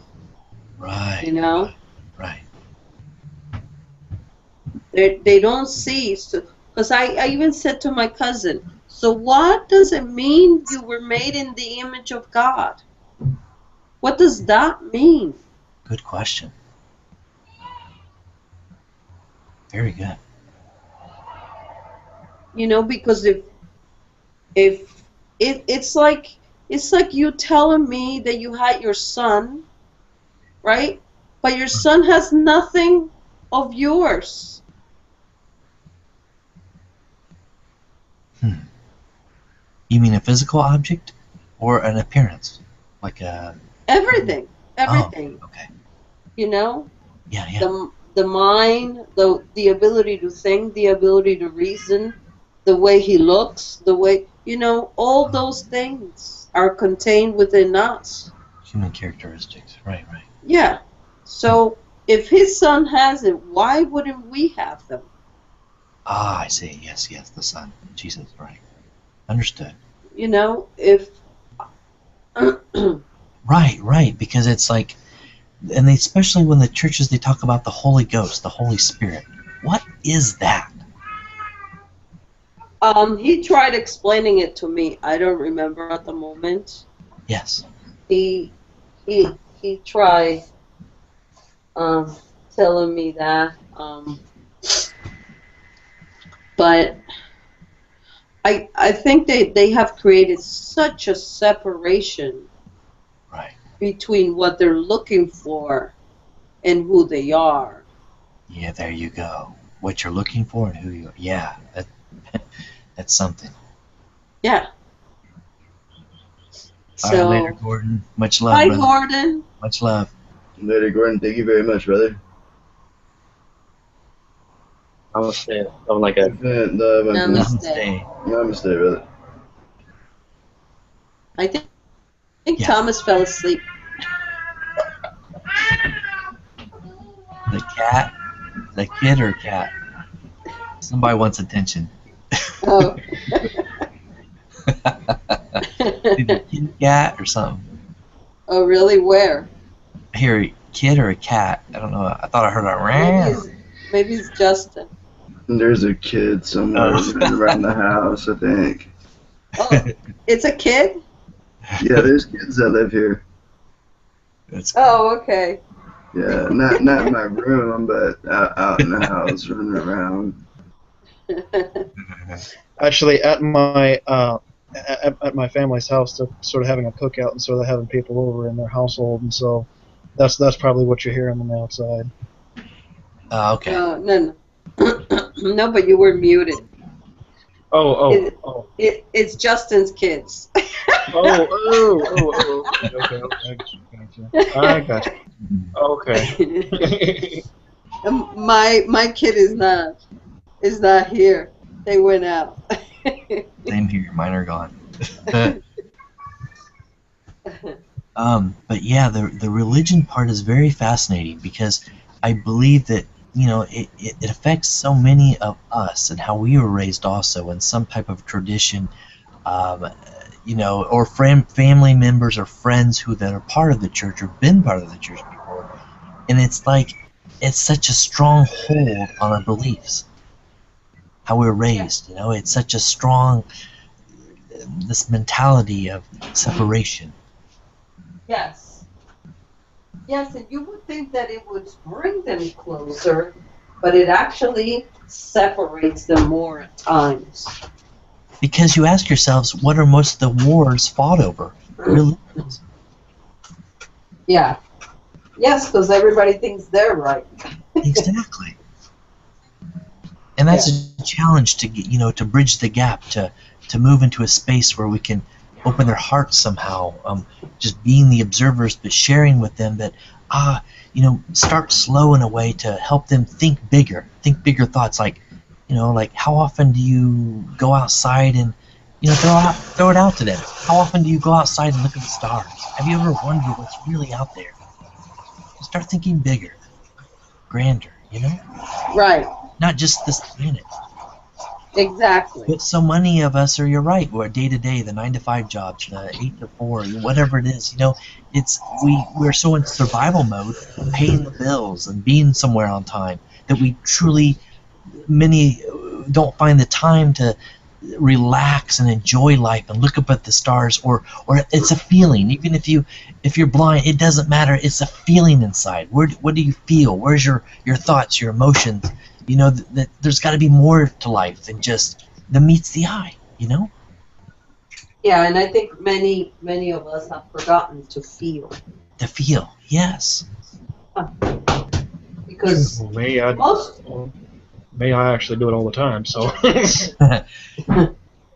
B: Right.
H: You know?
B: Right.
H: They don't see. Because I even said to my cousin, so what does it mean you were made in the image of God? What does that mean?
B: Good question. Very good.
H: You know, because if it's like you telling me that you had your son, right? But your son has nothing of yours.
B: You mean a physical object or an appearance? Like a...
H: Everything.
B: Oh, okay.
H: You know?
B: Yeah, yeah.
H: The mind, the ability to think, the ability to reason, the way he looks, the way, you know, all those things. are contained within us.
B: Human characteristics. Right, right.
H: Yeah. So if his son has it, why wouldn't we have them?
B: Ah, I see. Yes, yes, the Son, Jesus. Right. Understood.
H: You know, if
B: Right, right. Because it's like, and they, especially when the churches, they talk about the Holy Ghost, the Holy Spirit. What is that?
H: he tried explaining it to me. I don't remember at the moment.
B: Yes.
H: He tried telling me that. But I think they have created such a separation
B: Right.
H: between what they're looking for and who they are.
B: Yeah, there you go. What you're looking for and who you are. Yeah, that's something.
H: Yeah.
B: All right,
H: So,
B: later, Gordon. Much love,
H: hi,
B: brother.
H: Gordon.
B: Much love.
A: Later, Gordon. Thank you very much, brother.
D: I was saying something like a
H: Namaste.
A: Namaste, brother.
H: I think
B: Yeah.
H: Thomas fell asleep.
B: The cat, the kid or cat? Somebody wants attention.
H: Oh.
B: Either kid, cat, or something.
H: Oh, really? Where?
B: Here, a kid or a cat? I don't know. I thought I heard a
H: Maybe it's Justin.
A: There's a kid somewhere running around the house, I think.
H: Oh, it's a kid?
A: Yeah, there's kids that live here.
B: That's
H: Oh, okay.
A: Yeah, not in my room, but out in the house running around.
G: Actually, at my family's house, they're sort of having a cookout, and so they're having people over in their household, and so that's probably what you're hearing on the outside.
B: okay.
H: No. No, but you were muted.
G: Oh.
H: It's Justin's kids.
G: Oh. Okay. Gotcha. I got you. Okay.
H: My kid is not here. They went out.
B: Same here. Mine are gone. But yeah, the religion part is very fascinating because I believe that, you know, it affects so many of us and how we were raised also in some type of tradition, you know, or family members or friends that are part of the church or been part of the church before. And it's like, it's such a strong hold on our beliefs, how we were raised, you know, it's such a strong, this mentality of separation.
H: Yes, and you would think that it would bring them closer, but it actually separates them more at times.
B: Because you ask yourselves, what are most of the wars fought over? Religions.
H: Yeah. Yes, because everybody thinks they're right.
B: Exactly. And that's a challenge to get, you know, to bridge the gap, to move into a space where we can open their hearts somehow, just being the observers, but sharing with them that, you know, start slow in a way to help them think bigger thoughts, like, you know, like how often do you go outside and, you know, throw it out to them. How often do you go outside and look at the stars? Have you ever wondered what's really out there? Start thinking bigger, grander, you know?
H: Right.
B: Not just this planet.
H: Exactly.
B: But so many of us are, you're right, we're day to day, the 9-to-5 jobs, the 8-to-4, whatever it is, you know, we're so in survival mode, paying the bills and being somewhere on time, that we truly, many don't find the time to relax and enjoy life and look up at the stars, or it's a feeling. Even if you're blind, it doesn't matter. It's a feeling inside. What do you feel? Where's your thoughts, your emotions? You know, that there's got to be more to life than just the meets the eye, you know?
H: Yeah, and I think many of us have forgotten to feel.
B: To feel, yes.
H: Because
G: May I actually do it all the time, so.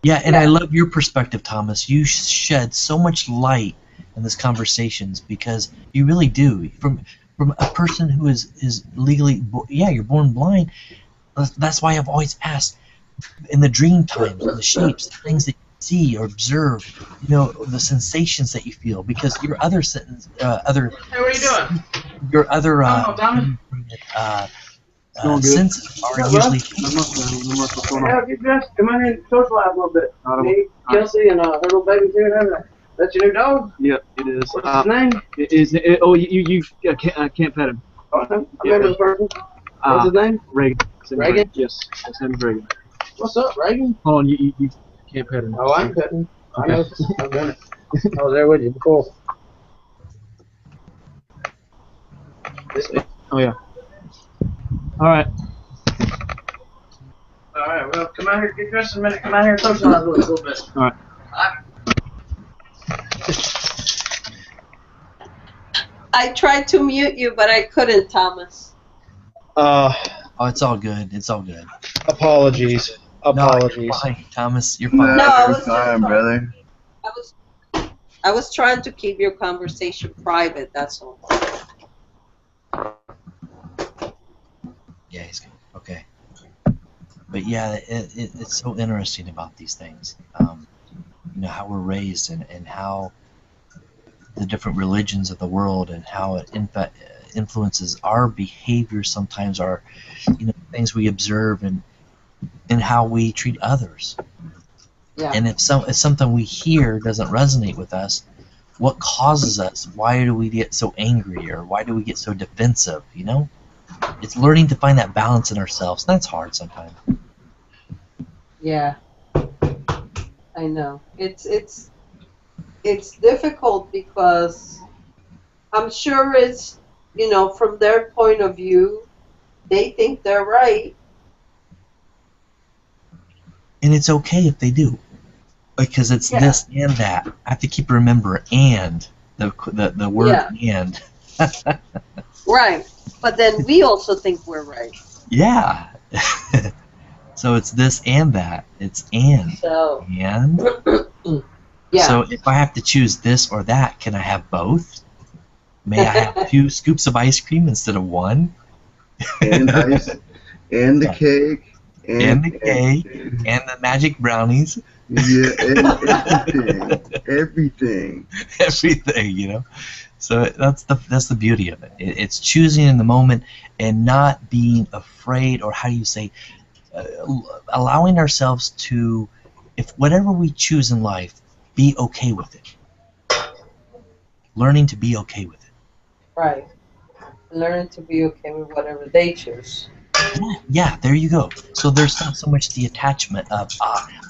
B: Yeah, and I love your perspective, Thomas. You shed so much light in these conversations because you really do. From a person who is legally, you're born blind. That's why I've always asked, in the dream times, in the shapes, the things that you see or observe, you know, the sensations that you feel, because your other
G: Hey, what are you doing?
B: your other
G: Doing good.
B: senses are
G: Yeah,
B: usually.
G: What's going on? Yeah, get dressed. Come in here and socialize a little bit. Me, Kelsey, and her little baby's here and everything. That's your new dog? Yep, it is. What's his name? I can't pet him. Okay. I've met him in person. What's his name? Reagan. Reagan? Yes, his name is Reagan. What's up, Reagan? Hold on, you can't pet him. Oh, I'm petting him. Okay. I know. I've done it. I was there with you before. Oh, yeah. All right. All right, well, come out here, get dressed in a minute. Come out here and socialize with us a little bit. All right.
H: I tried to mute you, but I couldn't, Thomas.
B: Oh, it's all good. It's all good.
G: Apologies.
B: No, you're fine, Thomas. You're fine.
H: No,
A: You're fine, brother.
H: I was trying to keep your conversation private, that's all.
B: Yeah, he's good. Okay. But yeah, it's so interesting about these things. You know, how we're raised and how the different religions of the world and how it influences our behavior sometimes, our, you know, things we observe and how we treat others.
H: Yeah.
B: And if something we hear doesn't resonate with us, what causes us? Why do we get so angry, or why do we get so defensive? You know, it's learning to find that balance in ourselves. That's hard sometimes.
H: Yeah. I know. It's difficult because I'm sure it's, you know, from their point of view, they think they're right.
B: And it's okay if they do, because it's this and that. I have to keep remember and the word and.
H: Right, but then we also think we're right.
B: Yeah. So it's this and that. It's and.
H: So.
B: And.
H: Yeah.
B: So if I have to choose this or that, can I have both? May I have 2 scoops of ice cream instead of 1?
A: And ice, and the cake.
B: And the cake, and the magic brownies.
A: Yeah, everything.
B: Everything, you know. So that's the beauty of it. It's choosing in the moment and not being afraid, or how do you say, allowing ourselves to, if whatever we choose in life, be okay with it. Learning to be okay with it.
H: Right. Learning to be okay with whatever they choose.
B: Yeah, there you go. So there's not so much the attachment of,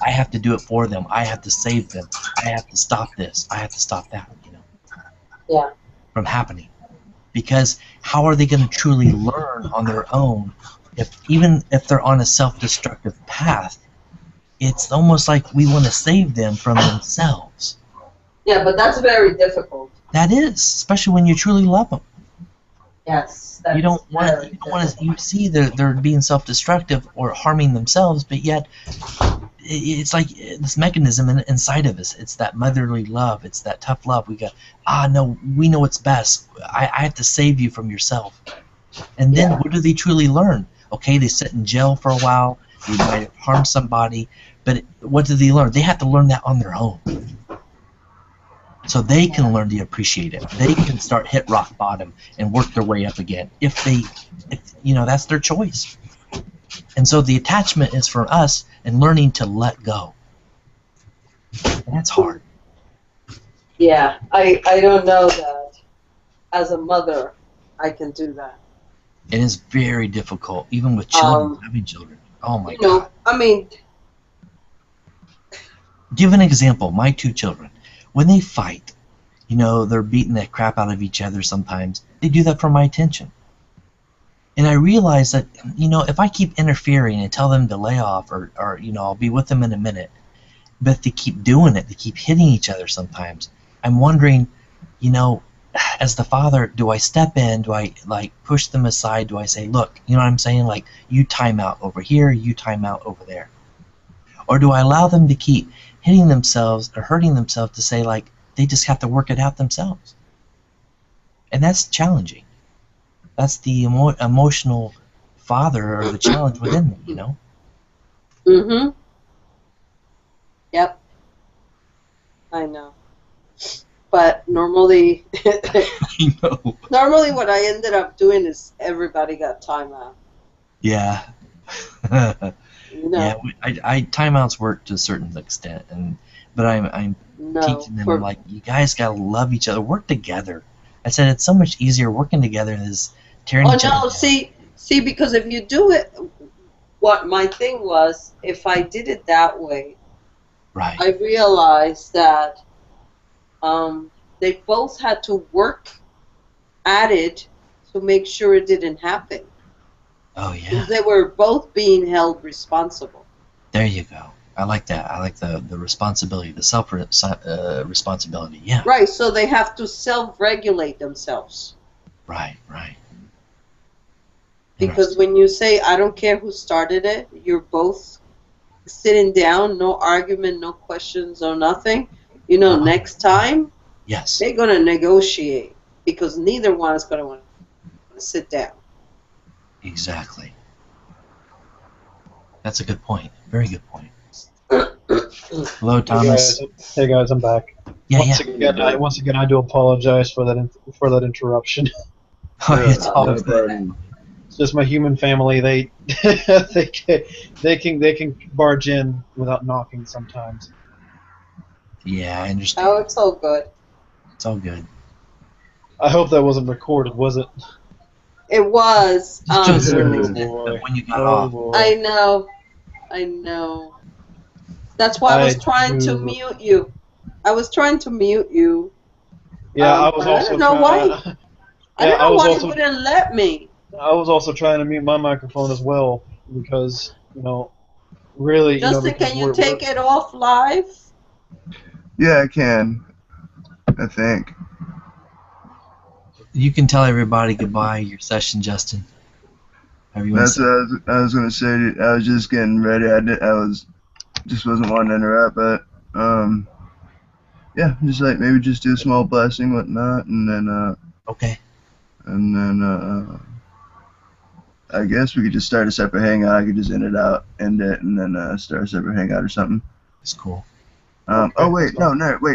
B: I have to do it for them, I have to save them, I have to stop this, I have to stop that, you know.
H: Yeah.
B: From happening. Because how are they going to truly learn on their own even if they're on a self-destructive path? It's almost like we want to save them from themselves.
H: Yeah, but that's very difficult.
B: That is, especially when you truly love them.
H: Yes.
B: You don't want to. You see they're being self-destructive or harming themselves, but yet it's like this mechanism inside of us. It's that motherly love. It's that tough love. We go, no, we know what's best. I have to save you from yourself. And then what do they truly learn? Okay, they sit in jail for a while. They might have harmed somebody, but what do they learn? They have to learn that on their own. So they can learn to appreciate it. They can hit rock bottom and work their way up again. If you know, that's their choice. And so the attachment is for us and learning to let go. And that's hard.
H: Yeah, I don't know that as a mother I can do that.
B: It is very difficult, even with children, having children. Oh my God.
H: I mean,
B: give an example. My 2 children, when they fight, you know, they're beating the crap out of each other sometimes. They do that for my attention. And I realize that, you know, if I keep interfering and tell them to lay off, or you know, I'll be with them in a minute, but if they keep doing it, they keep hitting each other sometimes, I'm wondering, you know, as the father, do I step in? Do I, like, push them aside? Do I say, look, you know what I'm saying? Like, you time out over here, you time out over there. Or do I allow them to keep hitting themselves or hurting themselves to say, like, they just have to work it out themselves? And that's challenging. That's the emotional father, or the challenge within me, you know?
H: Mm-hmm. Yep. normally,
B: You know.
H: normally what I ended up doing is everybody got timeout.
B: Yeah.
H: You know,
B: Yeah, I timeouts work to a certain extent, but I'm
H: no,
B: teaching them like you guys gotta love each other, work together. I said it's so much easier working together than is tearing
H: oh
B: each other
H: no,
B: down.
H: see, because if you do it, what my thing was, if I did it that way,
B: Right.
H: I realized that they both had to work at it to make sure it didn't happen.
B: Oh yeah.
H: Because they were both being held responsible.
B: There you go. I like that. I like the responsibility, the self responsibility. Yeah.
H: Right, so they have to self-regulate themselves.
B: Right. Right.
H: Because when you say, I don't care who started it, you're both sitting down, no argument, no questions, no nothing. You know, next time,
B: Yes.
H: they're going to negotiate because neither one is going to want to sit down.
B: Exactly. That's a good point. Very good point. Hello, Thomas.
G: Hey guys, I'm back.
B: Yeah,
G: Once again, I do apologize for that interruption.
B: Oh, it's all
A: No
B: good.
A: problem.
G: It's just my human family. They they can barge in without knocking sometimes.
B: Yeah, I understand.
H: Oh, it's all good.
B: It's all good.
G: I hope that wasn't recorded, was it?
H: It was.
B: Just to a certain
G: Oh,
B: extent,
G: boy.
B: but when you got
G: Oh,
B: off.
G: boy.
H: I know. That's why I was trying to mute you. I was trying to mute you.
G: Yeah, I was
H: but
G: also
H: I don't know why. I don't know why it wouldn't let me.
G: I was also trying to mute my microphone as well because really,
H: Justin,
G: because
H: can you take it off live?
A: Yeah, I can. I think.
B: You can tell everybody goodbye your session, Justin.
A: That's what I was gonna say. I was just getting ready. Just wasn't wanting to interrupt, but yeah, just like maybe just do a small blessing, whatnot, and then
B: Okay.
A: And then I guess we could just start a separate hangout. I could just end it, and then start a separate hangout or something.
B: That's cool.
A: Okay, oh wait,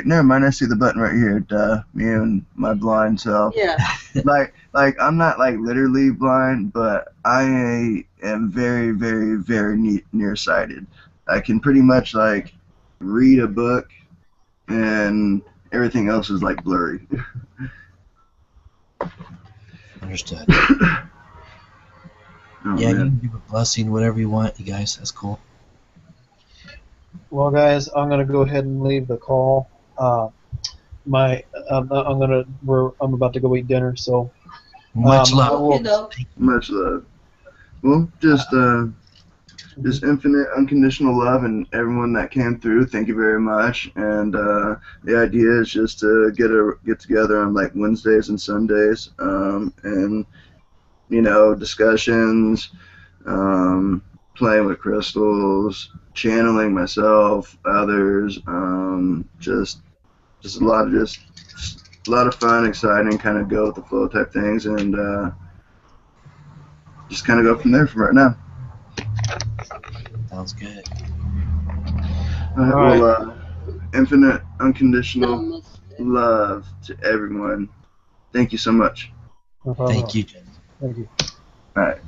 A: never mind. I see the button right here. Duh, me and my blind self.
H: Yeah.
A: like I'm not like literally blind, but I am very, very, very nearsighted. I can pretty much like read a book, and everything else is like blurry.
B: Understood.
A: Oh,
B: yeah,
A: man.
B: you can give a blessing, whatever you want, you guys. That's cool.
G: Well, guys, I'm gonna go ahead and leave the call. I'm about to go eat dinner, so
B: Much love.
A: Much love. Well, just infinite, unconditional love, and everyone that came through. Thank you very much. And the idea is just to get together on like Wednesdays and Sundays, and discussions, playing with crystals, channeling myself, others, just a lot of fun, exciting, kind of go with the flow type things, and just kind of go from there from right now.
B: Sounds good.
A: All right. Well, infinite, unconditional love to everyone. Thank you so much.
G: No problem.
B: Thank you, Jen.
G: Thank you.
A: All right.